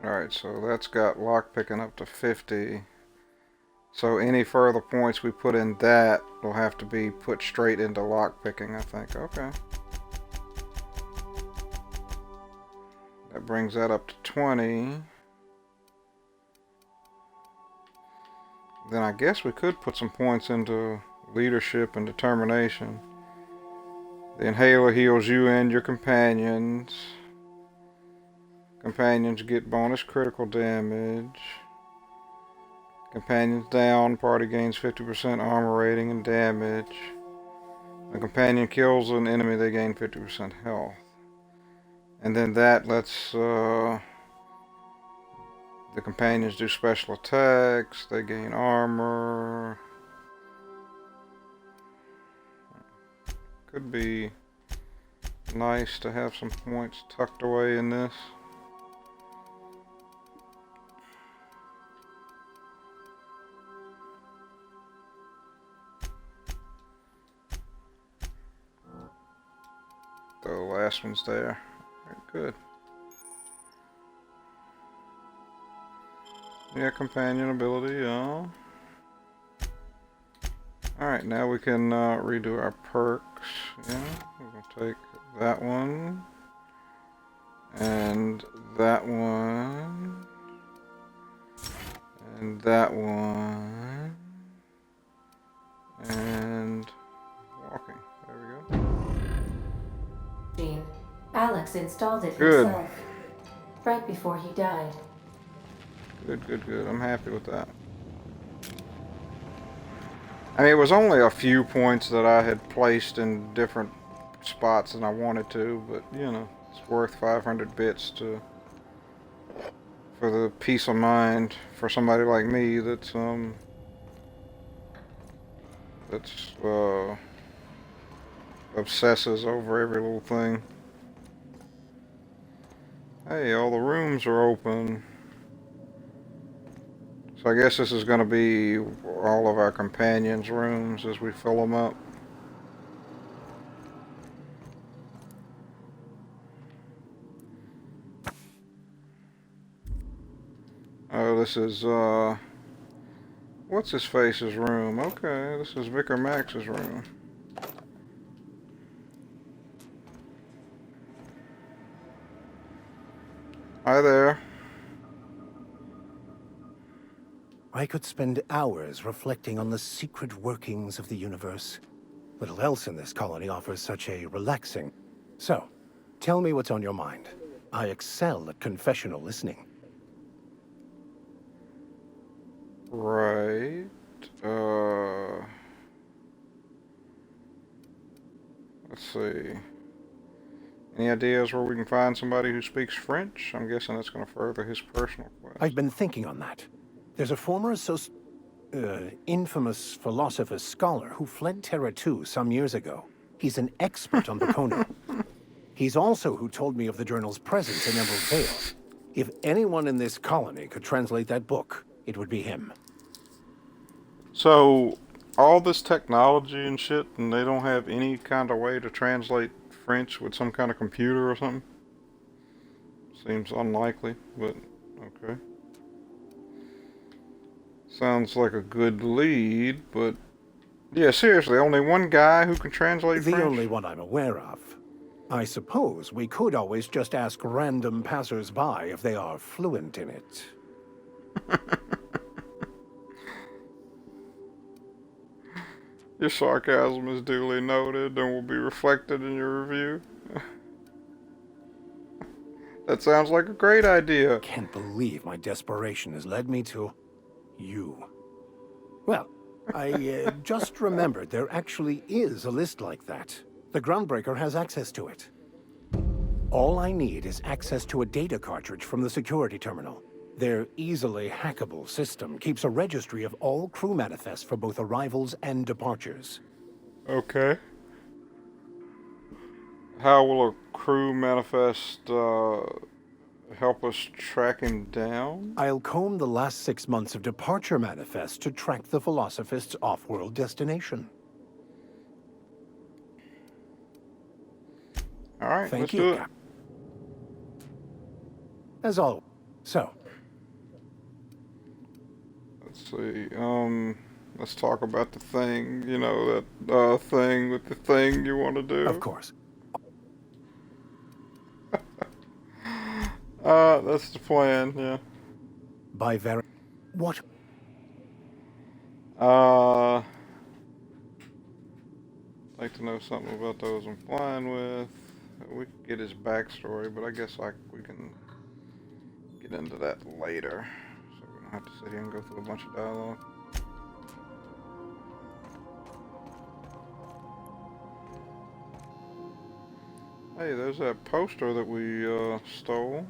Alright, so that's got lockpicking up to 50. So any further points we put in that will have to be put straight into lockpicking, I think. Okay. That brings that up to 20. Then I guess we could put some points into leadership and determination. The inhaler heals you and your companions. Companions get bonus critical damage. Companions down, party gains 50% armor rating and damage. A companion kills an enemy, they gain 50% health. And then that lets the companions do special attacks, they gain armor. Could be nice to have some points tucked away in this. The last one's there. Very good. Yeah, companion ability, yeah. Alright, now we can redo our perks. Yeah, we're gonna take that one. And that one. And that one. And walking. There we go. Alex installed it Good. himself. Right before he died. Good, good, good. I'm happy with that. I mean, it was only a few points that I had placed in different spots than I wanted to, but, you know, it's worth 500 bits for the peace of mind for somebody like me that's obsesses over every little thing. Hey, all the rooms are open. So I guess this is going to be all of our companions' rooms as we fill them up. Oh, this is, what's his face's room? Okay, this is Vicar Max's room. Hi there. I could spend hours reflecting on the secret workings of the universe. Little else in this colony offers such a relaxing. So, tell me what's on your mind. I excel at confessional listening. Right. Let's see. Any ideas where we can find somebody who speaks French? I'm guessing that's going to further his personal quest. I've been thinking on that. There's a former infamous philosopher scholar who fled Terra 2 some years ago. He's an expert on the Conan. He's also who told me of the journal's presence in Emerald Vale. If anyone in this colony could translate that book, it would be him. So, all this technology and shit, and they don't have any kind of way to translate French with some kind of computer or something? Seems unlikely, but okay. Sounds like a good lead, but yeah, seriously, only one guy who can translate French? The only one I'm aware of. I suppose we could always just ask random passers-by if they are fluent in it. Your sarcasm is duly noted and will be reflected in your review. That sounds like a great idea. Can't believe my desperation has led me to you. Well, I just remembered there actually is a list like that. The Groundbreaker has access to it. All I need is access to a data cartridge from the security terminal. Their easily hackable system keeps a registry of all crew manifests for both arrivals and departures. Okay. How will a crew manifest help us track him down? I'll comb the last 6 months of departure manifests to track the Philosophist's off-world destination. Alright, Thank let's you, do it. As always. So. Let's see, let's talk about the thing, you know, that thing with the thing you want to do. Of course. That's the plan, yeah. By very... What? I'd like to know something about those I'm flying with. We could get his backstory, but I guess we can get into that later. So we don't have to sit here and go through a bunch of dialogue. Hey, there's that poster that we stole.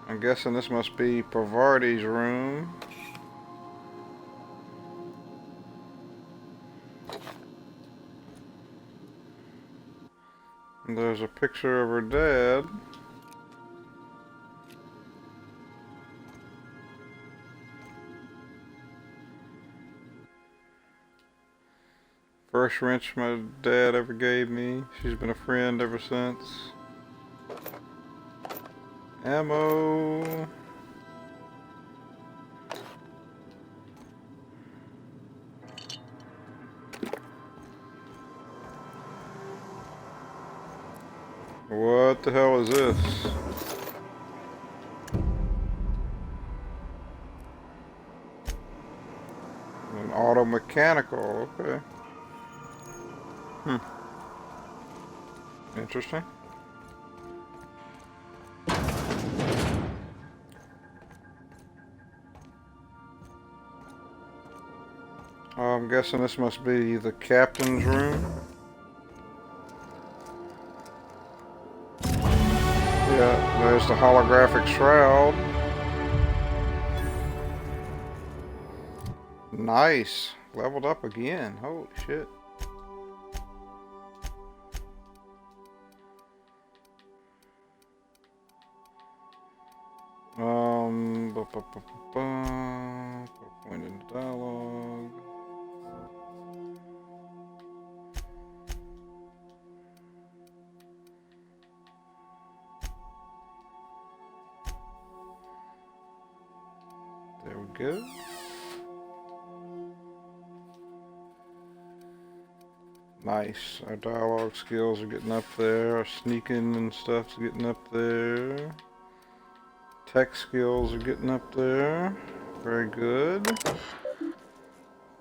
I'm guessing this must be Pavardi's room. And there's a picture of her dad. First wrench my dad ever gave me. She's been a friend ever since. Ammo. What the hell is this? An auto mechanical, okay. Interesting. I'm guessing this must be the captain's room. Yeah, there's the holographic shroud. Nice. Leveled up again. Holy shit. Point into dialogue. There we go. Nice. Our dialogue skills are getting up there. Our sneaking and stuff's getting up there. Tech skills are getting up there. Very good.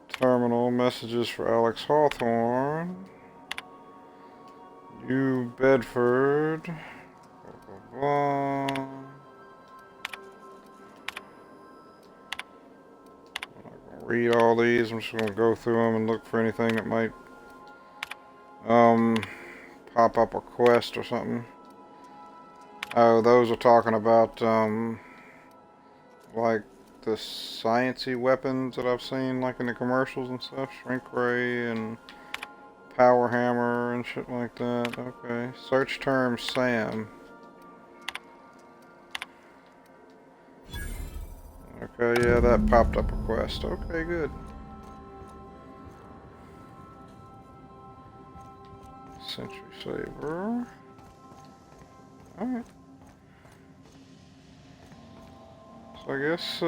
Terminal messages for Alex Hawthorne. New Bedford. Blah, blah, blah. I'm not gonna read all these. I'm just gonna go through them and look for anything that might pop up a quest or something. Oh, those are talking about like the sciencey weapons that I've seen like in the commercials and stuff. Shrink ray and power hammer and shit like that. Okay. Search term Sam. Okay, yeah, that popped up a quest. Okay, good. Century Saber. Alright. So I guess,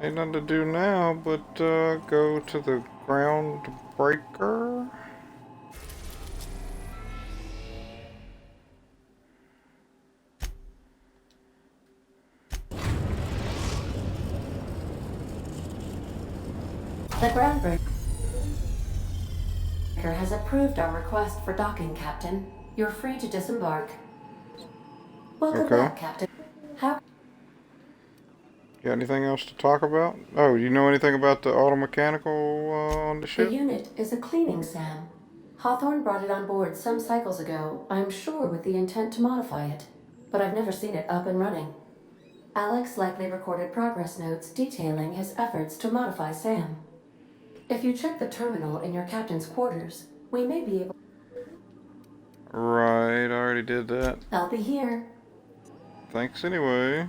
ain't nothing to do now but, go to the Groundbreaker. The groundbreaker has approved our request for docking, Captain. You're free to disembark. Welcome back, Captain. How? Got anything else to talk about? Oh, you know anything about the automechanical on the ship? The unit is a cleaning SAM. Hawthorne brought it on board some cycles ago, I'm sure with the intent to modify it. But I've never seen it up and running. Alex likely recorded progress notes detailing his efforts to modify SAM. If you check the terminal in your captain's quarters, we may be able... Right, I already did that. I'll be here. Thanks anyway.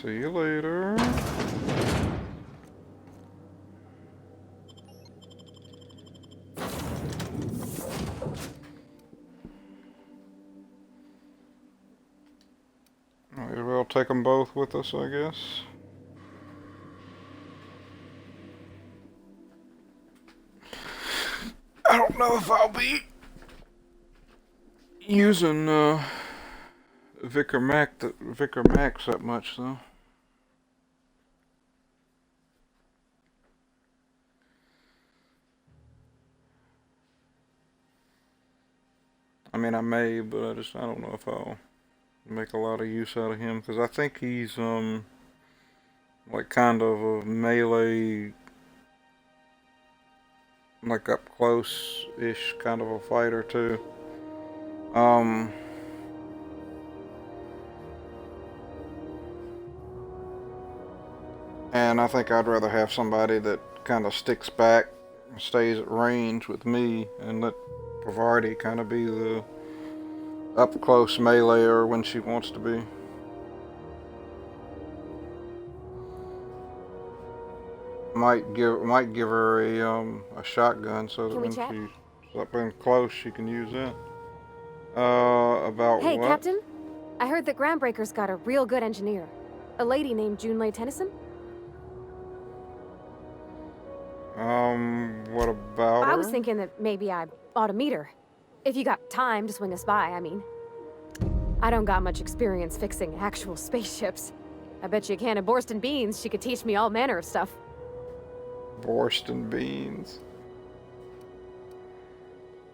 See you later. Might as well take them both with us, I guess. I don't know if I'll be using Vicar Max that much though. I mean, I may, but I don't know if I'll make a lot of use out of him, because I think he's like kind of a melee, like up close-ish kind of a fighter too. And I think I'd rather have somebody that kind of sticks back, stays at range with me, and let Pavardi kind of be the up-close meleeer when she wants to be. Might give her a shotgun so that when she's up in close, she can use that. About Hey, what? Captain. I heard that Groundbreaker's got a real good engineer. A lady named Junlei Tennyson. What about her? I was thinking that maybe I ought to meet her. If you got time to swing us by, I mean. I don't got much experience fixing actual spaceships. I bet you a can of Borston beans she could teach me all manner of stuff. Borston beans.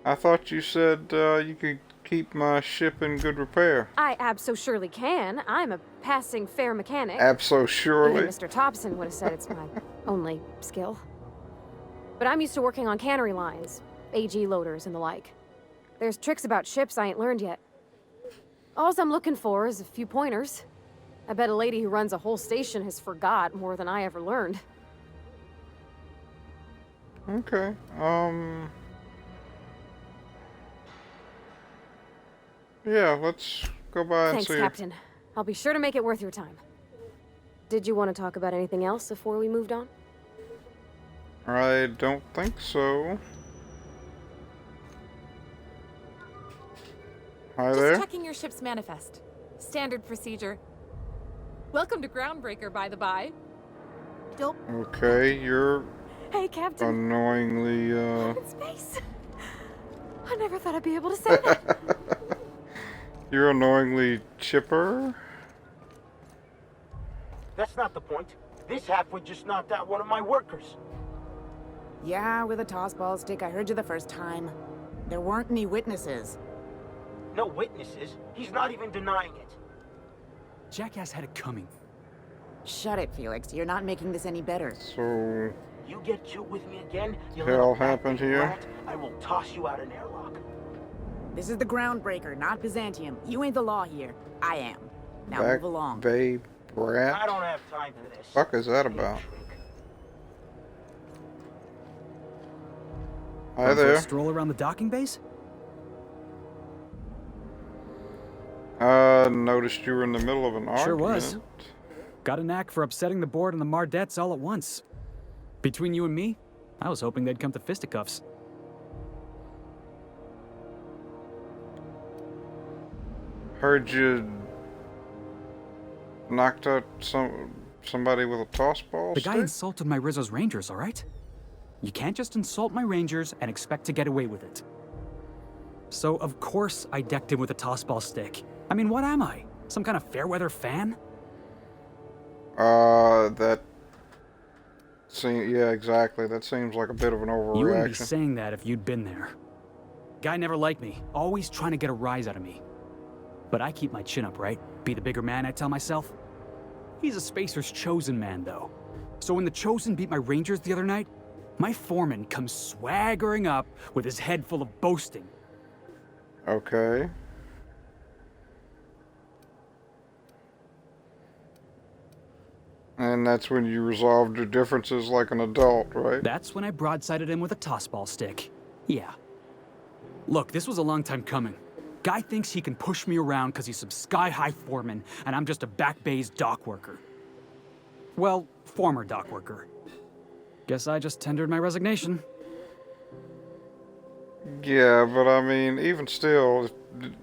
I thought you said you could keep my ship in good repair. I abso-surely can. I'm a passing fair mechanic. Abso-surely? Even Mr. Thompson would have said it's my only skill. But I'm used to working on cannery lines, AG loaders and the like. There's tricks about ships I ain't learned yet. All I'm looking for is a few pointers. I bet a lady who runs a whole station has forgot more than I ever learned. Okay, yeah, let's go by and Thanks, see her. Captain. I'll be sure to make it worth your time. Did you want to talk about anything else before we moved on? I don't think so. Hi Just there. checking your ship's manifest. Standard procedure. Welcome to Groundbreaker, by the by. Okay, you're Hey, Captain. annoyingly, I'm in space. I never thought I'd be able to say that. you're annoyingly chipper. That's not the point. This halfwit just knocked out one of my workers. Yeah, with a tossball stick. I heard you the first time. There weren't any witnesses. No witnesses. He's not even denying it. Jackass had it coming. Shut it, Felix. You're not making this any better. So, You get cute with me again, you hell little happened here? rat, I will toss you out an airlock. This is the Groundbreaker, not Byzantium. You ain't the law here. I am. Now Back move along. Bay Brat? I don't have time for this. Fuck is that about? Hi Going for a there. stroll around the docking base? Noticed you were in the middle of an argument. Sure was. Got a knack for upsetting the board and the Mardettes all at once. Between you and me, I was hoping they'd come to fisticuffs. Heard you knocked out somebody with a tossball The guy stick? insulted my Rizzo's Rangers, all right? You can't just insult my Rangers and expect to get away with it. So, of course, I decked him with a tossball stick. I mean, what am I? Some kind of fair weather fan? That Yeah, exactly. That seems like a bit of an You wouldn't be overreaction. saying that if you'd been there. Guy never liked me, always trying to get a rise out of me. But I keep my chin up, right? Be the bigger man, I tell myself. He's a Spacer's chosen man, though. So when the Chosen beat my Rangers the other night, my foreman comes swaggering up with his head full of boasting. Okay. And that's when you resolved your differences like an adult, right? That's when I broadsided him with a tossball stick. Yeah. Look, this was a long time coming. Guy thinks he can push me around because he's some sky-high foreman, and I'm just a back bay's dock worker. Well, former dock worker. Guess I just tendered my resignation. Yeah, but I mean, even still,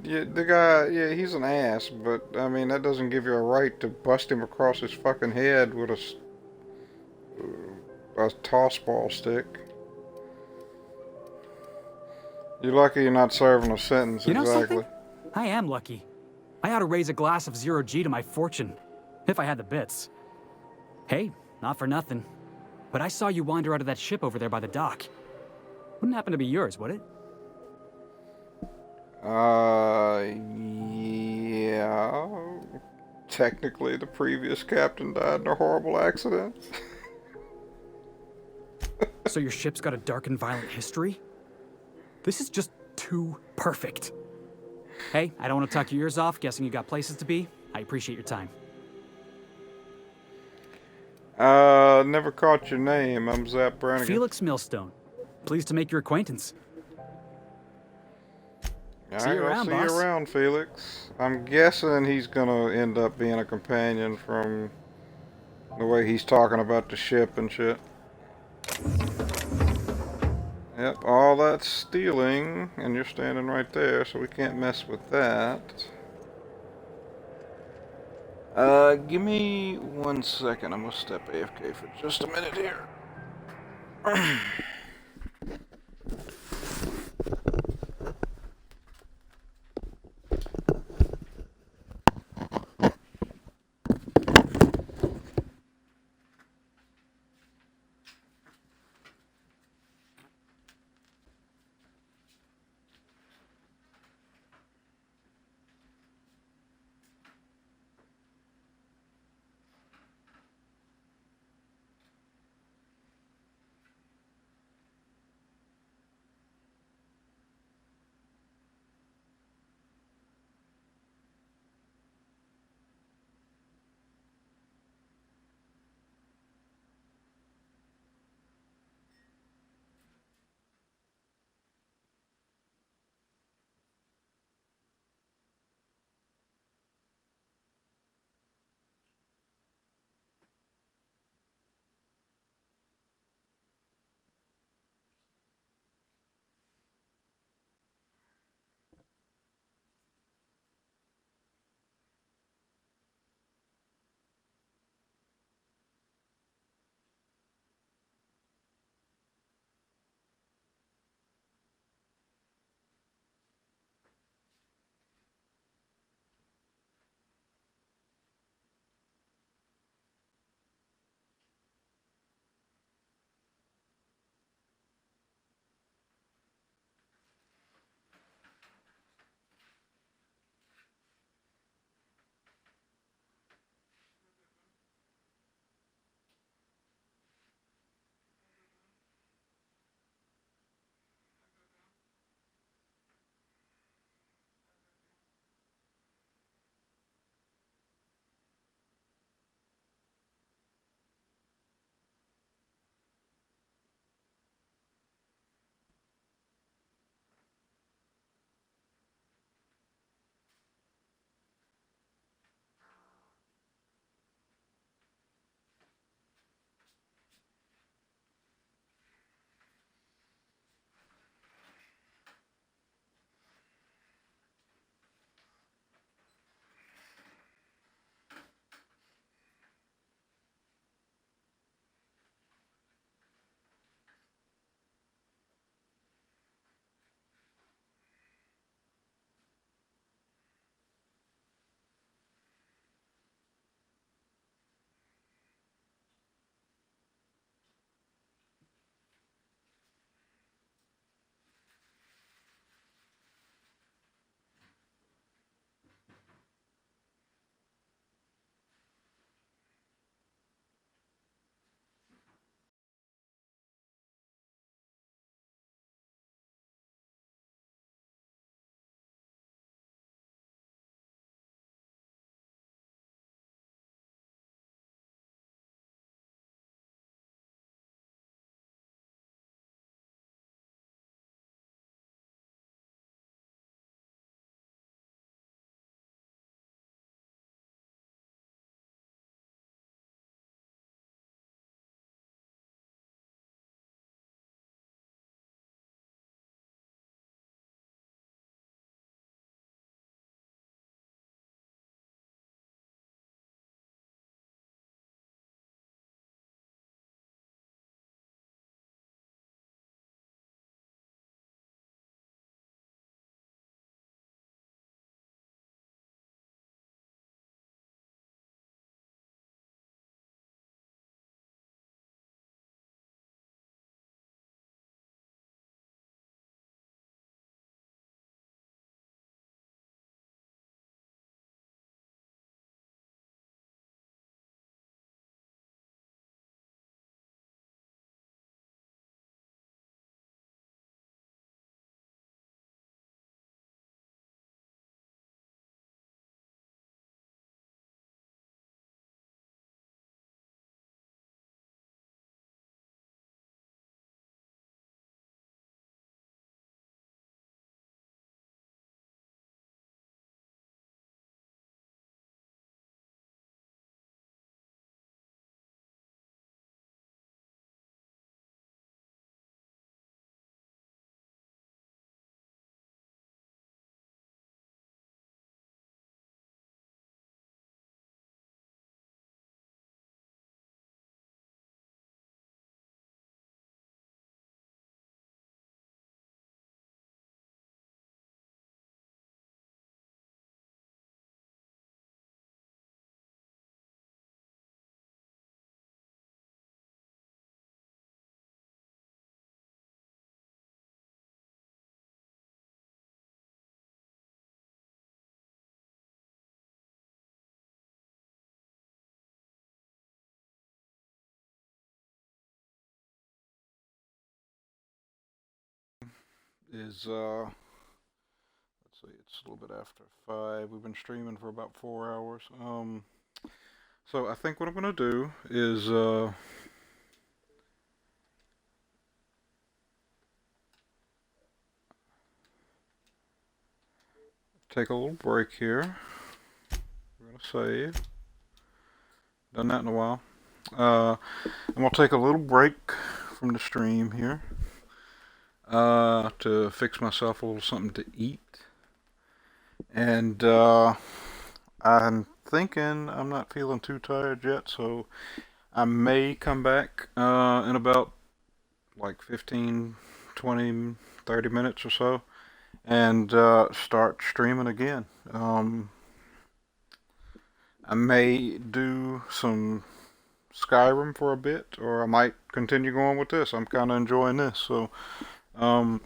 the guy, yeah, he's an ass, but I mean, that doesn't give you a right to bust him across his fucking head with a tossball stick. You're lucky you're not serving a sentence, You know exactly. something? I am lucky. I ought to raise a glass of 0G to my fortune, if I had the bits. Hey, not for nothing, but I saw you wander out of that ship over there by the dock. Wouldn't happen to be yours, would it? Yeah. Technically, the previous captain died in a horrible accident. So your ship's got a dark and violent history? This is just too perfect. Hey, I don't want to talk your ears off, guessing you got places to be. I appreciate your time. Never caught your name. I'm Zap Brannigan. Felix Millstone. Pleased to make your acquaintance. See you around, boss. See you around, Felix. I'm guessing he's gonna end up being a companion from the way he's talking about the ship and shit. Yep, all that's stealing, and you're standing right there, so we can't mess with that. Give me 1 second. I'm gonna step AFK for just a minute here. is let's see, it's a little bit after 5. We've been streaming for about 4 hours. So I think what I'm gonna do is take a little break here. We're gonna save. Done that in a while. I'm gonna take a little break from the stream here to fix myself a little something to eat. And I'm thinking I'm not feeling too tired yet, so I may come back in about like 15, 20, 30 minutes or so and start streaming again. I may do some Skyrim for a bit, or I might continue going with this. I'm kind of enjoying this, so I'll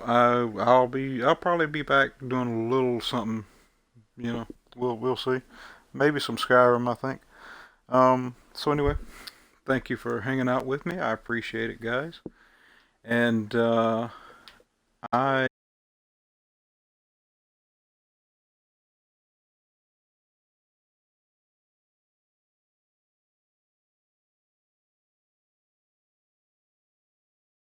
probably be back doing a little something. We'll see. Maybe some Skyrim, I think. So anyway, thank you for hanging out with me. I appreciate it, guys. And I